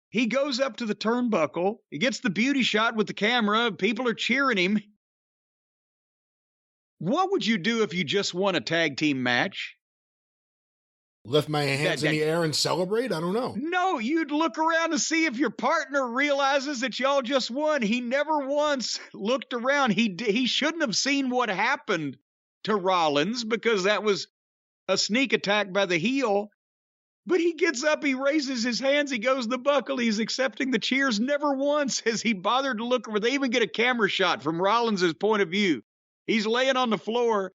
He goes up to the turnbuckle. He gets the beauty shot with the camera. People are cheering him. What would you do if you just won a tag team match? Lift my hands in the air and celebrate? I don't know. No, you'd look around to see if your partner realizes that y'all just won. He never once looked around. He shouldn't have seen what happened to Rollins because that was a sneak attack by the heel. But he gets up, he raises his hands, he goes to the buckle, he's accepting the cheers. Never once has he bothered to look over. They even get a camera shot from Rollins' point of view. He's laying on the floor,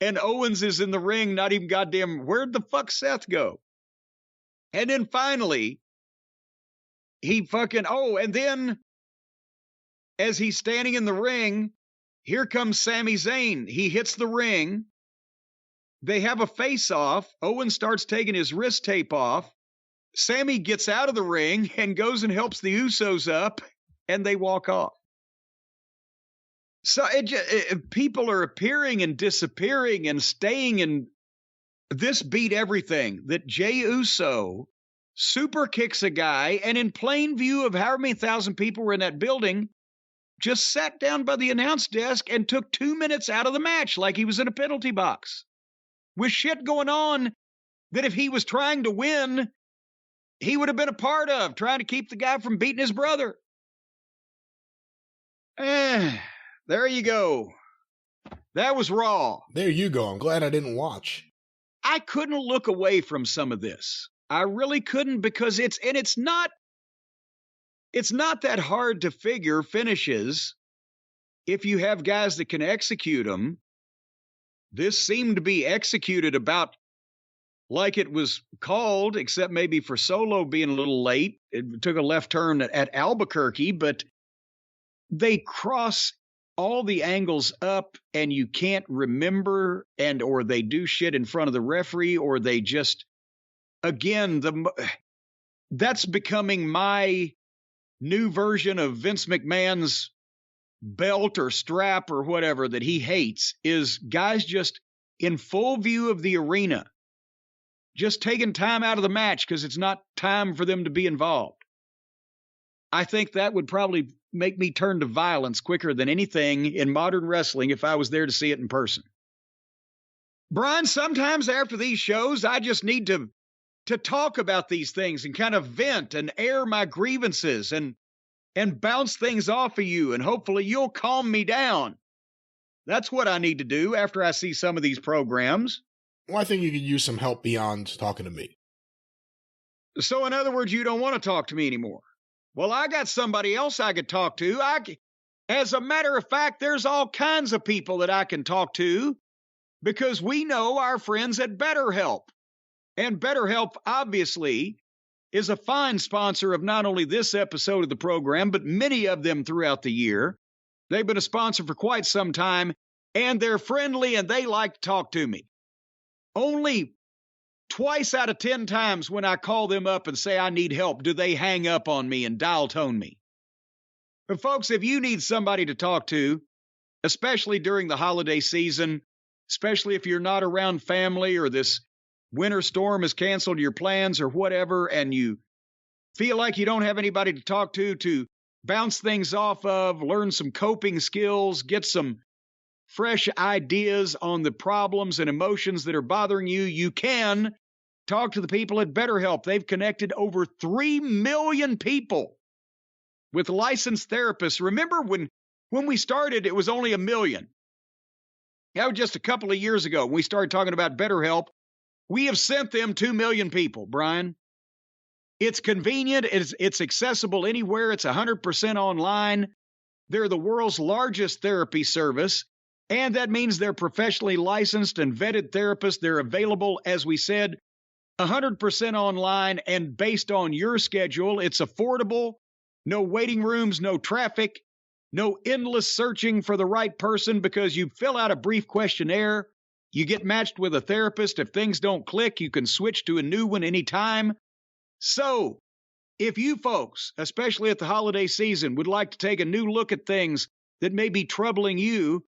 and Owens is in the ring, not even goddamn, where'd the fuck Seth go? And then finally, and then as he's standing in the ring, here comes Sami Zayn. He hits the ring. They have a face-off. Owens starts taking his wrist tape off. Sami gets out of the ring and goes and helps the Usos up, and they walk off. So people are appearing and disappearing and staying, and this beat everything. That Jey Uso super kicks a guy, and in plain view of however many thousand people were in that building, just sat down by the announce desk and took 2 minutes out of the match like he was in a penalty box. With shit going on that if he was trying to win, he would have been a part of, trying to keep the guy from beating his brother. There you go. That was Raw. There you go. I'm glad I didn't watch. I couldn't look away from some of this. I really couldn't, because it's not that hard to figure finishes if you have guys that can execute them. This seemed to be executed about like it was called, except maybe for Solo being a little late. It took a left turn at Albuquerque, but they cross all the angles up and you can't remember, or they do shit in front of the referee, or they just, again, that's becoming my new version of Vince McMahon's belt or strap or whatever that he hates, is guys just in full view of the arena, just taking time out of the match because it's not time for them to be involved. I think that would probably make me turn to violence quicker than anything in modern wrestling if I was there to see it in person. Brian, sometimes after these shows, I just need to to talk about these things and kind of vent and air my grievances and bounce things off of you, and hopefully you'll calm me down. That's what I need to do after I see some of these programs. Well, I think you could use some help beyond talking to me. So in other words, you don't want to talk to me anymore. Well, I got somebody else I could talk to. As a matter of fact, there's all kinds of people that I can talk to because we know our friends at BetterHelp. And BetterHelp, obviously, is a fine sponsor of not only this episode of the program, but many of them throughout the year. They've been a sponsor for quite some time, and they're friendly and they like to talk to me. Only twice out of 10 times when I call them up and say I need help, do they hang up on me and dial tone me. But folks, if you need somebody to talk to, especially during the holiday season, especially if you're not around family or this winter storm has canceled your plans or whatever, and you feel like you don't have anybody to talk to bounce things off of, learn some coping skills, get some fresh ideas on the problems and emotions that are bothering you, you can talk to the people at BetterHelp. They've connected over 3 million people with licensed therapists. Remember when we started, it was only 1 million. That was just a couple of years ago when we started talking about BetterHelp. We have sent them 2 million people, Brian. It's convenient. It's accessible anywhere. It's 100% online. They're the world's largest therapy service, and that means they're professionally licensed and vetted therapists. They're available, as we said, 100% online and based on your schedule. It's affordable. No waiting rooms, no traffic, no endless searching for the right person because you fill out a brief questionnaire. You get matched with a therapist. If things don't click, you can switch to a new one anytime. So, if you folks, especially at the holiday season, would like to take a new look at things that may be troubling you,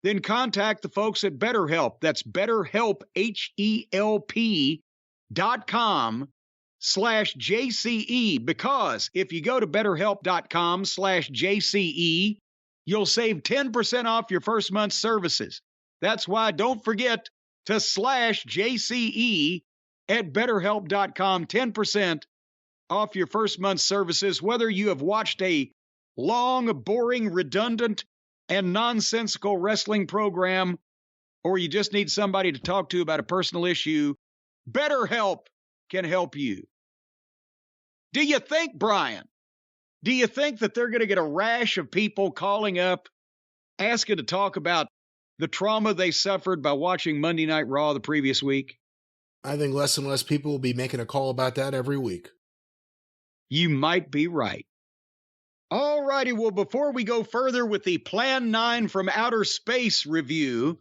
then contact the folks at BetterHelp. That's BetterHelp, HELP.com/JCE, because if you go to BetterHelp.com/JCE, you'll save 10% off your first month's services. That's why don't forget to /JCE at BetterHelp.com, 10% off your first month's services, whether you have watched a long, boring, redundant, and nonsensical wrestling program, or you just need somebody to talk to about a personal issue. BetterHelp can help you. Do you think, Brian, that they're going to get a rash of people calling up, asking to talk about the trauma they suffered by watching Monday Night Raw the previous week? I think less and less people will be making a call about that every week. You might be right. All righty, well, before we go further with the Plan 9 from Outer Space review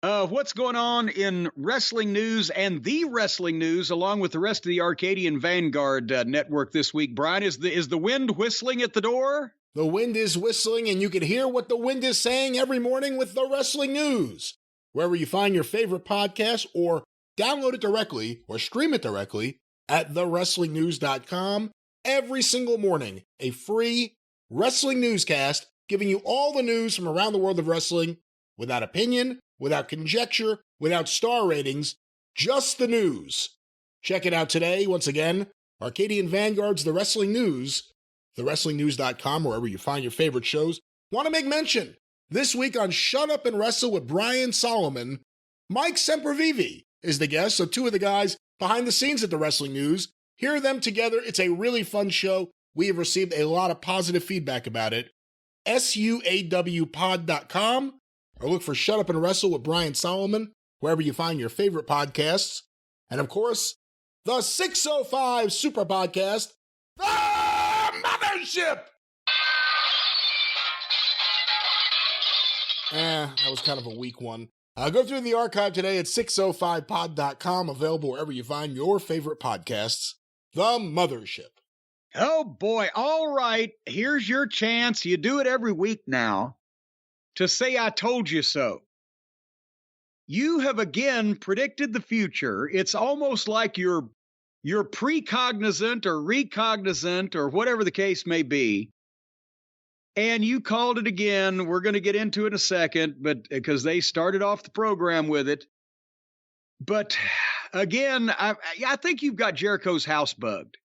of what's going on in wrestling news and the wrestling news, along with the rest of the Arcadian Vanguard network this week, Brian, is the wind whistling at the door? The wind is whistling, and you can hear what the wind is saying every morning with the wrestling news. Wherever you find your favorite podcast, or download it directly or stream it directly at thewrestlingnews.com. Every single morning, a free wrestling newscast giving you all the news from around the world of wrestling without opinion, without conjecture, without star ratings, just the news. Check it out today. Once again, Arcadian Vanguard's The Wrestling News, thewrestlingnews.com, wherever you find your favorite shows. Want to make mention, this week on Shut Up and Wrestle with Brian Solomon, Mike Sempervive is the guest, so two of the guys behind the scenes at The Wrestling News. Hear them together. It's a really fun show. We have received a lot of positive feedback about it. SUAWpod.com, or look for Shut Up and Wrestle with Brian Solomon, wherever you find your favorite podcasts. And of course, the 605 Superpodcast, The Mothership! That was kind of a weak one. Go through the archive today at 605pod.com, available wherever you find your favorite podcasts. The Mothership. Oh boy, all right, here's your chance. You do it every week now to say I told you so. You have again predicted the future. It's almost like you're precognizant or recognizant or whatever the case may be. And you called it again. We're going to get into it in a second, but because they started off the program with it. But again, I think you've got Jericho's house bugged.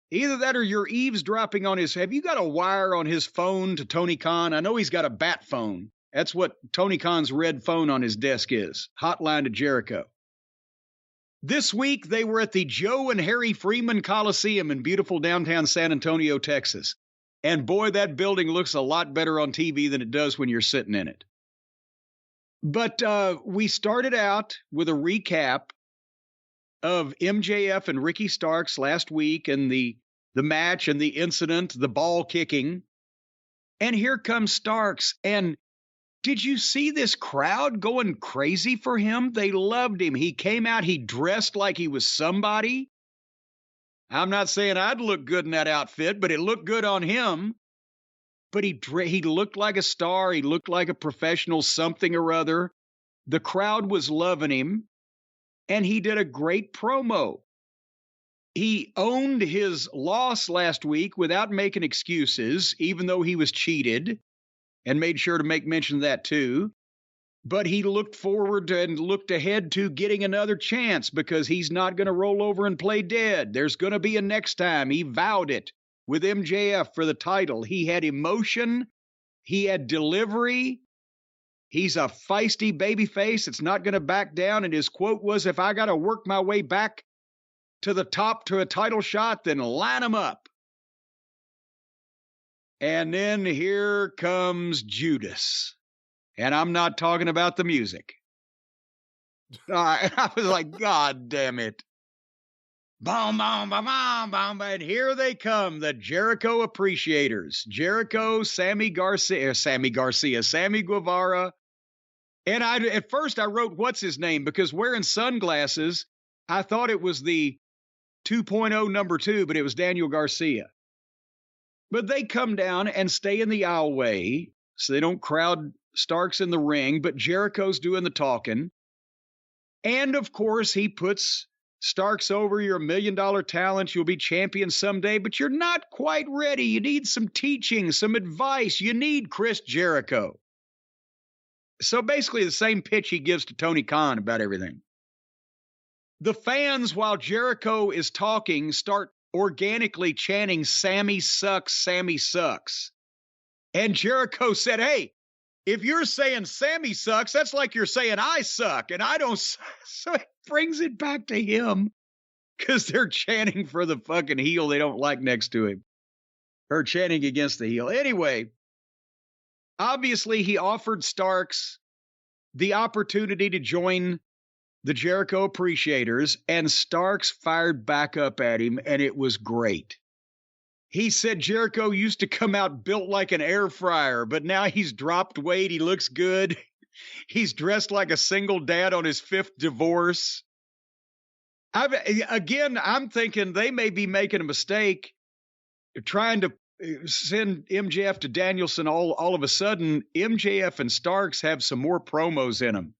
Either that or you're eavesdropping on his... Have you got a wire on his phone to Tony Khan? I know he's got a bat phone. That's what Tony Khan's red phone on his desk is. Hotline to Jericho. This week, they were at the Joe and Harry Freeman Coliseum in beautiful downtown San Antonio, Texas. And boy, that building looks a lot better on TV than it does when you're sitting in it. But we started out with a recap of MJF and Ricky Starks last week and the match and the incident, the ball kicking. And here comes Starks. And did you see this crowd going crazy for him? They loved him. He came out, he dressed like he was somebody. I'm not saying I'd look good in that outfit, but it looked good on him. But he looked like a star. He looked like a professional something or other. The crowd was loving him. And he did a great promo. He owned his loss last week without making excuses, even though he was cheated, and made sure to make mention of that too. But he looked forward to and looked ahead to getting another chance because he's not going to roll over and play dead. There's going to be a next time. He vowed it with MJF for the title. He had emotion. He had delivery. He's a feisty babyface that's not going to back down. And his quote was, if I got to work my way back to the top to a title shot, then line him up. And then here comes Judas. And I'm not talking about the music. I was like, God damn it. Boom, boom, boom, boom, boom. And here they come, the Jericho appreciators. Jericho, Sammy Guevara. And at first I wrote, what's his name? Because wearing sunglasses, I thought it was the 2.0 number 2, but it was Daniel Garcia. But they come down and stay in the aisleway, so they don't crowd Starks in the ring, but Jericho's doing the talking. And, of course, he puts Starks over. You're $1 million talent. You'll be champion someday, but you're not quite ready. You need some teaching, some advice. You need Chris Jericho. So basically the same pitch he gives to Tony Khan about everything. The fans, while Jericho is talking, start organically chanting, Sammy sucks, Sammy sucks. And Jericho said, hey, if you're saying Sammy sucks, that's like you're saying I suck, and I don't suck. So it brings it back to him because they're chanting for the fucking heel they don't like next to him. Or chanting against the heel. Anyway, obviously he offered Starks the opportunity to join the Jericho appreciators, and Starks fired back up at him, and it was great. He said Jericho used to come out built like an air fryer, but now he's dropped weight. He looks good. He's dressed like a single dad on his 5th divorce. I'm thinking they may be making a mistake trying to send MJF to Danielson. All of a sudden, MJF and Starks have some more promos in them.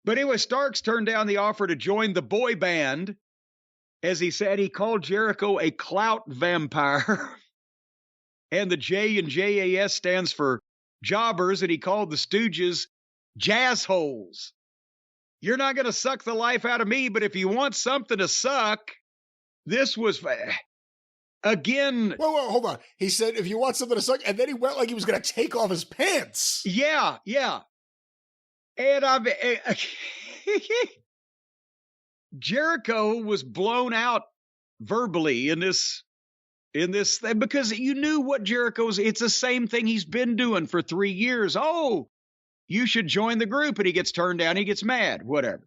But anyway, Starks turned down the offer to join the boy band. As he said, he called Jericho a clout vampire. And the J in JAS stands for jobbers, and he called the Stooges jazzholes. You're not going to suck the life out of me, but if you want something to suck, this was... Again... Whoa, hold on. He said, if you want something to suck, and then he went like he was going to take off his pants. Yeah. And Jericho was blown out verbally in this thing because you knew what it's the same thing he's been doing for 3 years. Oh, you should join the group. And he gets turned down. He gets mad, whatever.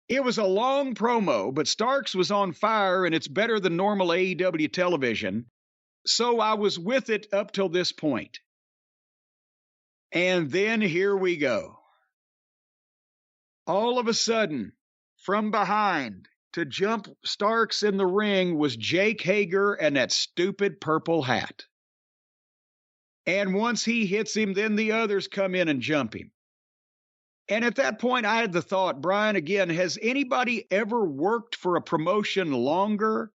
It was a long promo, but Starks was on fire, and it's better than normal AEW television. So I was with it up till this point. And then here we go. All of a sudden, from behind, to jump Starks in the ring was Jake Hager and that stupid purple hat. And once he hits him, then the others come in and jump him. And at that point, I had the thought, Brian, again, has anybody ever worked for a promotion longer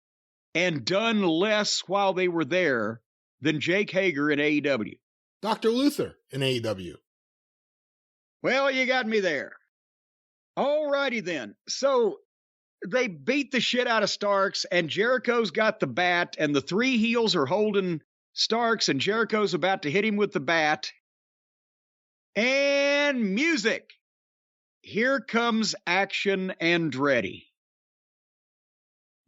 and done less while they were there than Jake Hager in AEW? Dr. Luther in AEW. Well, you got me there. All righty then. So they beat the shit out of Starks, and Jericho's got the bat, and the three heels are holding Starks, and Jericho's about to hit him with the bat. And music. Here comes Action Andretti.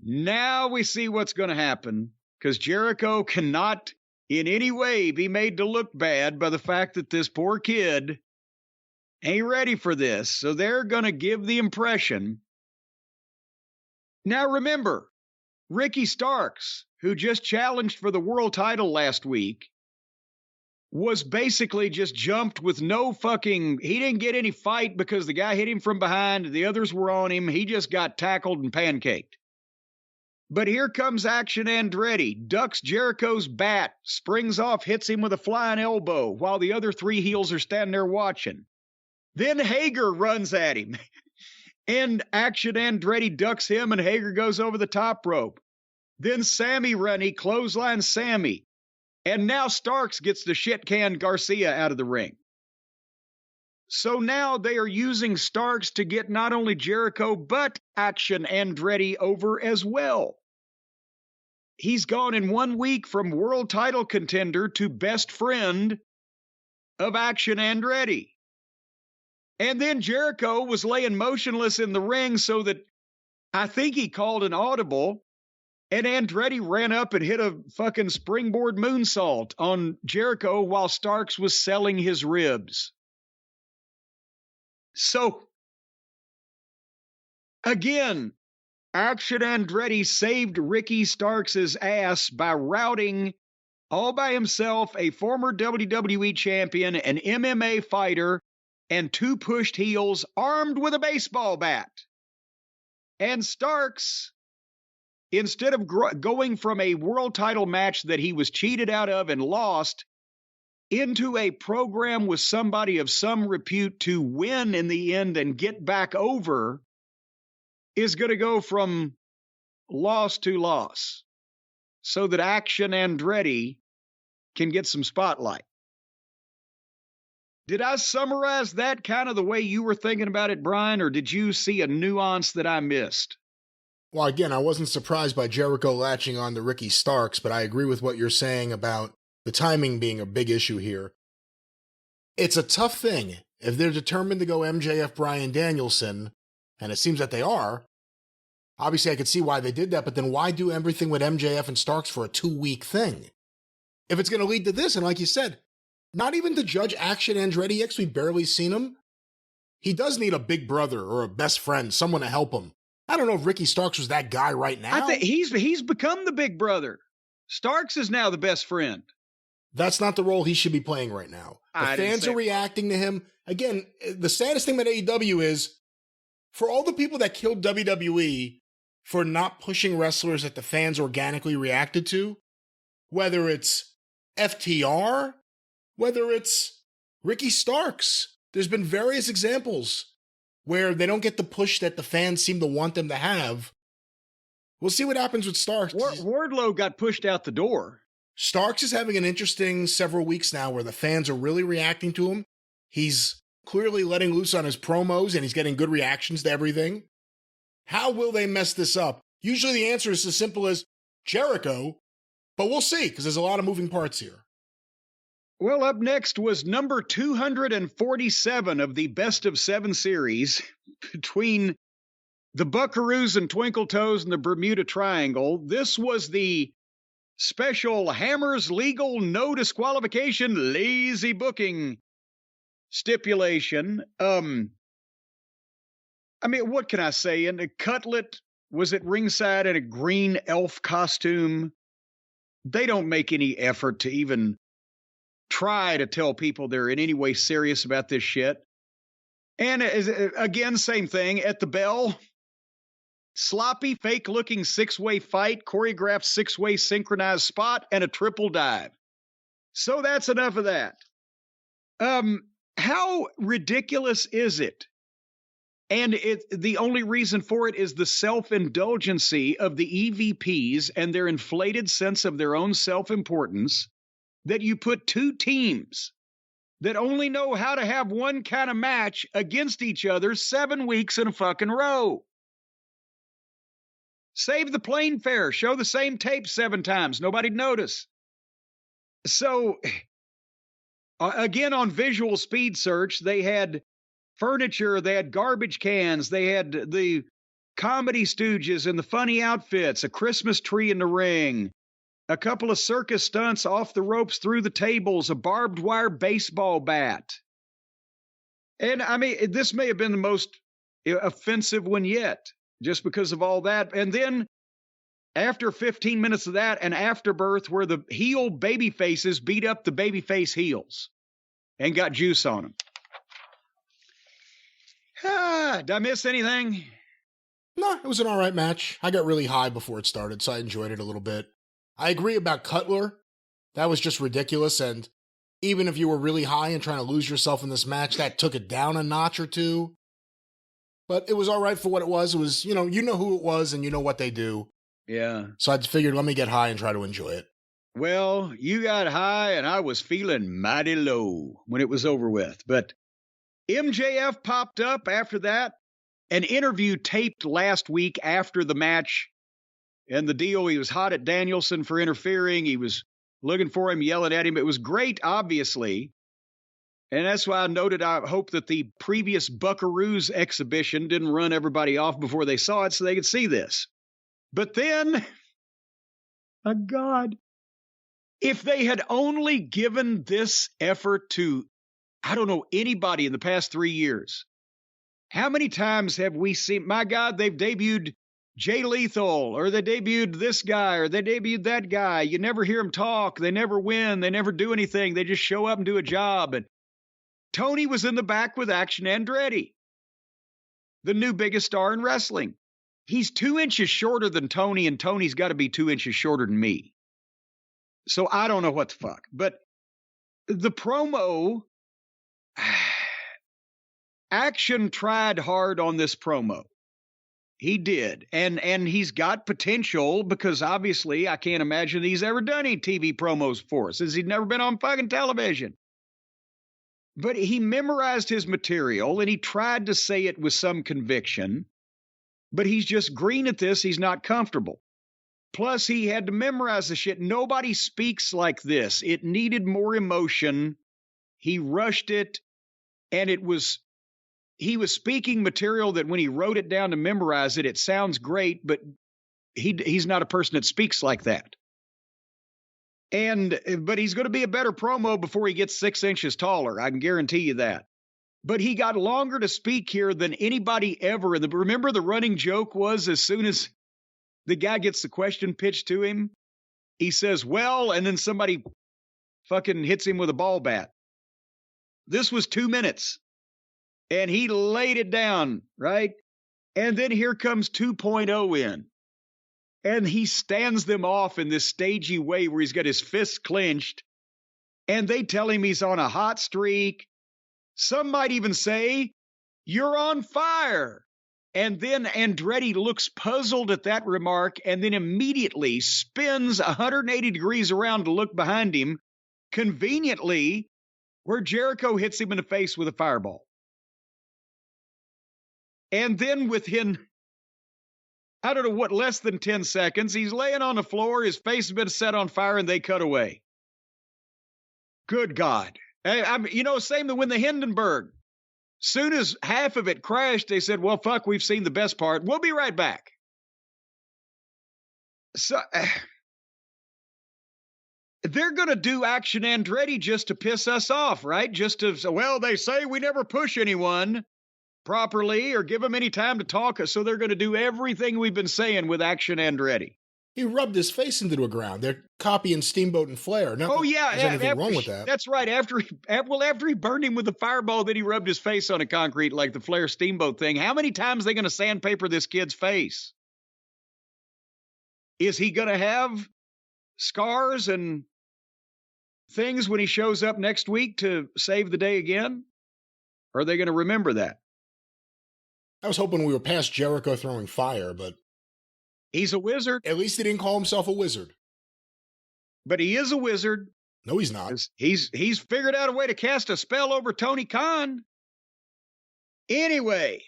Now we see what's going to happen, because Jericho cannot in any way be made to look bad by the fact that this poor kid ain't ready for this. So they're going to give the impression. Now remember, Ricky Starks, who just challenged for the world title last week, was basically just jumped with no fucking, he didn't get any fight because the guy hit him from behind, the others were on him, he just got tackled and pancaked. But here comes Action Andretti, ducks Jericho's bat, springs off, hits him with a flying elbow, while the other three heels are standing there watching. Then Hager runs at him, and Action Andretti ducks him, and Hager goes over the top rope. Then Sammy Runny clotheslines Sammy. And now Starks gets the shit can Garcia out of the ring. So now they are using Starks to get not only Jericho, but Action Andretti over as well. He's gone in 1 week from world title contender to best friend of Action Andretti. And then Jericho was laying motionless in the ring so that I think he called an audible. And Andretti ran up and hit a fucking springboard moonsault on Jericho while Starks was selling his ribs. So, again, Action Andretti saved Ricky Starks' ass by routing all by himself a former WWE champion, an MMA fighter, and two pushed heels armed with a baseball bat. And Starks, instead of going from a world title match that he was cheated out of and lost into a program with somebody of some repute to win in the end and get back over, is going to go from loss to loss so that Action Andretti can get some spotlight. Did I summarize that kind of the way you were thinking about it, Brian, or did you see a nuance that I missed? Well, again, I wasn't surprised by Jericho latching on to Ricky Starks, but I agree with what you're saying about the timing being a big issue here. It's a tough thing. If they're determined to go MJF Bryan Danielson, and it seems that they are, obviously I could see why they did that, but then why do everything with MJF and Starks for a 2-week thing? If it's going to lead to this, and like you said, not even to judge Action Andretti, because we've barely seen him, he does need a big brother or a best friend, someone to help him. I don't know if Ricky Starks was that guy right now. I think he's become the big brother. Starks is now the best friend. That's not the role he should be playing right now. The fans are reacting to him. Again, the saddest thing about AEW is, for all the people that killed WWE for not pushing wrestlers that the fans organically reacted to, whether it's FTR, whether it's Ricky Starks, there's been various examples where they don't get the push that the fans seem to want them to have. We'll see what happens with Starks. Wardlow got pushed out the door. Starks is having an interesting several weeks now where the fans are really reacting to him. He's clearly letting loose on his promos and he's getting good reactions to everything. How will they mess this up? Usually the answer is as simple as Jericho, but we'll see because there's a lot of moving parts here. Well, up next was number 247 of the Best of 7 series between the Buckaroos and Twinkle Toes and the Bermuda Triangle. This was the special Hammers Legal No Disqualification Lazy Booking stipulation. I mean, what can I say? And Cutlet was at ringside in a green elf costume. They don't make any effort to even try to tell people they're in any way serious about this shit. And again, same thing at the bell. Sloppy, fake-looking 6-way fight, choreographed 6-way synchronized spot, and a triple dive. So that's enough of that. How ridiculous is it? And the only reason for it is the self-indulgency of the EVPs and their inflated sense of their own self-importance, that you put two teams that only know how to have one kind of match against each other 7 weeks in a fucking row. Save the plane fare. Show the same tape 7 times. Nobody'd notice. So, again, on Visual Speed Search, they had furniture, they had garbage cans, they had the comedy stooges and the funny outfits, a Christmas tree in the ring, a couple of circus stunts off the ropes through the tables, a barbed wire baseball bat. And I mean, this may have been the most offensive one yet, just because of all that. And then after 15 minutes of that, an afterbirth where the heel baby faces beat up the babyface heels and got juice on them. Did I miss anything? No, it was an all right match. I got really high before it started, so I enjoyed it a little bit. I agree about Cutler. That was just ridiculous, and even if you were really high and trying to lose yourself in this match, that took it down a notch or two. But it was all right for what it was. It was, you know who it was and you know what they do. Yeah. So I figured, let me get high and try to enjoy it. Well, you got high and I was feeling mighty low when it was over with. But MJF popped up after that. An interview taped last week after the match and the deal. He was hot at Danielson for interfering. He was looking for him, yelling at him. It was great, obviously. And that's why I noted I hope that the previous Buckaroos exhibition didn't run everybody off before they saw it so they could see this. But then, oh God, if they had only given this effort to, I don't know, anybody in the past 3 years, how many times have we seen, my God, they've debuted Jay Lethal, or they debuted this guy, or they debuted that guy. You never hear them talk. They never win. They never do anything. They just show up and do a job. And Tony was in the back with Action Andretti, the new biggest star in wrestling. He's 2 inches shorter than Tony, and Tony's got to be 2 inches shorter than me. So I don't know what the fuck. But the promo, Action tried hard on this promo. He did. And he's got potential because obviously I can't imagine he's ever done any TV promos for us, since he'd never been on fucking television. But he memorized his material and he tried to say it with some conviction, but he's just green at this. He's not comfortable. Plus, he had to memorize the shit. Nobody speaks like this. It needed more emotion. He rushed it, and he was speaking material that when he wrote it down to memorize it, it sounds great, but he's not a person that speaks like that. But he's going to be a better promo before he gets 6 inches taller. I can guarantee you that. But he got longer to speak here than anybody ever. Remember the running joke was as soon as the guy gets the question pitched to him, he says, well, and then somebody fucking hits him with a ball bat. This was 2 minutes. And he laid it down, right? And then here comes 2.0 in. And he stands them off in this stagey way where he's got his fists clenched. And they tell him he's on a hot streak. Some might even say, you're on fire. And then Andretti looks puzzled at that remark and then immediately spins 180 degrees around to look behind him, conveniently where Jericho hits him in the face with a fireball. And then within, I don't know what, less than 10 seconds, he's laying on the floor, his face has been set on fire, and they cut away. Good God. Same to when the Hindenburg. Soon as half of it crashed, they said, well, fuck, we've seen the best part. We'll be right back. So, they're going to do Action Andretti just to piss us off, right? Just to, well, they say we never push anyone properly or give them any time to talk. So they're going to do everything we've been saying with Action Andretti. He rubbed his face into the ground. They're copying Steamboat and Flair. Oh, yeah. There's anything wrong with that. That's right. After he burned him with the fireball, then he rubbed his face on the concrete like the Flair Steamboat thing. How many times are they going to sandpaper this kid's face? Is he going to have scars and things when he shows up next week to save the day again? Or are they going to remember that? I was hoping we were past Jericho throwing fire, but he's a wizard. At least he didn't call himself a wizard. But he is a wizard. No, he's not. He's figured out a way to cast a spell over Tony Khan. Anyway,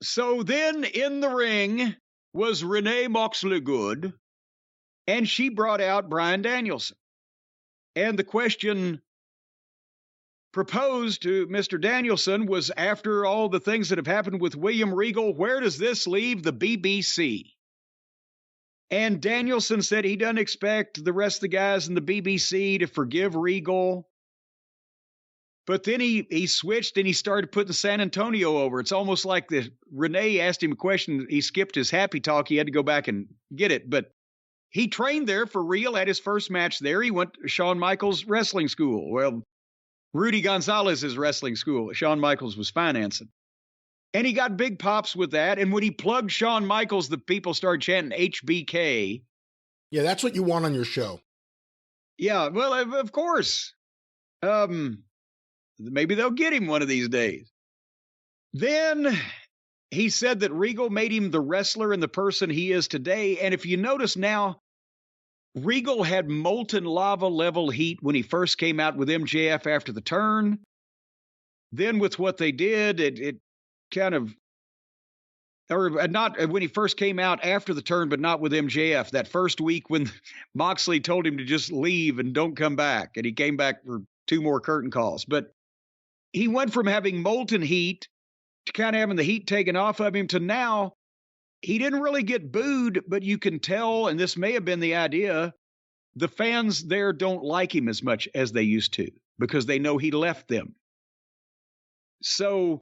so then in the ring was Renee Moxley-Good, and she brought out Bryan Danielson. And the question proposed to Mr. Danielson was, after all the things that have happened with William Regal, where does this leave the BBC? And Danielson said he doesn't expect the rest of the guys in the BBC to forgive Regal. But then he switched and he started putting San Antonio over. It's almost like Renee asked him a question. He skipped his happy talk. He had to go back and get it. But he trained there for real at his first match there. He went to Shawn Michaels wrestling school. Well, Rudy Gonzalez's wrestling school. Shawn Michaels was financing. And he got big pops with that. And when he plugged Shawn Michaels, the people started chanting HBK. Yeah, that's what you want on your show. Yeah, well, of course. Maybe they'll get him one of these days. Then he said that Regal made him the wrestler and the person he is today. And if you notice now, Regal had molten lava level heat when he first came out with MJF after the turn. Then with what they did, it kind of, or not when he first came out after the turn, but not with MJF. That first week when Moxley told him to just leave and don't come back. And he came back for 2 more curtain calls. But he went from having molten heat to kind of having the heat taken off of him to now he didn't really get booed, but you can tell, and this may have been the idea, the fans there don't like him as much as they used to because they know he left them. So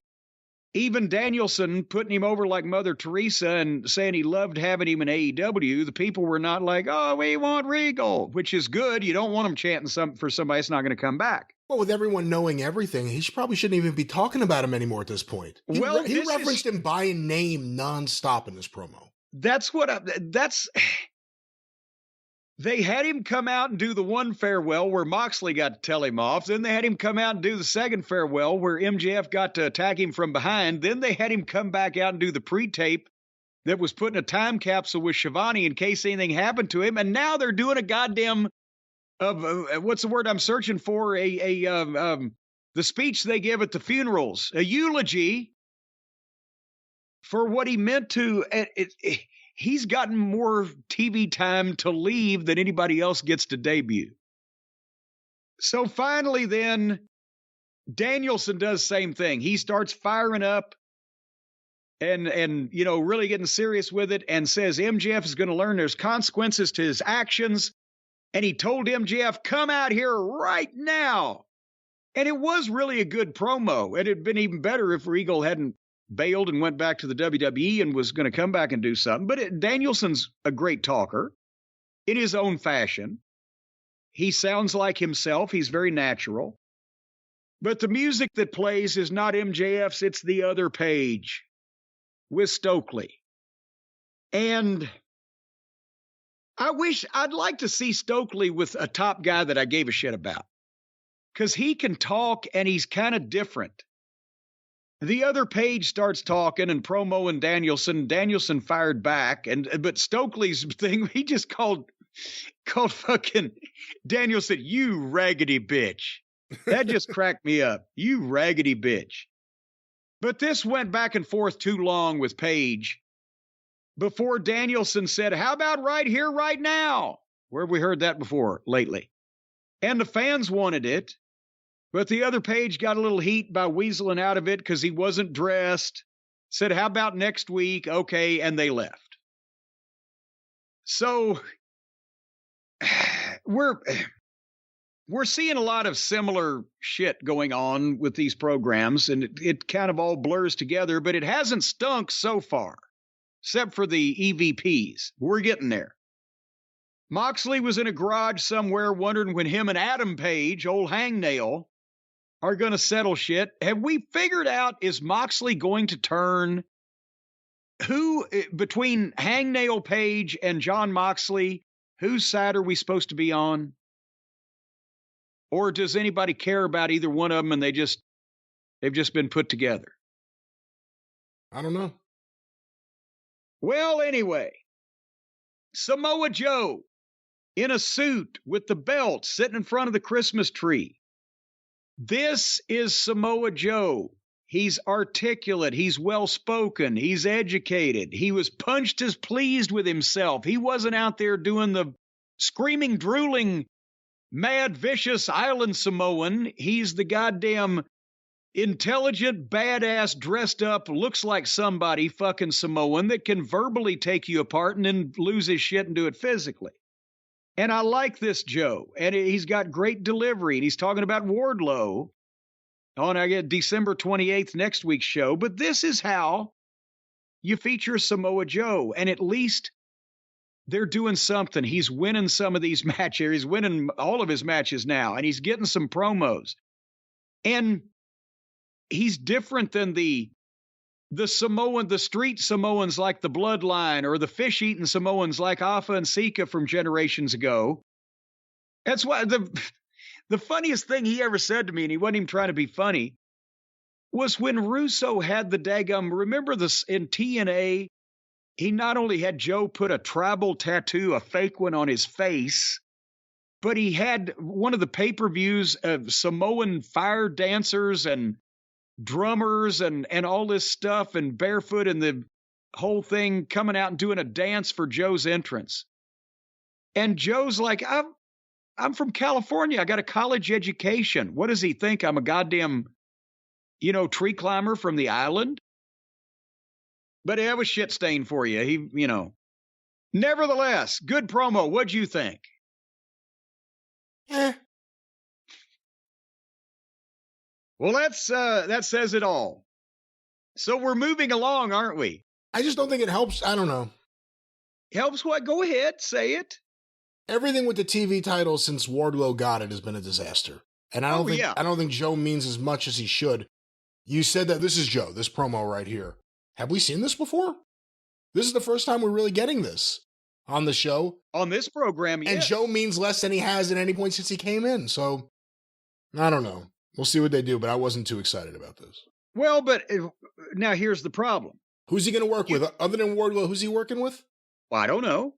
even Danielson putting him over like Mother Teresa and saying he loved having him in AEW, the people were not like, oh, we want Regal, which is good. You don't want them chanting for somebody that's not going to come back. Well, with everyone knowing everything, he probably shouldn't even be talking about him anymore at this point. He referenced him by name nonstop in this promo. They had him come out and do the one farewell where Moxley got to tell him off. Then they had him come out and do the second farewell where MJF got to attack him from behind. Then they had him come back out and do the pre-tape that was put in a time capsule with Shivani in case anything happened to him. And now they're doing a goddamn what's the word I'm searching for? The speech they give at the funerals, a eulogy for what he meant to. He's gotten more TV time to leave than anybody else gets to debut. So finally, then Danielson does the same thing. He starts firing up and really getting serious with it, and says MJF is going to learn there's consequences to his actions. And he told MJF, come out here right now. And it was really a good promo. It had been even better if Regal hadn't bailed and went back to the WWE and was going to come back and do something. But Danielson's a great talker in his own fashion. He sounds like himself. He's very natural. But the music that plays is not MJF's. It's the other Page with Stokely. And I'd like to see Stokely with a top guy that I gave a shit about, because he can talk and he's kind of different. The other Page starts talking and promoing Danielson fired back, but Stokely's thing, he just called fucking Danielson, you raggedy bitch. That just cracked me up. You raggedy bitch. But this went back and forth too long with Page before Danielson said, how about right here, right now? Where have we heard that before lately? And the fans wanted it, but the other Page got a little heat by weaseling out of it because he wasn't dressed. Said, how about next week? Okay, and they left. So we're seeing a lot of similar shit going on with these programs, and it kind of all blurs together, but it hasn't stunk so far. Except for the EVPs. We're getting there. Moxley was in a garage somewhere wondering when him and Adam Page, old hangnail, are going to settle shit. Have we figured out, is Moxley going to turn? Who, between hangnail Page and John Moxley, whose side are we supposed to be on? Or does anybody care about either one of them and they've just been put together? I don't know. Well, anyway, Samoa Joe in a suit with the belt sitting in front of the Christmas tree. This is Samoa Joe. He's articulate. He's well-spoken. He's educated. He was punched as pleased with himself. He wasn't out there doing the screaming, drooling, mad, vicious island Samoan. He's the goddamn intelligent, badass, dressed up, looks like somebody fucking Samoan that can verbally take you apart and then lose his shit and do it physically. And I like this Joe. And he's got great delivery. And he's talking about Wardlow on, I guess, December 28th, next week's show. But this is how you feature Samoa Joe. And at least they're doing something. He's winning some of these matches. He's winning all of his matches now. And he's getting some promos. And he's different than the Samoan, the street Samoans like the Bloodline, or the fish-eating Samoans like Alpha and Sika from generations ago. That's why the funniest thing he ever said to me, and he wasn't even trying to be funny, was when Russo had the daggum, remember this in TNA, he not only had Joe put a tribal tattoo, a fake one, on his face, but he had one of the pay-per-views of Samoan fire dancers and drummers and all this stuff, and barefoot, and the whole thing coming out and doing a dance for Joe's entrance. And Joe's like, I'm from California. I got a college education. What does he think? I'm a goddamn, tree climber from the island? But that was shit stain for you. He, Nevertheless, good promo. What'd you think? Well, that says it all. So we're moving along, aren't we? I just don't think it helps. I don't know. Helps what? Go ahead, say it. Everything with the TV title since Wardlow got it has been a disaster. And I don't think Joe means as much as he should. You said that this is Joe, this promo right here. Have we seen this before? This is the first time we're really getting this on the show. On this program, yes. And Joe means less than he has at any point since he came in. So, I don't know. We'll see what they do, but I wasn't too excited about this. Well, but now here's the problem. Who's he going to work with? Other than Wardlow, who's he working with? Well, I don't know.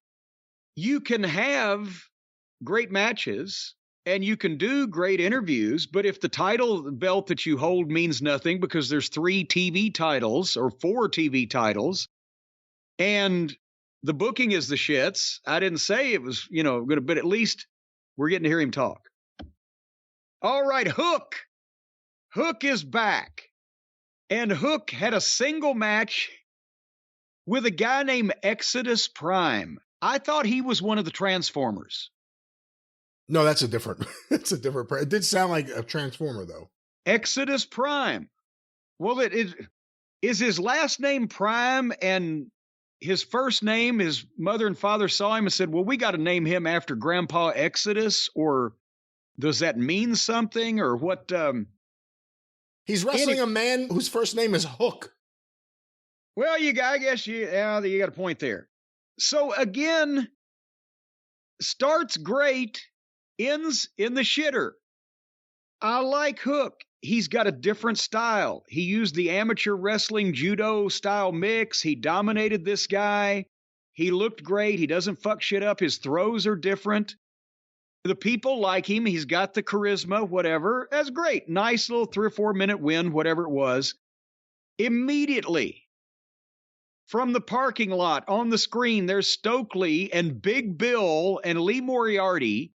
You can have great matches and you can do great interviews, but if the title belt that you hold means nothing because there's 3 TV titles or 4 TV titles and the booking is the shits, I didn't say it was, going to, but at least we're getting to hear him talk. All right, Hook. Hook is back. And Hook had a single match with a guy named Exodus Prime. I thought he was one of the Transformers. No, that's a different. It did sound like a Transformer, though. Exodus Prime. Well, it is his last name Prime, and his first name, his mother and father saw him and said, well, we got to name him after Grandpa Exodus, or does that mean something, or what? He's wrestling a man whose first name is Hook. Well, I guess you got a point there. So again, starts great, ends in the shitter. I like Hook. He's got a different style. He used the amateur wrestling judo style mix. He dominated this guy. He looked great. He doesn't fuck shit up. His throws are different. The people like him. He's got the charisma, whatever. That's great. Nice little 3 or 4 minute win, whatever it was. Immediately, from the parking lot on the screen, there's Stokely and Big Bill and Lee Moriarty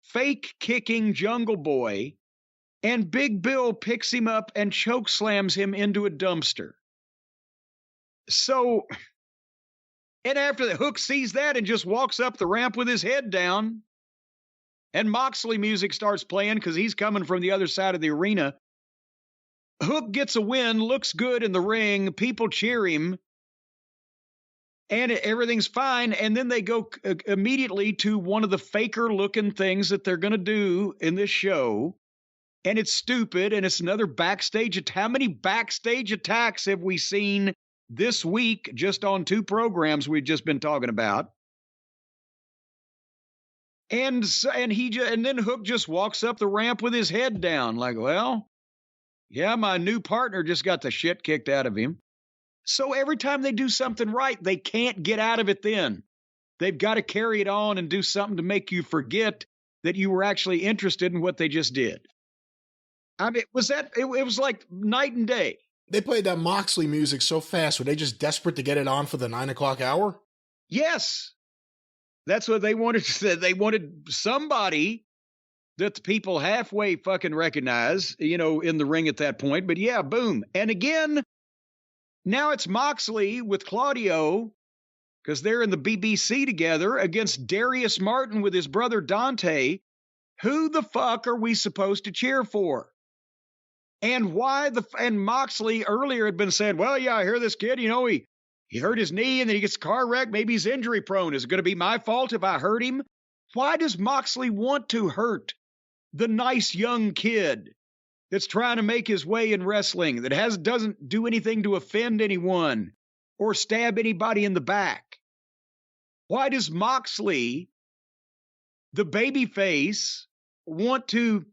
fake kicking Jungle Boy, and Big Bill picks him up and choke slams him into a dumpster. So, and after the Hook sees that and just walks up the ramp with his head down, and Moxley music starts playing because he's coming from the other side of the arena. Hook gets a win, looks good in the ring, people cheer him, and everything's fine. And then they go immediately to one of the faker-looking things that they're going to do in this show, and it's stupid, and it's another backstage attack. How many backstage attacks have we seen this week just on 2 programs we've just been talking about? And then Hook just walks up the ramp with his head down like, well, yeah, my new partner just got the shit kicked out of him. So every time they do something right, they can't get out of it then. They've got to carry it on and do something to make you forget that you were actually interested in what they just did. I mean, it was like night and day. They played that Moxley music so fast. Were they just desperate to get it on for the 9 o'clock hour? Yes. That's what they wanted to say. They wanted somebody that the people halfway fucking recognize, in the ring at that point. But yeah, boom. And again, now it's Moxley with Claudio, because they're in the BBC together, against Darius Martin with his brother Dante. Who the fuck are we supposed to cheer for? And why and Moxley earlier had been saying, well, yeah, I hear this kid, he hurt his knee and then he gets a car wreck. Maybe he's injury prone. Is it going to be my fault if I hurt him? Why does Moxley want to hurt the nice young kid that's trying to make his way in wrestling, that doesn't do anything to offend anyone or stab anybody in the back? Why does Moxley, the babyface, want to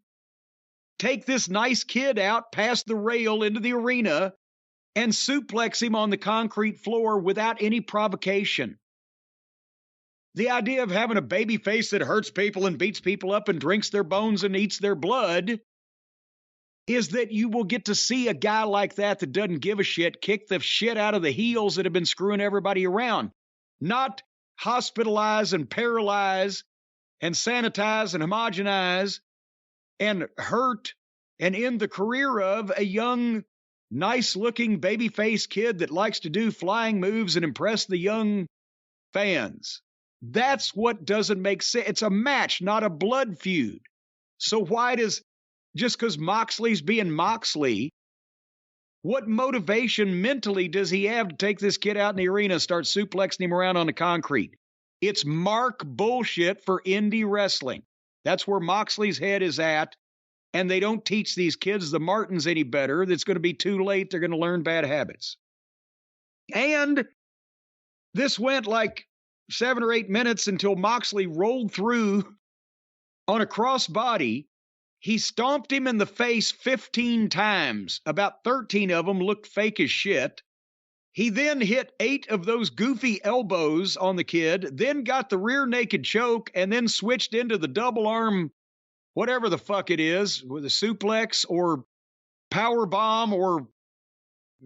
take this nice kid out past the rail into the arena and suplex him on the concrete floor without any provocation? The idea of having a baby face that hurts people and beats people up and drinks their bones and eats their blood is that you will get to see a guy like that doesn't give a shit kick the shit out of the heels that have been screwing everybody around, not hospitalize and paralyze and sanitize and homogenize and hurt and end the career of a young, nice-looking baby-faced kid that likes to do flying moves and impress the young fans. That's what doesn't make sense. It's a match, not a blood feud. So why just because Moxley's being Moxley, what motivation mentally does he have to take this kid out in the arena and start suplexing him around on the concrete? It's mark bullshit for indie wrestling. That's where Moxley's head is at, and they don't teach these kids, the Martins, any better. It's going to be too late. They're going to learn bad habits. And this went like 7 or 8 minutes until Moxley rolled through on a crossbody. He stomped him in the face 15 times. About 13 of them looked fake as shit. He then hit 8 of those goofy elbows on the kid, then got the rear naked choke, and then switched into the double arm, whatever the fuck it is, with a suplex or power bomb or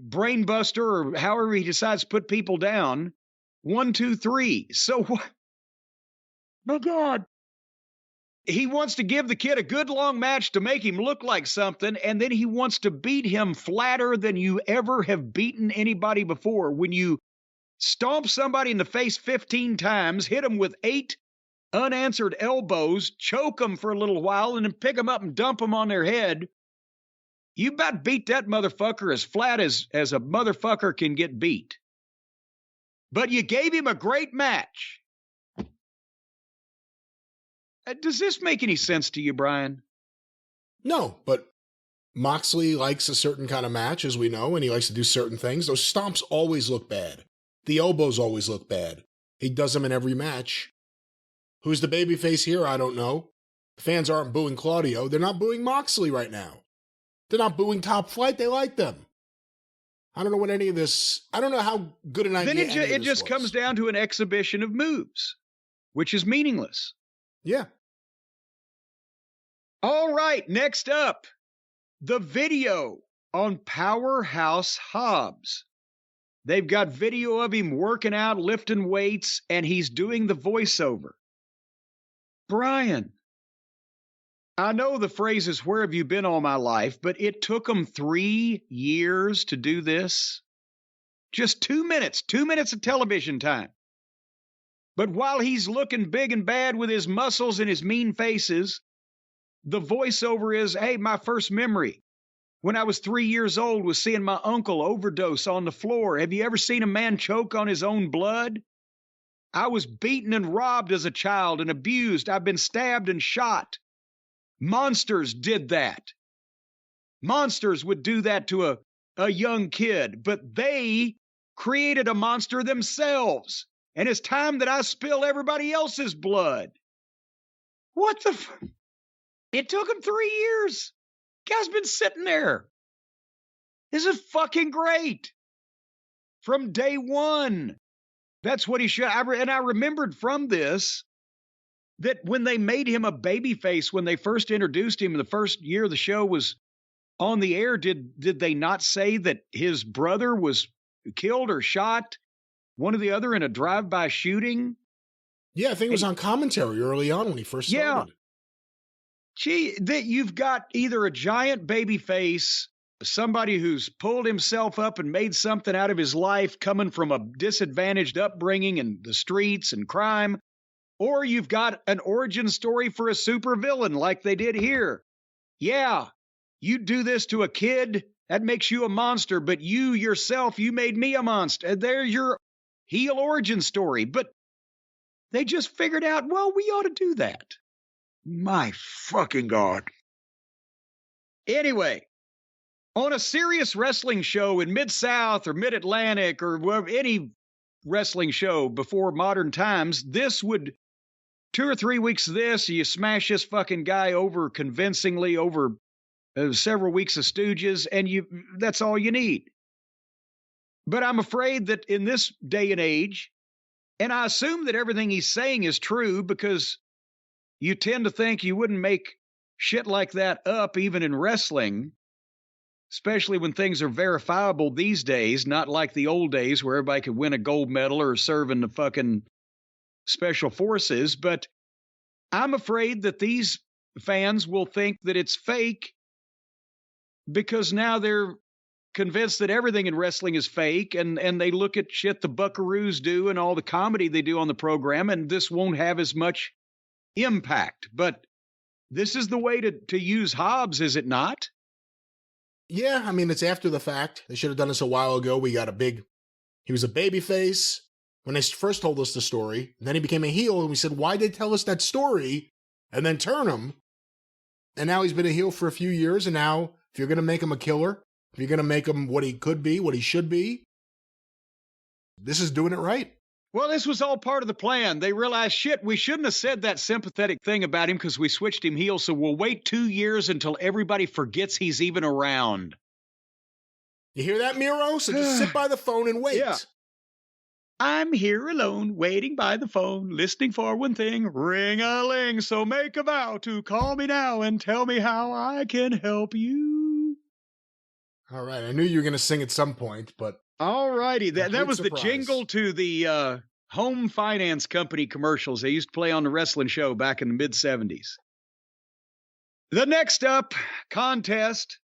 brainbuster or however he decides to put people down. 1, 2, 3. So what? My God. He wants to give the kid a good long match to make him look like something, and then he wants to beat him flatter than you ever have beaten anybody before. When you stomp somebody in the face 15 times, hit them with 8 unanswered elbows, choke them for a little while, and then pick them up and dump them on their head, you about beat that motherfucker as flat as a motherfucker can get beat. But you gave him a great match. Does this make any sense to you, Brian? No, but Moxley likes a certain kind of match, as we know, and he likes to do certain things. Those stomps always look bad. The elbows always look bad. He does them in every match. Who's the babyface here? I don't know. The fans aren't booing Claudio. They're not booing Moxley right now. They're not booing Top Flight. They like them. I don't know what any of this... I don't know how good an idea Then it just comes down to an exhibition of moves, which is meaningless. Yeah. All right, next up, the video on Powerhouse Hobbs. They've got video of him working out, lifting weights, and he's doing the voiceover. Brian, I know the phrase is, where have you been all my life? But it took them 3 years to do this. Just 2 minutes of television time. But while he's looking big and bad with his muscles and his mean faces, the voiceover is, hey, my first memory when I was 3 years old was seeing my uncle overdose on the floor. Have you ever seen a man choke on his own blood? I was beaten and robbed as a child and abused. I've been stabbed and shot. Monsters did that. Monsters would do that to a young kid, but they created a monster themselves. And it's time that I spill everybody else's blood. What the... It took him 3 years. Guy's been sitting there. This is fucking great. From day one. That's what he should. And I remembered from this that when they made him a babyface, when they first introduced him in the first year the show was on the air, did they not say that his brother was killed or shot, one or the other, in a drive-by shooting? Yeah, I think it was on commentary early on when he first started. Yeah. Gee, that you've got either a giant baby face, somebody who's pulled himself up and made something out of his life coming from a disadvantaged upbringing and the streets and crime, or you've got an origin story for a supervillain like they did here. Yeah, you do this to a kid, that makes you a monster, but you yourself, you made me a monster. There's your heel origin story. But they just figured out, well, we ought to do that. My fucking God. Anyway, on a serious wrestling show in Mid-South or Mid-Atlantic or any wrestling show before modern times, this would, 2 or 3 weeks of this, you smash this fucking guy over convincingly over several weeks of Stooges, and that's all you need. But I'm afraid that in this day and age, and I assume that everything he's saying is true, because you tend to think you wouldn't make shit like that up even in wrestling, especially when things are verifiable these days, not like the old days where everybody could win a gold medal or serve in the fucking special forces. But I'm afraid that these fans will think that it's fake because now they're convinced that everything in wrestling is fake, and they look at shit the Buckaroos do and all the comedy they do on the program, and this won't have as much impact. But this is the way to use Hobbs, is it not? Yeah, I mean, it's after the fact. They should have done this a while ago. He was a babyface when they first told us the story. And then he became a heel, and we said, why did they tell us that story and then turn him? And now he's been a heel for a few years, and now if you're going to make him a killer, if you're going to make him what he could be, what he should be, this is doing it right. Well, this was all part of the plan. They realized, shit, we shouldn't have said that sympathetic thing about him because we switched him heel, so we'll wait 2 years until everybody forgets he's even around. You hear that, Miro? So just sit by the phone and wait. Yeah. I'm here alone, waiting by the phone, listening for one thing, ring-a-ling, so make a vow to call me now and tell me how I can help you. All right, I knew you were going to sing at some point, but... All righty, that was surprise. The jingle to the home finance company commercials they used to play on the wrestling show back in the mid-'70s. The next up contest,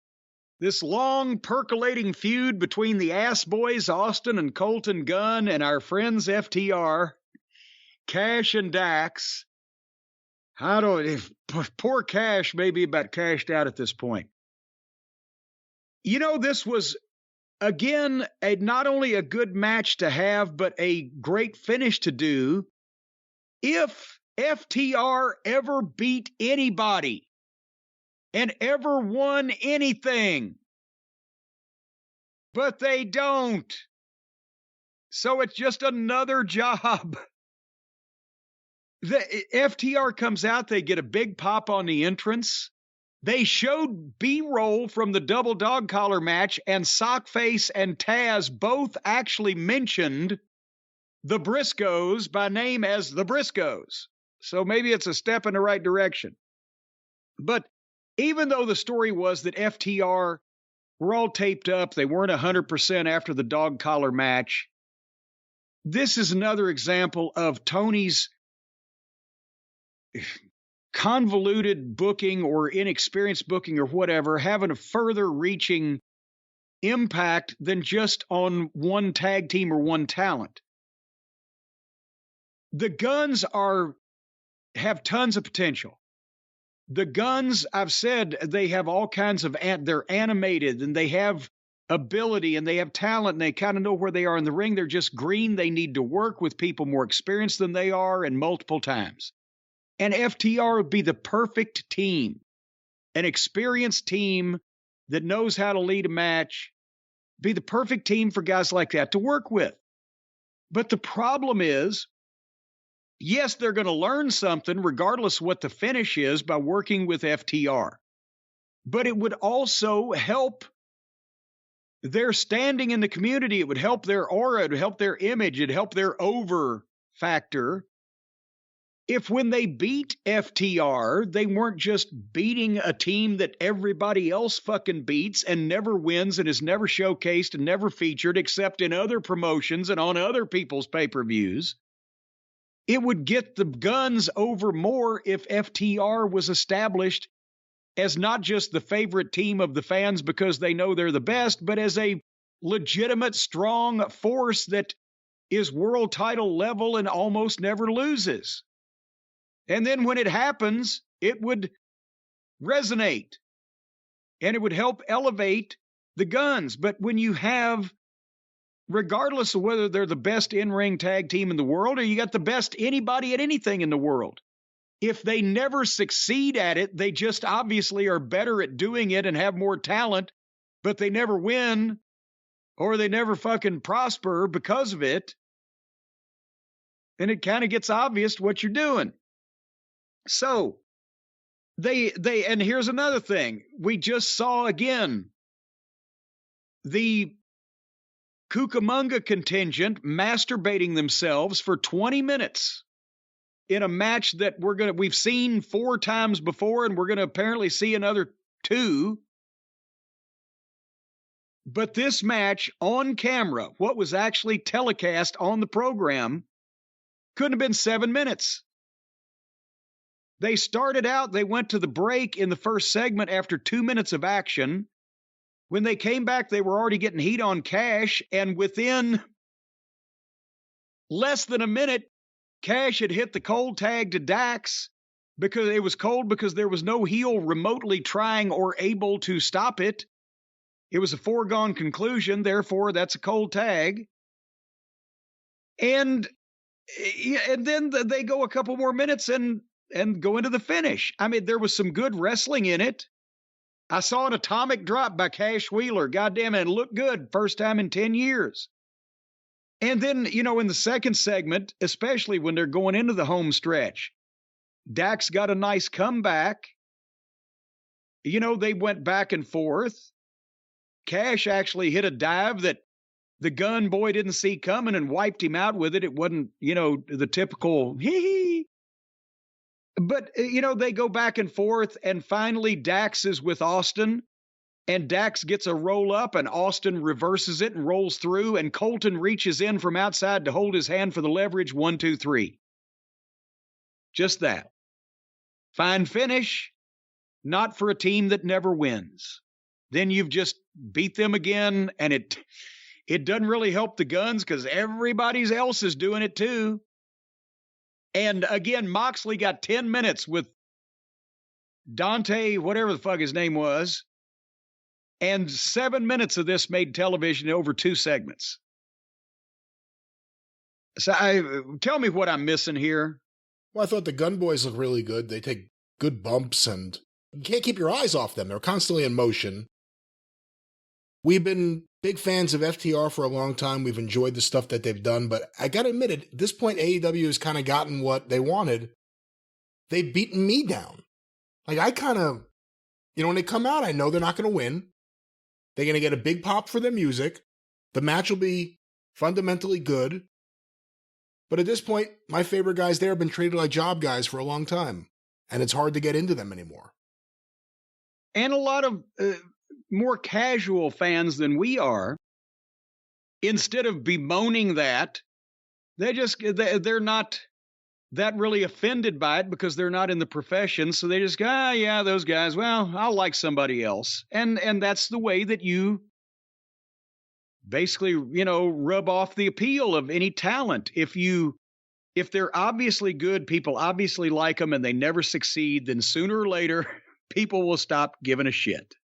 this long percolating feud between the Ass Boys, Austin and Colton Gunn, and our friends FTR, Cash and Dax. Poor Cash may be about cashed out at this point. You know, this was, again, not only a good match to have, but a great finish to do. If FTR ever beat anybody and ever won anything, but they don't. So it's just another job. The FTR comes out, they get a big pop on the entrance. They showed B-roll from the double dog collar match, and Sockface and Taz both actually mentioned the Briscoes by name as the Briscoes. So maybe it's a step in the right direction. But even though the story was that FTR were all taped up, they weren't 100% after the dog collar match, this is another example of Tony's convoluted booking or inexperienced booking or whatever having a further reaching impact than just on one tag team or one talent. The Guns have tons of potential. The Guns, I've said, they have all kinds of, they're animated and they have ability and they have talent and they kind of know where they are in the ring. They're just green. They need to work with people more experienced than they are and multiple times. And FTR would be the perfect team, an experienced team that knows how to lead a match, be the perfect team for guys like that to work with. But the problem is, yes, they're going to learn something regardless of what the finish is by working with FTR. But it would also help their standing in the community. It would help their aura. It would help their image. It'd help their over factor. If when they beat FTR, they weren't just beating a team that everybody else fucking beats and never wins and is never showcased and never featured except in other promotions and on other people's pay-per-views, it would get the Guns over more if FTR was established as not just the favorite team of the fans because they know they're the best, but as a legitimate, strong force that is world title level and almost never loses. And then when it happens, it would resonate and it would help elevate the Guns. But when you have, regardless of whether they're the best in-ring tag team in the world or you got the best anybody at anything in the world, if they never succeed at it, they just obviously are better at doing it and have more talent, but they never win or they never fucking prosper because of it, then it kind of gets obvious what you're doing. So they and here's another thing. We just saw again the Cucamonga contingent masturbating themselves for 20 minutes in a match that we've seen 4 times before and we're going to apparently see another 2. But this match on camera, what was actually telecast on the program, couldn't have been 7 minutes. They started out, they went to the break in the first segment after 2 minutes of action. When they came back, they were already getting heat on Cash, and within less than a minute, Cash had hit the cold tag to Dax because it was cold because there was no heel remotely trying or able to stop it. It was a foregone conclusion, therefore that's a cold tag. And then they go a couple more minutes and go into the finish. I mean, there was some good wrestling in it. I saw an atomic drop by Cash Wheeler. Goddamn it, it looked good. First time in 10 years. And then, in the second segment, especially when they're going into the home stretch, Dax got a nice comeback. They went back and forth. Cash actually hit a dive that the Gun boy didn't see coming and wiped him out with it. It wasn't, the typical hee. But, they go back and forth, and finally Dax is with Austin, and Dax gets a roll up, and Austin reverses it and rolls through, and Colton reaches in from outside to hold his hand for the leverage. 1, 2, 3. Just that. Fine finish, not for a team that never wins. Then you've just beat them again, and it doesn't really help the Guns because everybody else is doing it too. And again, Moxley got 10 minutes with Dante, whatever the fuck his name was. And 7 minutes of this made television over 2 segments. So tell me what I'm missing here. Well, I thought the Gun Boys look really good. They take good bumps and you can't keep your eyes off them. They're constantly in motion. We've been big fans of FTR for a long time. We've enjoyed the stuff that they've done, but I gotta admit it, at this point, AEW has kind of gotten what they wanted. They've beaten me down. Like, I kind of, when they come out, I know they're not going to win. They're going to get a big pop for their music. The match will be fundamentally good. But at this point, my favorite guys there have been treated like job guys for a long time, and it's hard to get into them anymore. And a lot of more casual fans than we are, instead of bemoaning that, they're not that really offended by it because they're not in the profession. So they just go, yeah, those guys, well, I'll like somebody else. And that's the way that you basically, rub off the appeal of any talent. If they're obviously good, people obviously like them and they never succeed, then sooner or later, people will stop giving a shit.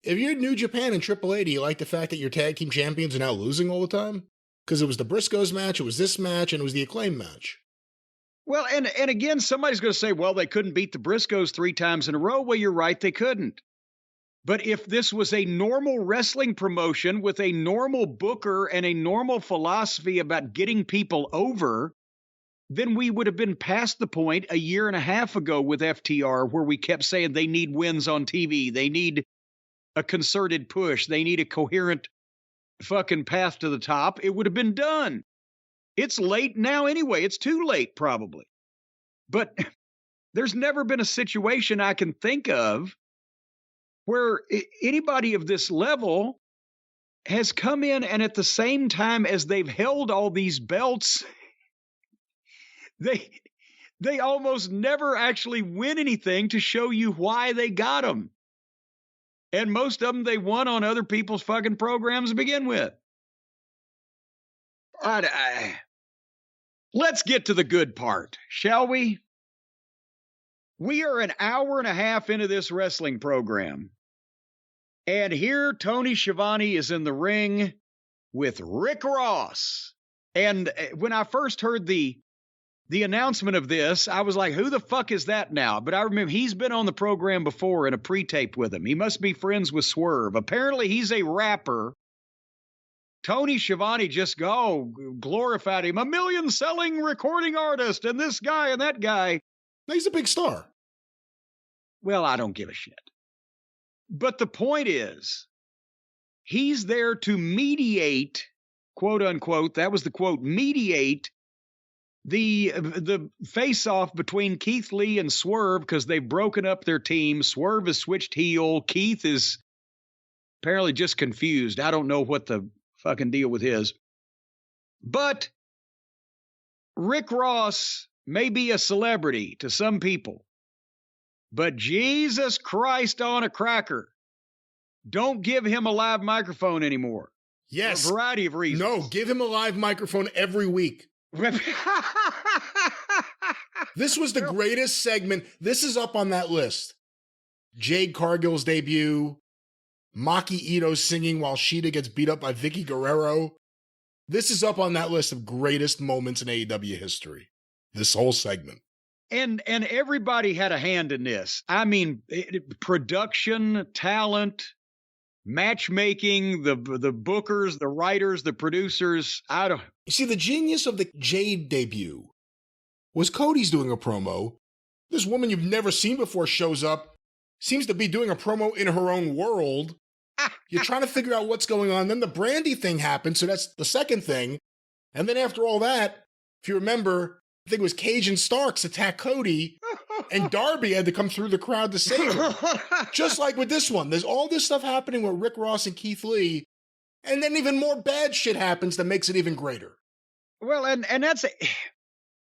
If you're in New Japan and AAA, do you like the fact that your tag team champions are now losing all the time? Because it was the Briscoes match, it was this match, and it was the Acclaim match. Well, and again, somebody's going to say, well, they couldn't beat the Briscoes 3 times in a row. Well, you're right, they couldn't. But if this was a normal wrestling promotion with a normal booker and a normal philosophy about getting people over, then we would have been past the point a year and a half ago with FTR where we kept saying they need wins on TV. They need a concerted push. They need a coherent fucking path to the top. It would have been done. It's late now anyway. It's too late, probably. But there's never been a situation I can think of where anybody of this level has come in and at the same time as they've held all these belts, they almost never actually win anything to show you why they got them. And most of them they won on other people's fucking programs to begin with. Let's get to the good part, shall we? We are an hour and a half into this wrestling program. And here Tony Schiavone is in the ring with Rick Ross. And when I first heard the announcement of this, I was like, who the fuck is that now? But I remember he's been on the program before in a pre-tape with him. He must be friends with Swerve. Apparently he's a rapper. Tony Schiavone just glorified him. 1 million selling recording artist and this guy and that guy. He's a big star. Well, I don't give a shit. But the point is, he's there to mediate, quote unquote, that was the quote, mediate the face-off between Keith Lee and Swerve because they've broken up their team. Swerve has switched heel. Keith is apparently just confused. I don't know what the fucking deal with his. But Rick Ross may be a celebrity to some people. But Jesus Christ on a cracker, don't give him a live microphone anymore. Yes. For a variety of reasons. No, give him a live microphone every week. This was the greatest segment. This is up on that list. Jade Cargill's debut, Maki Ito singing while Shida gets beat up by Vicky Guerrero. This is up on that list of greatest moments in AEW history. This whole segment. And everybody had a hand in this. I mean, production, talent, matchmaking, the bookers, the writers, the producers. You see, the genius of the Jade debut was Cody's doing a promo. This woman you've never seen before shows up, seems to be doing a promo in her own world. You're trying to figure out what's going on. Then the Brandy thing happened, so that's the second thing. And then after all that, if you remember, I think it was Cage and Starks attacked Cody, and Darby had to come through the crowd to save him. Just like with this one. There's all this stuff happening with Rick Ross and Keith Lee, and then even more bad shit happens that makes it even greater. Well, and that's...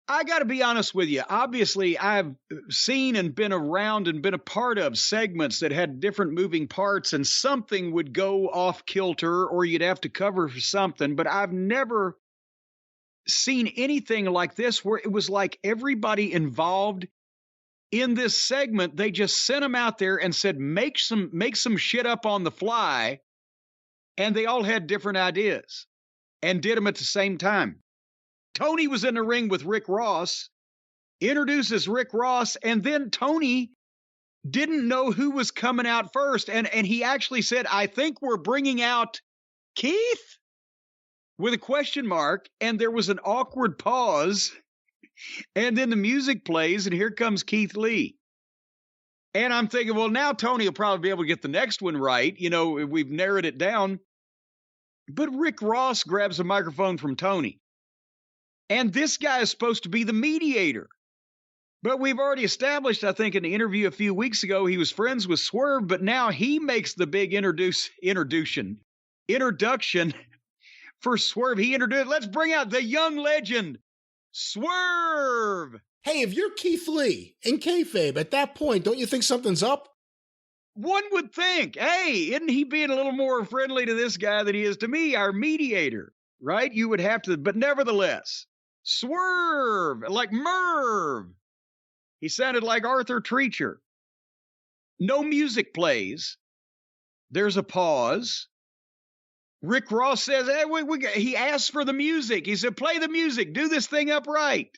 I got to be honest with you. Obviously, I've seen and been around and been a part of segments that had different moving parts, and something would go off kilter or you'd have to cover for something, but I've never seen anything like this where it was like everybody involved in this segment, they just sent them out there and said, make some shit up on the fly, and they all had different ideas and did them at the same time. Tony was in the ring with Rick Ross, introduces Rick Ross, and then Tony didn't know who was coming out first, and he actually said, I think we're bringing out Keith? With a question mark, and there was an awkward pause, and then the music plays, and here comes Keith Lee. And I'm thinking, well, now Tony will probably be able to get the next one right. You know, we've narrowed it down. But Rick Ross grabs a microphone from Tony. And this guy is supposed to be the mediator. But we've already established, I think, in the interview a few weeks ago, he was friends with Swerve, but now he makes the big introduction for Swerve. He introduced, let's bring out the young legend, Swerve. Hey, if you're Keith Lee in kayfabe, at that point, don't you think something's up? One would think, hey, isn't he being a little more friendly to this guy than he is to me, our mediator, right? You would have to, but nevertheless, Swerve, like Merv. He sounded like Arthur Treacher. No music plays. There's a pause. Rick Ross says, hey, he asked for the music. He said, play the music. Do this thing up right.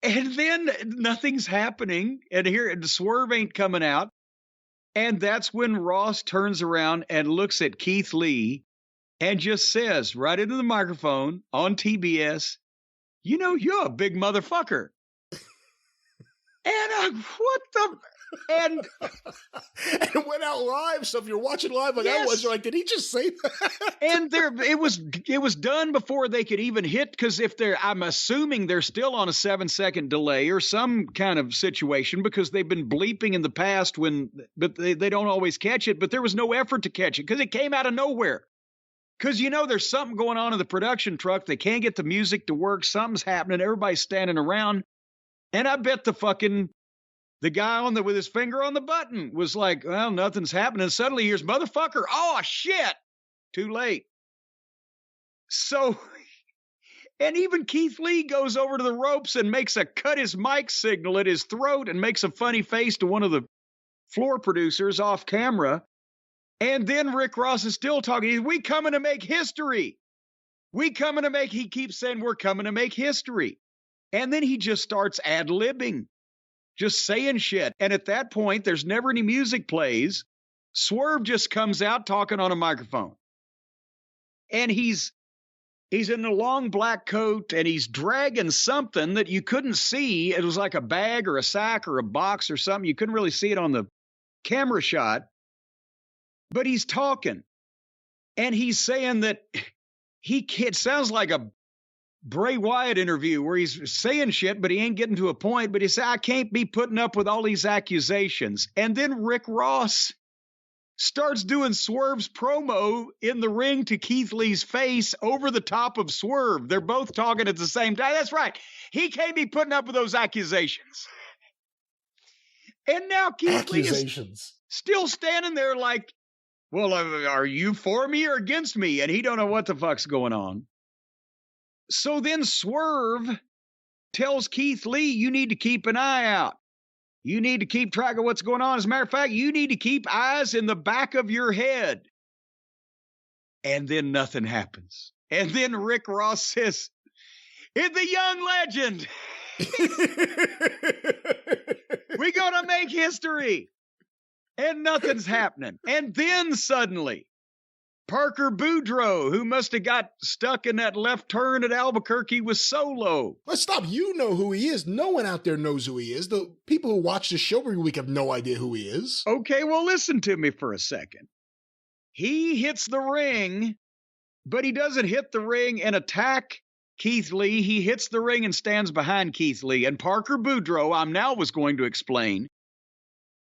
And then nothing's happening. And here, the Swerve ain't coming out. And that's when Ross turns around and looks at Keith Lee and just says right into the microphone on TBS, you know, you're a big motherfucker. And And it went out out live. So if you're watching live like I was, you're like, did he just say that? And it was done before they could even hit, because I'm assuming they're still on a 7-second delay or some kind of situation, because they've been bleeping in the past but they don't always catch it. But there was no effort to catch it because it came out of nowhere. Because, there's something going on in the production truck. They can't get the music to work. Something's happening. Everybody's standing around. And I bet the guy with his finger on the button was like, well, nothing's happening. Suddenly he hears, motherfucker, oh, shit. Too late. So, and even Keith Lee goes over to the ropes and makes a cut his mic signal at his throat and makes a funny face to one of the floor producers off camera. And then Rick Ross is still talking. We coming to make history. He keeps saying, we're coming to make history. And then he just starts ad-libbing, just saying shit. And at that point, there's never any music plays. Swerve just comes out talking on a microphone. And he's in a long black coat, and he's dragging something that you couldn't see. It was like a bag or a sack or a box or something. You couldn't really see it on the camera shot. But he's talking, and he's saying that it sounds like a Bray Wyatt interview where he's saying shit, but he ain't getting to a point. But he said, I can't be putting up with all these accusations. And then Rick Ross starts doing Swerve's promo in the ring to Keith Lee's face over the top of Swerve. They're both talking at the same time. That's right. He can't be putting up with those accusations. And now Keith Lee is still standing there like, well, are you for me or against me? And he don't know what the fuck's going on. So then Swerve tells Keith Lee, you need to keep an eye out. You need to keep track of what's going on. As a matter of fact, you need to keep eyes in the back of your head. And then nothing happens. And then Rick Ross says, it's the young legend. We're going to make history. And nothing's happening. And then suddenly, Parker Boudreaux, who must have got stuck in that left turn at Albuquerque, was Solo. Let's stop. You know who he is. No one out there knows who he is. The people who watch the show every week have no idea who he is. Okay, well, listen to me for a second. He hits the ring, but he doesn't hit the ring and attack Keith Lee. He hits the ring and stands behind Keith Lee. And Parker Boudreaux, I now was going to explain,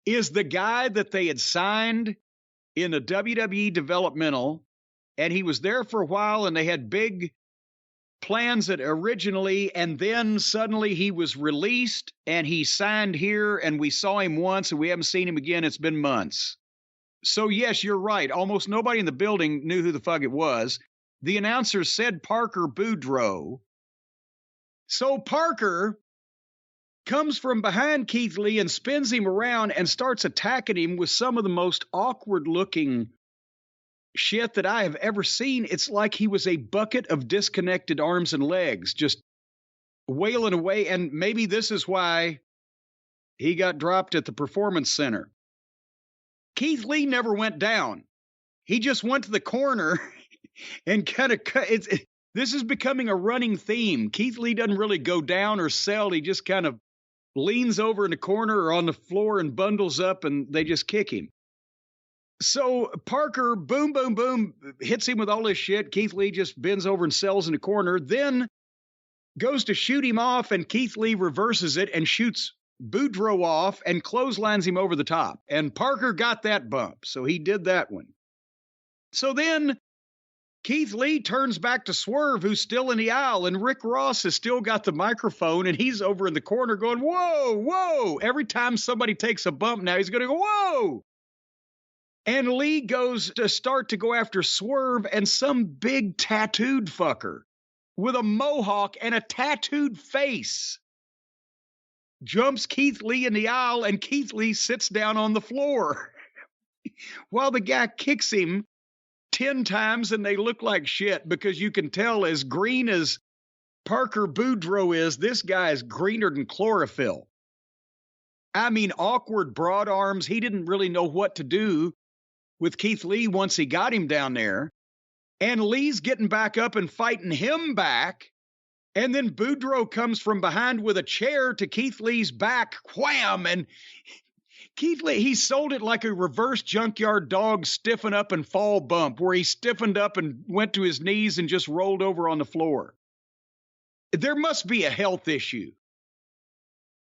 is the guy that they had signed in a WWE developmental, and he was there for a while, and they had big plans originally, and then suddenly he was released, and he signed here, and we saw him once, and we haven't seen him again. It's been months. So yes, you're right. Almost nobody in the building knew who the fuck it was. The announcer said Parker Boudreaux. So Parker comes from behind Keith Lee and spins him around and starts attacking him with some of the most awkward-looking shit that I have ever seen. It's like he was a bucket of disconnected arms and legs, just wailing away. And maybe this is why he got dropped at the Performance Center. Keith Lee never went down. He just went to the corner and kind of cut. This is becoming a running theme. Keith Lee doesn't really go down or sell. He just kind of leans over in the corner or on the floor and bundles up, and they just kick him. So Parker, boom, boom, boom, hits him with all this shit. Keith Lee just bends over and sells in the corner, then goes to shoot him off, and Keith Lee reverses it and shoots Boudreaux off and clotheslines him over the top. And Parker got that bump, so he did that one. So then Keith Lee turns back to Swerve, who's still in the aisle, and Rick Ross has still got the microphone, and he's over in the corner going, whoa, whoa. Every time somebody takes a bump now, he's going to go, whoa. And Lee goes to start to go after Swerve, and some big tattooed fucker with a mohawk and a tattooed face jumps Keith Lee in the aisle, and Keith Lee sits down on the floor while the guy kicks him 10 times, and they look like shit, because you can tell, as green as Parker Boudreaux is, this guy is greener than chlorophyll. I mean, awkward broad arms. He didn't really know what to do with Keith Lee once he got him down there. And Lee's getting back up and fighting him back. And then Boudreaux comes from behind with a chair to Keith Lee's back. Wham! And Keith Lee, he sold it like a reverse junkyard dog stiffen up and fall bump, where he stiffened up and went to his knees and just rolled over on the floor. There must be a health issue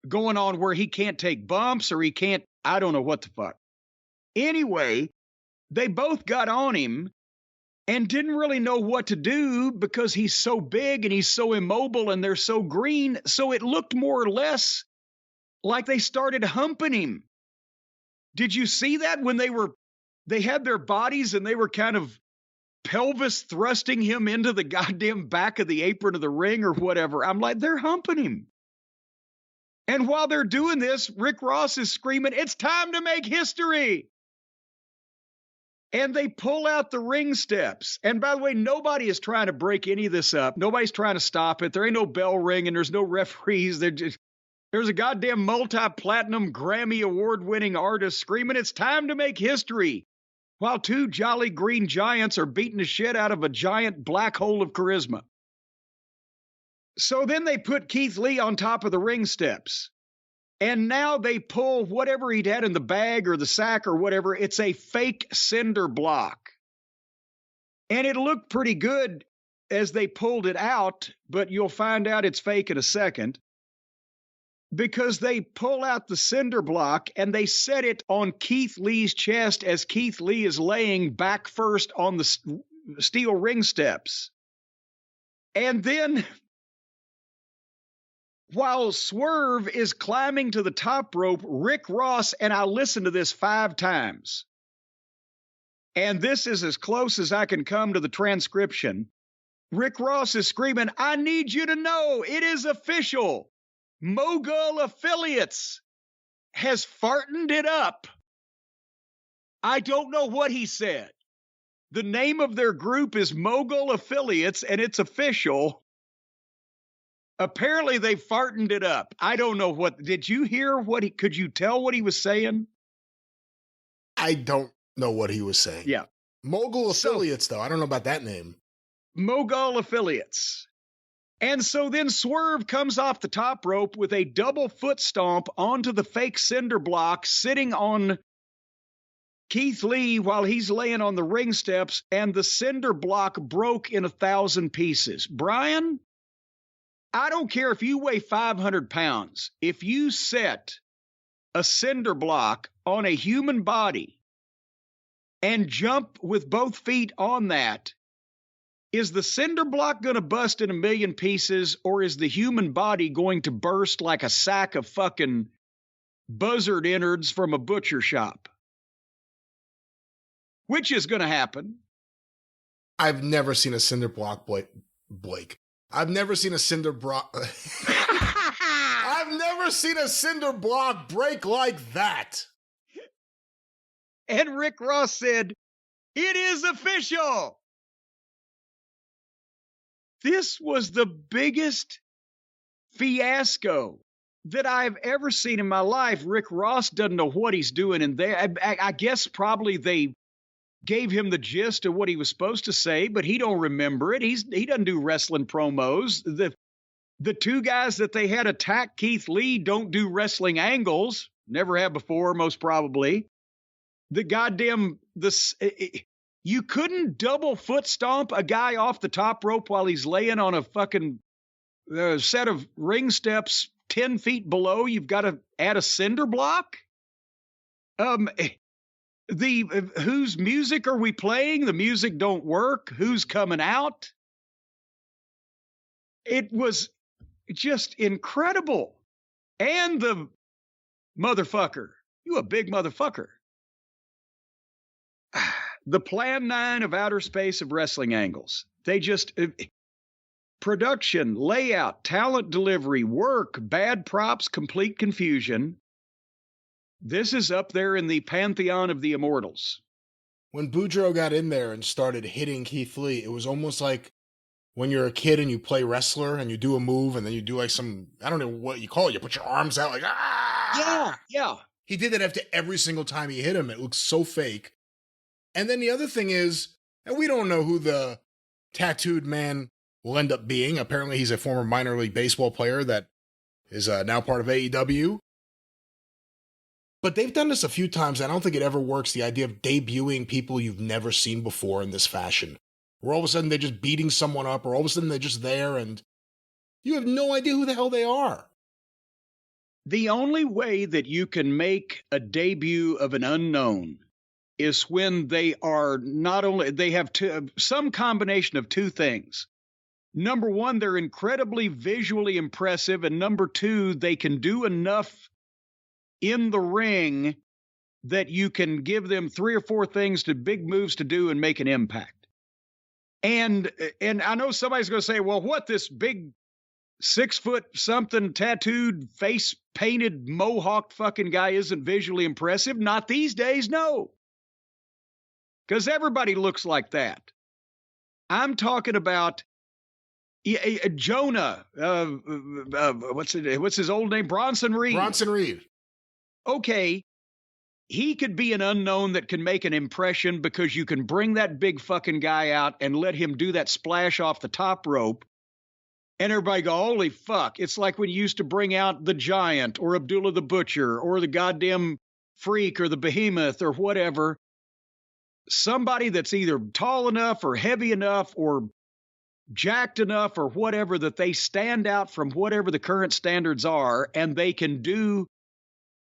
going on where he can't take bumps or he can't, I don't know what the fuck. Anyway, they both got on him and didn't really know what to do because he's so big and he's so immobile and they're so green. So it looked more or less like they started humping him. Did you see that when they had their bodies and they were kind of pelvis thrusting him into the goddamn back of the apron of the ring or whatever? I'm like, they're humping him. And while they're doing this, Rick Ross is screaming, "It's time to make history." And they pull out the ring steps. And by the way, nobody is trying to break any of this up. Nobody's trying to stop it. There ain't no bell ring and there's no referees. There's a goddamn multi-platinum Grammy award-winning artist screaming, "It's time to make history," while two jolly green giants are beating the shit out of a giant black hole of charisma. So then they put Keith Lee on top of the ring steps. And now they pull whatever he'd had in the bag or the sack or whatever. It's a fake cinder block. And it looked pretty good as they pulled it out, but you'll find out it's fake in a second. Because they pull out the cinder block and they set it on Keith Lee's chest as Keith Lee is laying back first on the steel ring steps. And then, while Swerve is climbing to the top rope, Rick Ross, and I listened to this 5 times, and this is as close as I can come to the transcription. Rick Ross is screaming, "I need you to know it is official. Mogul Affiliates has fartened it up." I don't know what he said. The name of their group is Mogul Affiliates, and it's official. Apparently, they fartened it up. I don't know what. Did you hear what could you tell what he was saying? I don't know what he was saying. Yeah. Mogul Affiliates, though. I don't know about that name. Mogul Affiliates. And so then Swerve comes off the top rope with a double foot stomp onto the fake cinder block, sitting on Keith Lee while he's laying on the ring steps, and the cinder block broke in 1,000 pieces. Brian, I don't care if you weigh 500 pounds. If you set a cinder block on a human body and jump with both feet on that, is the cinder block going to bust in 1,000,000 pieces, or is the human body going to burst like a sack of fucking buzzard innards from a butcher shop? Which is going to happen? I've never seen a cinder block, Blake. I've never seen a cinder block. I've never seen a cinder block break like that. And Rick Ross said, "It is official." This was the biggest fiasco that I've ever seen in my life. Rick Ross doesn't know what he's doing in there. I guess probably they gave him the gist of what he was supposed to say, but he don't remember it. He doesn't do wrestling promos. The two guys that they had attack Keith Lee don't do wrestling angles. Never have before, most probably. You couldn't double foot stomp a guy off the top rope while he's laying on a fucking set of ring steps 10 feet below. You've got to add a cinder block. Whose music are we playing? The music don't work. Who's coming out? It was just incredible. And the motherfucker, you a big motherfucker. The Plan 9 of outer space of wrestling angles. They just, production, layout, talent delivery, work, bad props, complete confusion. This is up there in the pantheon of the immortals. When Boudreaux got in there and started hitting Keith Lee, it was almost like when you're a kid and you play wrestler and you do a move and then you do like some, I don't know what you call it, you put your arms out like, ah! Yeah. He did that after every single time he hit him. It looks so fake. And then the other thing is, and we don't know who the tattooed man will end up being. Apparently he's a former minor league baseball player that is now part of AEW. But they've done this a few times. I don't think it ever works. The idea of debuting people you've never seen before in this fashion, where all of a sudden they're just beating someone up, or all of a sudden they're just there and you have no idea who the hell they are. The only way that you can make a debut of an unknown is when they are not only, they have some combination of two things. Number one, they're incredibly visually impressive. And number two, they can do enough in the ring that you can give them 3 or 4 things to big moves to do and make an impact. And I know somebody's going to say, well, what, this big 6-foot something tattooed, face painted, mohawked fucking guy isn't visually impressive? Not these days, no. Because everybody looks like that. I'm talking about Jonah. What's his old name? Bronson Reed. Bronson Reed. Okay, he could be an unknown that can make an impression because you can bring that big fucking guy out and let him do that splash off the top rope. And everybody go, holy fuck. It's like when you used to bring out the Giant or Abdullah the Butcher or the goddamn Freak or the Behemoth or whatever. Somebody that's either tall enough or heavy enough or jacked enough or whatever that they stand out from whatever the current standards are, and they can do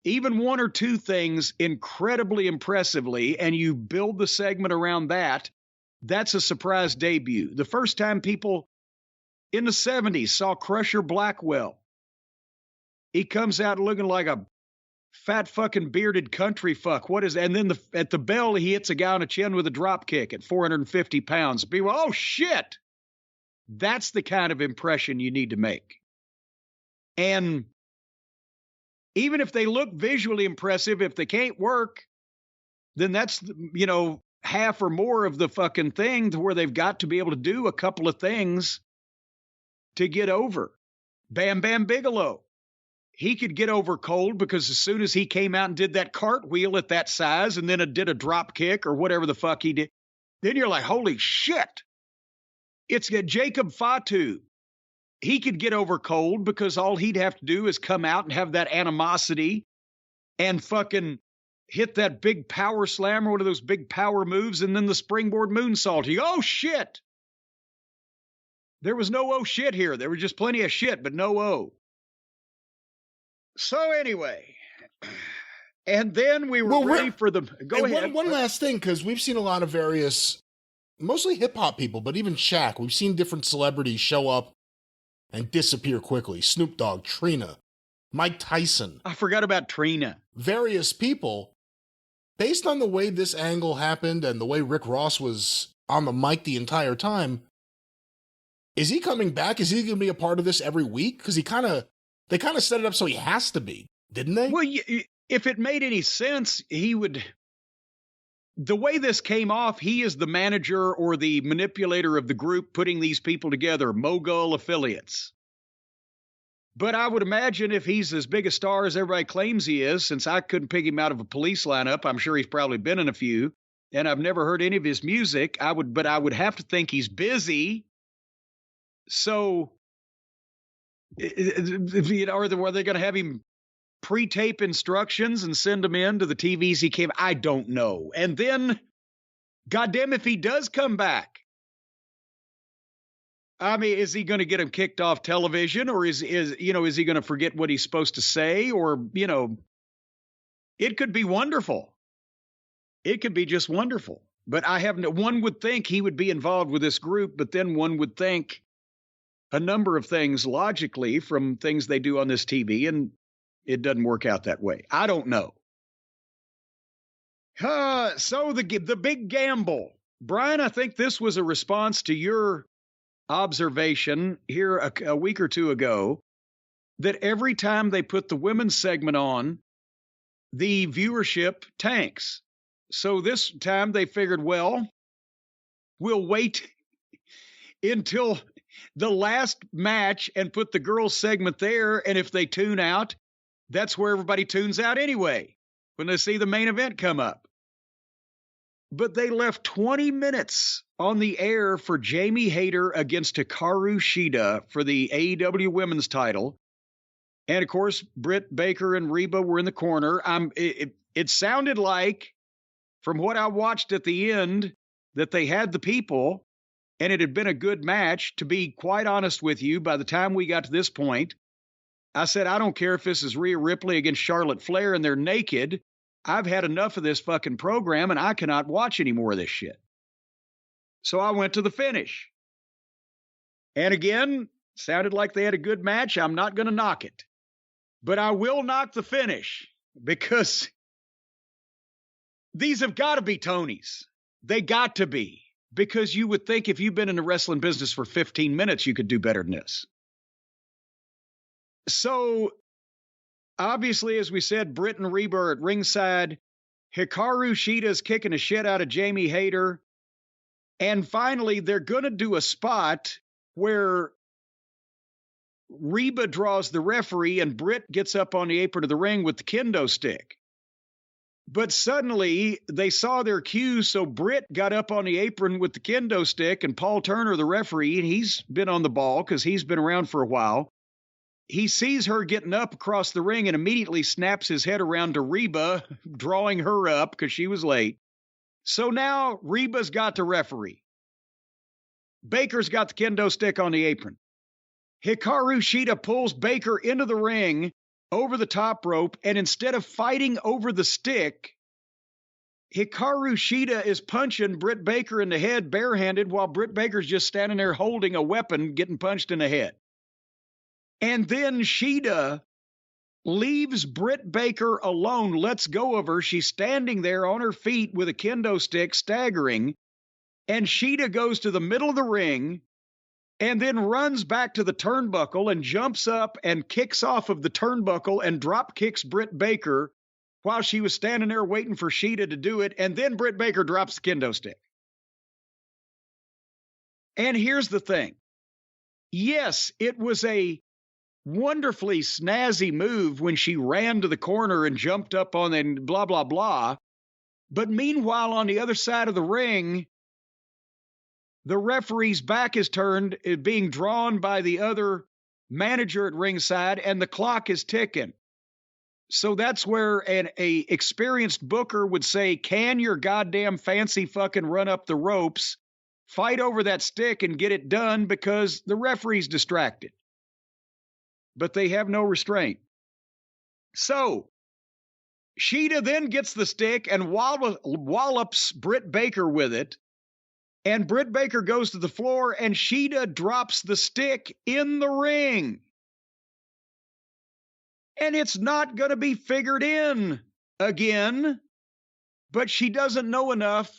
even 1 or 2 things incredibly impressively, and you build the segment around that. That's a surprise debut. The first time people in the 70s saw Crusher Blackwell, he comes out looking like a fat fucking bearded country fuck. What is, and then at the bell, he hits a guy on the chin with a drop kick at 450 pounds. People, oh shit. That's the kind of impression you need to make. And even if they look visually impressive, if they can't work, then that's, half or more of the fucking thing, to where they've got to be able to do a couple of things to get over. Bam Bam Bigelow. He could get over cold because as soon as he came out and did that cartwheel at that size and then did a drop kick or whatever the fuck he did, then you're like, holy shit. It's Jacob Fatu. He could get over cold because all he'd have to do is come out and have that animosity and fucking hit that big power slam or one of those big power moves and then the springboard moonsault. You go, oh shit. There was no oh shit here. There was just plenty of shit, but no oh. So anyway, and then we were ready for the, go ahead. One last thing, because we've seen a lot of various, mostly hip-hop people, but even Shaq, we've seen different celebrities show up and disappear quickly. Snoop Dogg, Trina, Mike Tyson. I forgot about Trina. Various people. Based on the way this angle happened and the way Rick Ross was on the mic the entire time, is he coming back? Is he going to be a part of this every week? Because they kind of set it up so he has to be, didn't they? Well, if it made any sense, he would. The way this came off, he is the manager or the manipulator of the group putting these people together, Mogul affiliates. But I would imagine if he's as big a star as everybody claims he is, since I couldn't pick him out of a Police lineup, I'm sure he's probably been in a few, and I've never heard any of his music. But I would have to think he's busy. So, are they going to have him pre-tape instructions and send them in to the TVs he came? I don't know. And then, goddamn, if he does come back, I mean, is he going to get him kicked off television, or is he going to forget what he's supposed to say? Or, it could be wonderful. It could be just wonderful. But one would think he would be involved with this group, but then one would think a number of things logically from things they do on this TV, and it doesn't work out that way. I don't know. So the big gamble. Brian, I think this was a response to your observation here a week or two ago that every time they put the women's segment on, the viewership tanks. So this time they figured, well, we'll wait until the last match and put the girls segment there. And if they tune out, that's where everybody tunes out anyway, when they see the main event come up. But they left 20 minutes on the air for Jamie Hayter against Hikaru Shida for the AEW women's title. And, of course, Britt Baker and Reba were in the corner. It sounded like, from what I watched at the end, that they had the people, and it had been a good match. To be quite honest with you, by the time we got to this point, I said, I don't care if this is Rhea Ripley against Charlotte Flair and they're naked. I've had enough of this fucking program, and I cannot watch any more of this shit. So I went to the finish. And again, sounded like they had a good match. I'm not going to knock it. But I will knock the finish, because these have got to be Tonys. They got to be. Because you would think if you've been in the wrestling business for 15 minutes, you could do better than this. So, obviously, as we said, Britt and Reba are at ringside. Hikaru Shida's kicking the shit out of Jamie Hayter. And finally, they're going to do a spot where Reba draws the referee and Britt gets up on the apron of the ring with the kendo stick. But suddenly, they saw their cue, so Britt got up on the apron with the kendo stick, and Paul Turner, the referee, and he's been on the ball because he's been around for a while. He sees her getting up across the ring and immediately snaps his head around to Reba, drawing her up because she was late. So now Reba's got the referee. Baker's got the kendo stick on the apron. Hikaru Shida pulls Baker into the ring over the top rope, and instead of fighting over the stick, Hikaru Shida is punching Britt Baker in the head barehanded while Britt Baker's just standing there holding a weapon, getting punched in the head. And then Shida leaves Britt Baker alone, lets go of her. She's standing there on her feet with a kendo stick, staggering. And Shida goes to the middle of the ring and then runs back to the turnbuckle and jumps up and kicks off of the turnbuckle and drop kicks Britt Baker while she was standing there waiting for Shida to do it. And then Britt Baker drops the kendo stick. And here's the thing. Yes, it was a wonderfully snazzy move when she ran to the corner and jumped up on and blah, blah, blah. But meanwhile, on the other side of the ring, the referee's back is turned, being drawn by the other manager at ringside, and the clock is ticking. So that's where a experienced booker would say, can your goddamn fancy fucking run up the ropes, fight over that stick and get it done because the referee's distracted. But they have no restraint. So Shida then gets the stick and wallops Britt Baker with it. And Britt Baker goes to the floor, and Shida drops the stick in the ring. And it's not going to be figured in again. But she doesn't know enough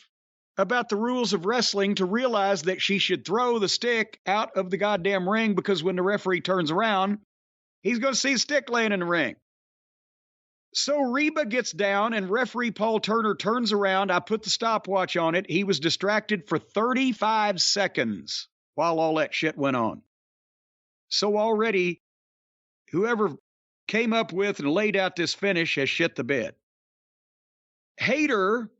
about the rules of wrestling to realize that she should throw the stick out of the goddamn ring, because when the referee turns around, he's going to see a stick laying in the ring. So Reba gets down, and referee Paul Turner turns around. I put the stopwatch on it. He was distracted for 35 seconds while all that shit went on. So already, whoever came up with and laid out this finish has shit the bed. Hayter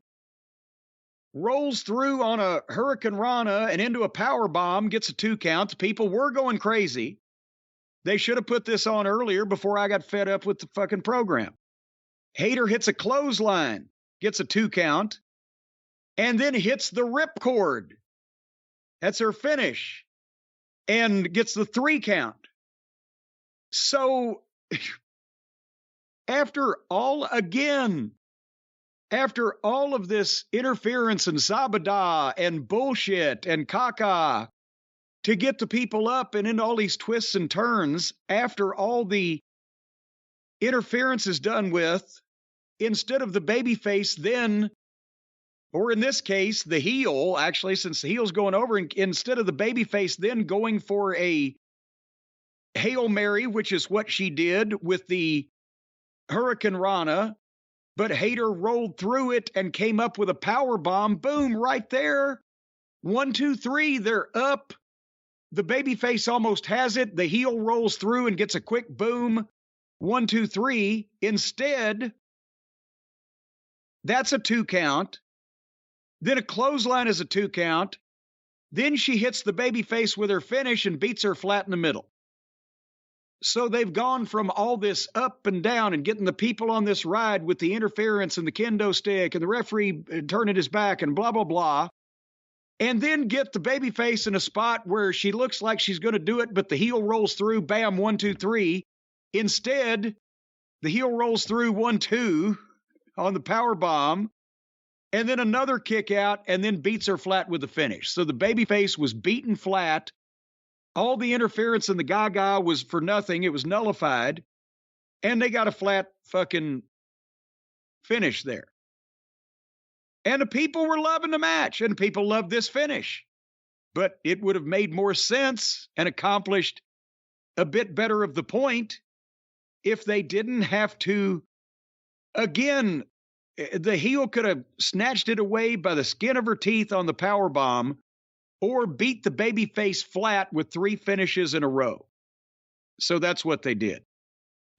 rolls through on a Hurricane Rana and into a power bomb, gets a 2 count. People were going crazy. They should have put this on earlier before I got fed up with the fucking program. Hayter hits a clothesline, gets a 2 count, and then hits the ripcord. That's her finish. And gets the 3 count. So, after all of this interference and zabada and bullshit and caca to get the people up and into all these twists and turns, after all the interference is done with, instead of the babyface then, or in this case, the heel, actually, since the heel's going over, instead of the babyface then going for a Hail Mary, which is what she did with the Hurricane Rana, but Hayter rolled through it and came up with a power bomb. Boom, right there. 1, 2, 3, they're up. The babyface almost has it. The heel rolls through and gets a quick boom. 1, 2, 3. Instead, that's a 2 count. Then a clothesline is a 2 count. Then she hits the babyface with her finish and beats her flat in the middle. So they've gone from all this up and down and getting the people on this ride with the interference and the kendo stick and the referee turning his back and blah, blah, blah. And then get the babyface in a spot where she looks like she's going to do it, but the heel rolls through, bam, 1, 2, 3. Instead, the heel rolls through 1, 2 on the power bomb, and then another kick out, and then beats her flat with the finish. So the babyface was beaten flat. All the interference in the Gaga was for nothing. It was nullified. And they got a flat fucking finish there. And the people were loving the match, and people loved this finish. But it would have made more sense and accomplished a bit better of the point if they didn't have to, again, the heel could have snatched it away by the skin of her teeth on the power bomb, or beat the babyface flat with 3 finishes in a row. So that's what they did.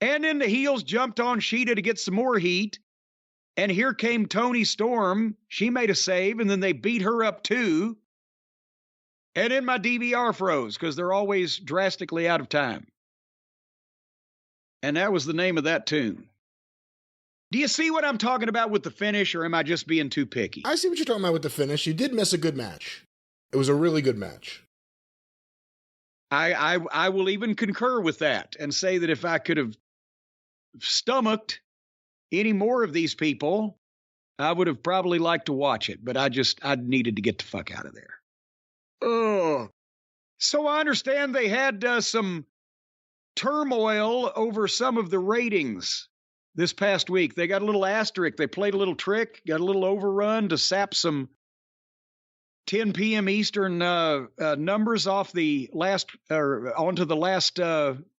And then the heels jumped on Sheeta to get some more heat. And here came Toni Storm. She made a save, and then they beat her up too. And then my DVR froze because they're always drastically out of time. And that was the name of that tune. Do you see what I'm talking about with the finish, or am I just being too picky? I see what you're talking about with the finish. You did miss a good match. It was a really good match. I will even concur with that and say that if I could have stomached any more of these people, I would have probably liked to watch it, but I needed to get the fuck out of there. Oh, so I understand they had some turmoil over some of the ratings this past week. They got a little asterisk. They played a little trick, got a little overrun to sap some 10 p.m. Eastern numbers off the last, or onto the last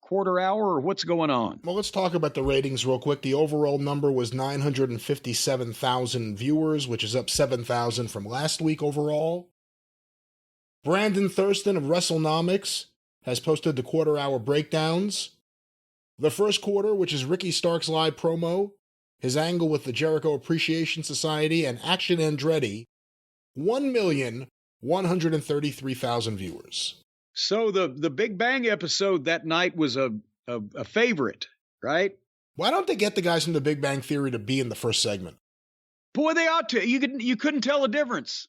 quarter hour, or what's going on? Well, let's talk about the ratings real quick. The overall number was 957,000 viewers, which is up 7,000 from last week overall. Brandon Thurston of WrestleNomics has posted the quarter-hour breakdowns. The first quarter, which is Ricky Stark's live promo, his angle with the Jericho Appreciation Society, and Action Andretti, 1,133,000 viewers. So the Big Bang episode that night was a favorite, right? Why don't they get the guys from the Big Bang Theory to be in the first segment? Boy, they ought to. You couldn't tell the difference.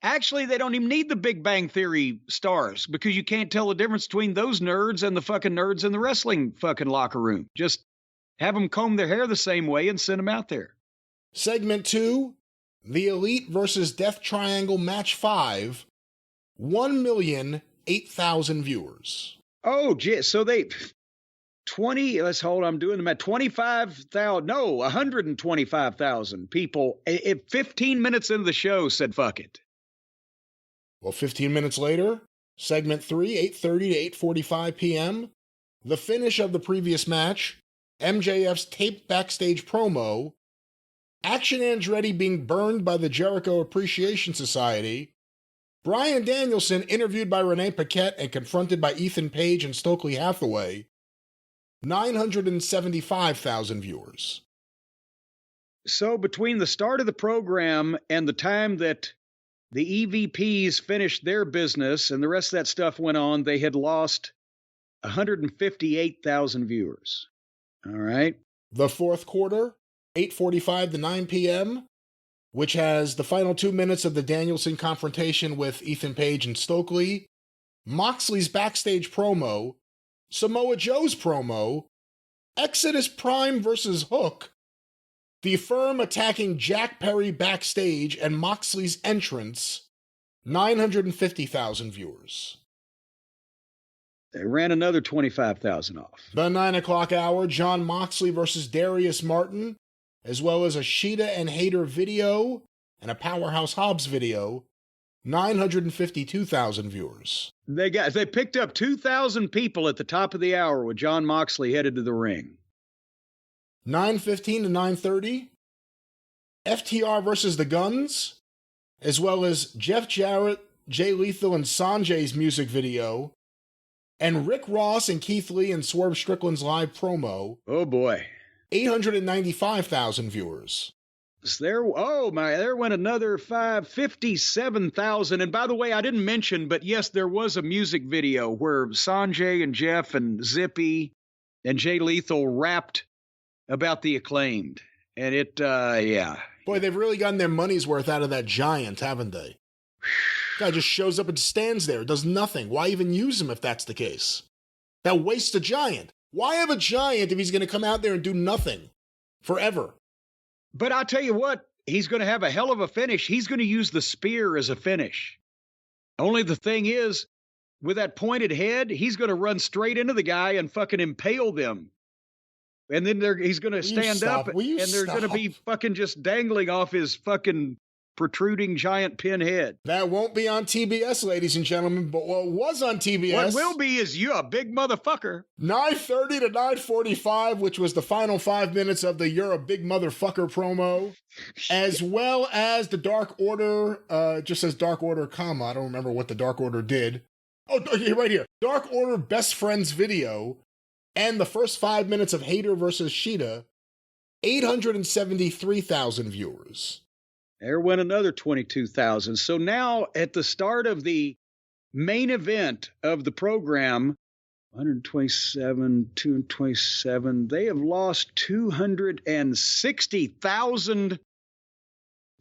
Actually, they don't even need the Big Bang Theory stars, because you can't tell the difference between those nerds and the fucking nerds in the wrestling fucking locker room. Just have them comb their hair the same way and send them out there. Segment 2, The Elite versus Death Triangle Match 5, 1,008,000 viewers. Oh, gee, so they 20, let's hold on, I'm doing them at 25,000, no, 125,000 people, 15 minutes into the show said fuck it. Well, 15 minutes later, segment 3, 8:30 to 8:45 p.m., the finish of the previous match, MJF's taped backstage promo, Action Andretti being burned by the Jericho Appreciation Society, Bryan Danielson interviewed by Renee Paquette and confronted by Ethan Page and Stokely Hathaway, 975,000 viewers. So between the start of the program and the time that the EVPs finished their business and the rest of that stuff went on, they had lost 158,000 viewers. All right. The fourth quarter, 8:45 to 9 p.m., which has the final 2 minutes of the Danielson confrontation with Ethan Page and Stokely, Moxley's backstage promo, Samoa Joe's promo, Exodus Prime versus Hook, The Firm attacking Jack Perry backstage, and Moxley's entrance, 950,000 viewers. They ran another 25,000 off. The 9 o'clock hour, Jon Moxley versus Darius Martin, as well as a Sheeta and Hayter video and a Powerhouse Hobbs video, 952,000 viewers. They picked up 2,000 people at the top of the hour when Jon Moxley headed to the ring. 9:15 to 9:30, FTR versus the Guns, as well as Jeff Jarrett, Jay Lethal, and Sanjay's music video, and Rick Ross and Keith Lee and Swerve Strickland's live promo. Oh boy. 895,000 viewers. There went another 57,000. And by the way, I didn't mention, but yes, there was a music video where Sanjay and Jeff and Zippy And Jay Lethal rapped about the Acclaimed. And it, yeah. Boy, they've really gotten their money's worth out of that Giant, haven't they? Guy just shows up and stands there, does nothing. Why even use him if that's the case? That wastes a Giant. Why have a Giant if he's going to come out there and do nothing forever? But I'll tell you what, he's going to have a hell of a finish. He's going to use the spear as a finish. Only the thing is, with that pointed head, he's going to run straight into the guy and fucking impale them. And then he's going to stand up, and they're going to be fucking just dangling off his fucking protruding giant pin head. That won't be on TBS, ladies and gentlemen, but what was on TBS... What will be is you a big motherfucker. 9:30 to 9:45, which was the final 5 minutes of the You're a Big Motherfucker promo, as well as the Dark Order, it just says Dark Order, comma, I don't remember what the Dark Order did. Oh, right here. Dark Order Best Friends video, and the first 5 minutes of Hayter versus Shida, 873,000 viewers. There went another 22,000. So now at the start of the main event of the program, 127, 227, they have lost 260,000. Is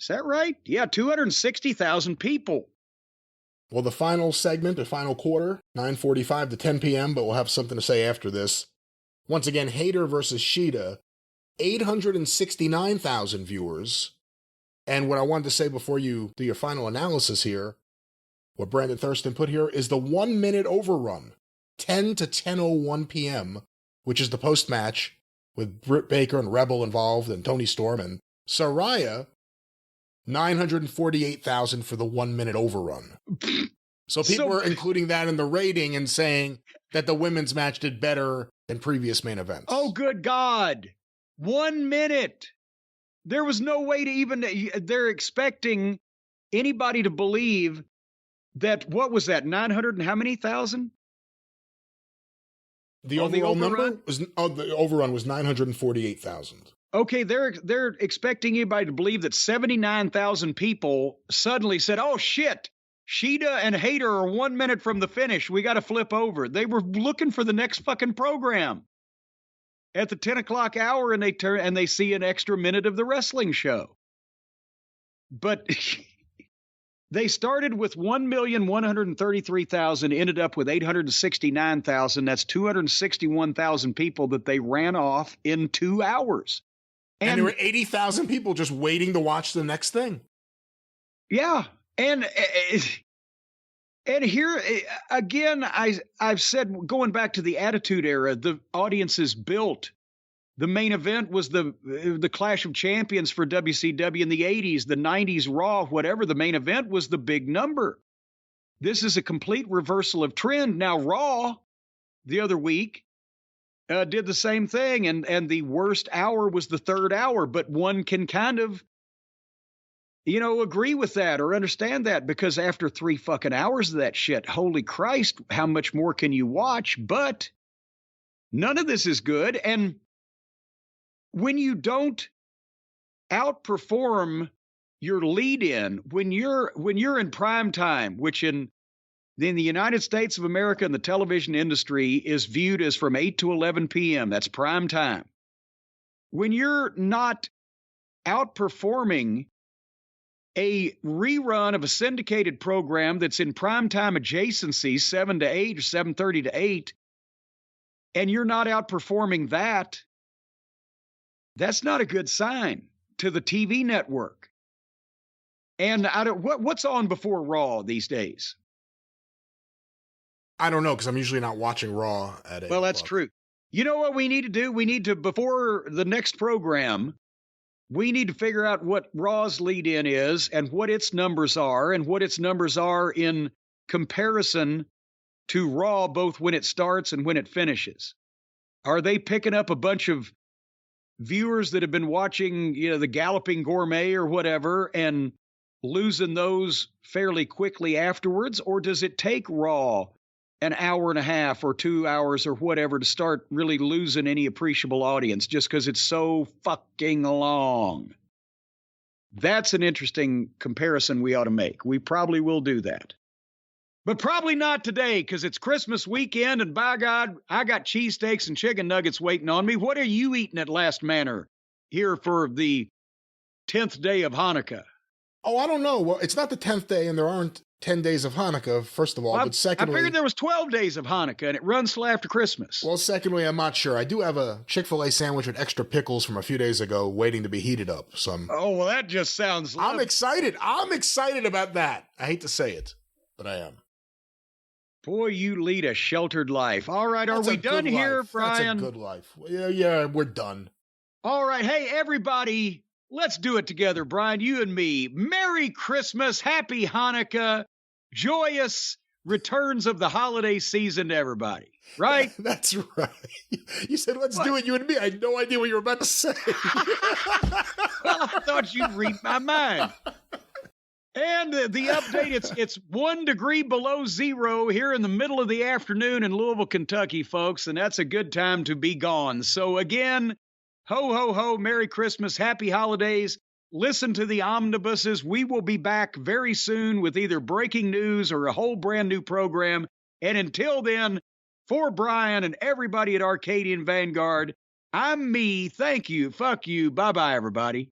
that right? Yeah, 260,000 people. Well, the final segment, the final quarter, 9:45 to 10 p.m., but we'll have something to say after this. Once again, Hayter versus Shida, 869,000 viewers. And what I wanted to say before you do your final analysis here, what Brandon Thurston put here is the 1 minute overrun, 10 to 10:01 p.m., which is the post-match with Britt Baker and Rebel involved and Toni Storm and Saraya, 948,000 for the 1 minute overrun. So people were including that in the rating and saying that the women's match did better than previous main events. Oh, good God. 1 minute. There was no way to even, they're expecting anybody to believe that, what was that, 900 and how many thousand? The overall number was, the overrun was 948,000. Okay, they're expecting anybody to believe that 79,000 people suddenly said, oh shit, Shida and Hayter are 1 minute from the finish. We got to flip over. They were looking for the next fucking program at the 10 o'clock hour, and they see an extra minute of the wrestling show. But they started with 1,133,000, ended up with 869,000. That's 261,000 people that they ran off in 2 hours. And there were 80,000 people just waiting to watch the next thing. Yeah. And here, again, I've said, going back to the Attitude Era, the audience is built. The main event was the Clash of Champions for WCW in the 80s, the 90s Raw, whatever. The main event was the big number. This is a complete reversal of trend. Now, Raw, the other week, did the same thing, and the worst hour was the third hour, but one can kind of, agree with that or understand that, because after 3 fucking hours of that shit, holy Christ, how much more can you watch? But none of this is good. And when you don't outperform your lead-in, when you're in prime time, which in the United States of America and the television industry is viewed as from 8 to 11 p.m., that's prime time. When you're not outperforming a rerun of a syndicated program that's in primetime adjacency, 7 to 8 or 7:30 to 8, and you're not outperforming that, that's not a good sign to the TV network. And what's on before Raw these days? I don't know, because I'm usually not watching Raw at 8 Well, that's true. You know what we need to do? We need to, before the next program, we need to figure out what Raw's lead-in is and what its numbers are and what its numbers are in comparison to Raw, both when it starts and when it finishes. Are they picking up a bunch of viewers that have been watching, the Galloping Gourmet or whatever and losing those fairly quickly afterwards? Or does it take Raw an hour and a half or 2 hours or whatever to start really losing any appreciable audience just because it's so fucking long? That's an interesting comparison we ought to make. We probably will do that. But probably not today because it's Christmas weekend, and by God, I got cheesesteaks and chicken nuggets waiting on me. What are you eating at Last Manor here for the 10th day of Hanukkah? Oh, I don't know. Well, it's not the 10th day, and there aren't 10 days of Hanukkah, first of all. Well, but secondly, I figured there was 12 days of Hanukkah, and it runs till after Christmas. Well, secondly, I'm not sure. I do have a Chick-fil-A sandwich with extra pickles from a few days ago waiting to be heated up. So oh, well, that just sounds lovely. I'm excited. I'm excited about that. I hate to say it, but I am. Boy, you lead a sheltered life. All right, are we done here, Brian? That's a good life. Yeah, we're done. All right, hey, everybody, let's do it together, Brian, you and me. Merry Christmas, Happy Hanukkah, joyous returns of the holiday season to everybody, right? That's right. You said, let's do it, you and me. I had no idea what you were about to say. Well, I thought you'd read my mind. And the update, it's 1 degree below zero here in the middle of the afternoon in Louisville, Kentucky, folks, and that's a good time to be gone. So again, ho, ho, ho, Merry Christmas, Happy Holidays. Listen to the omnibuses. We will be back very soon with either breaking news or a whole brand new program. And until then, for Brian and everybody at Arcadian Vanguard, I'm me. Thank you. Fuck you. Bye-bye, everybody.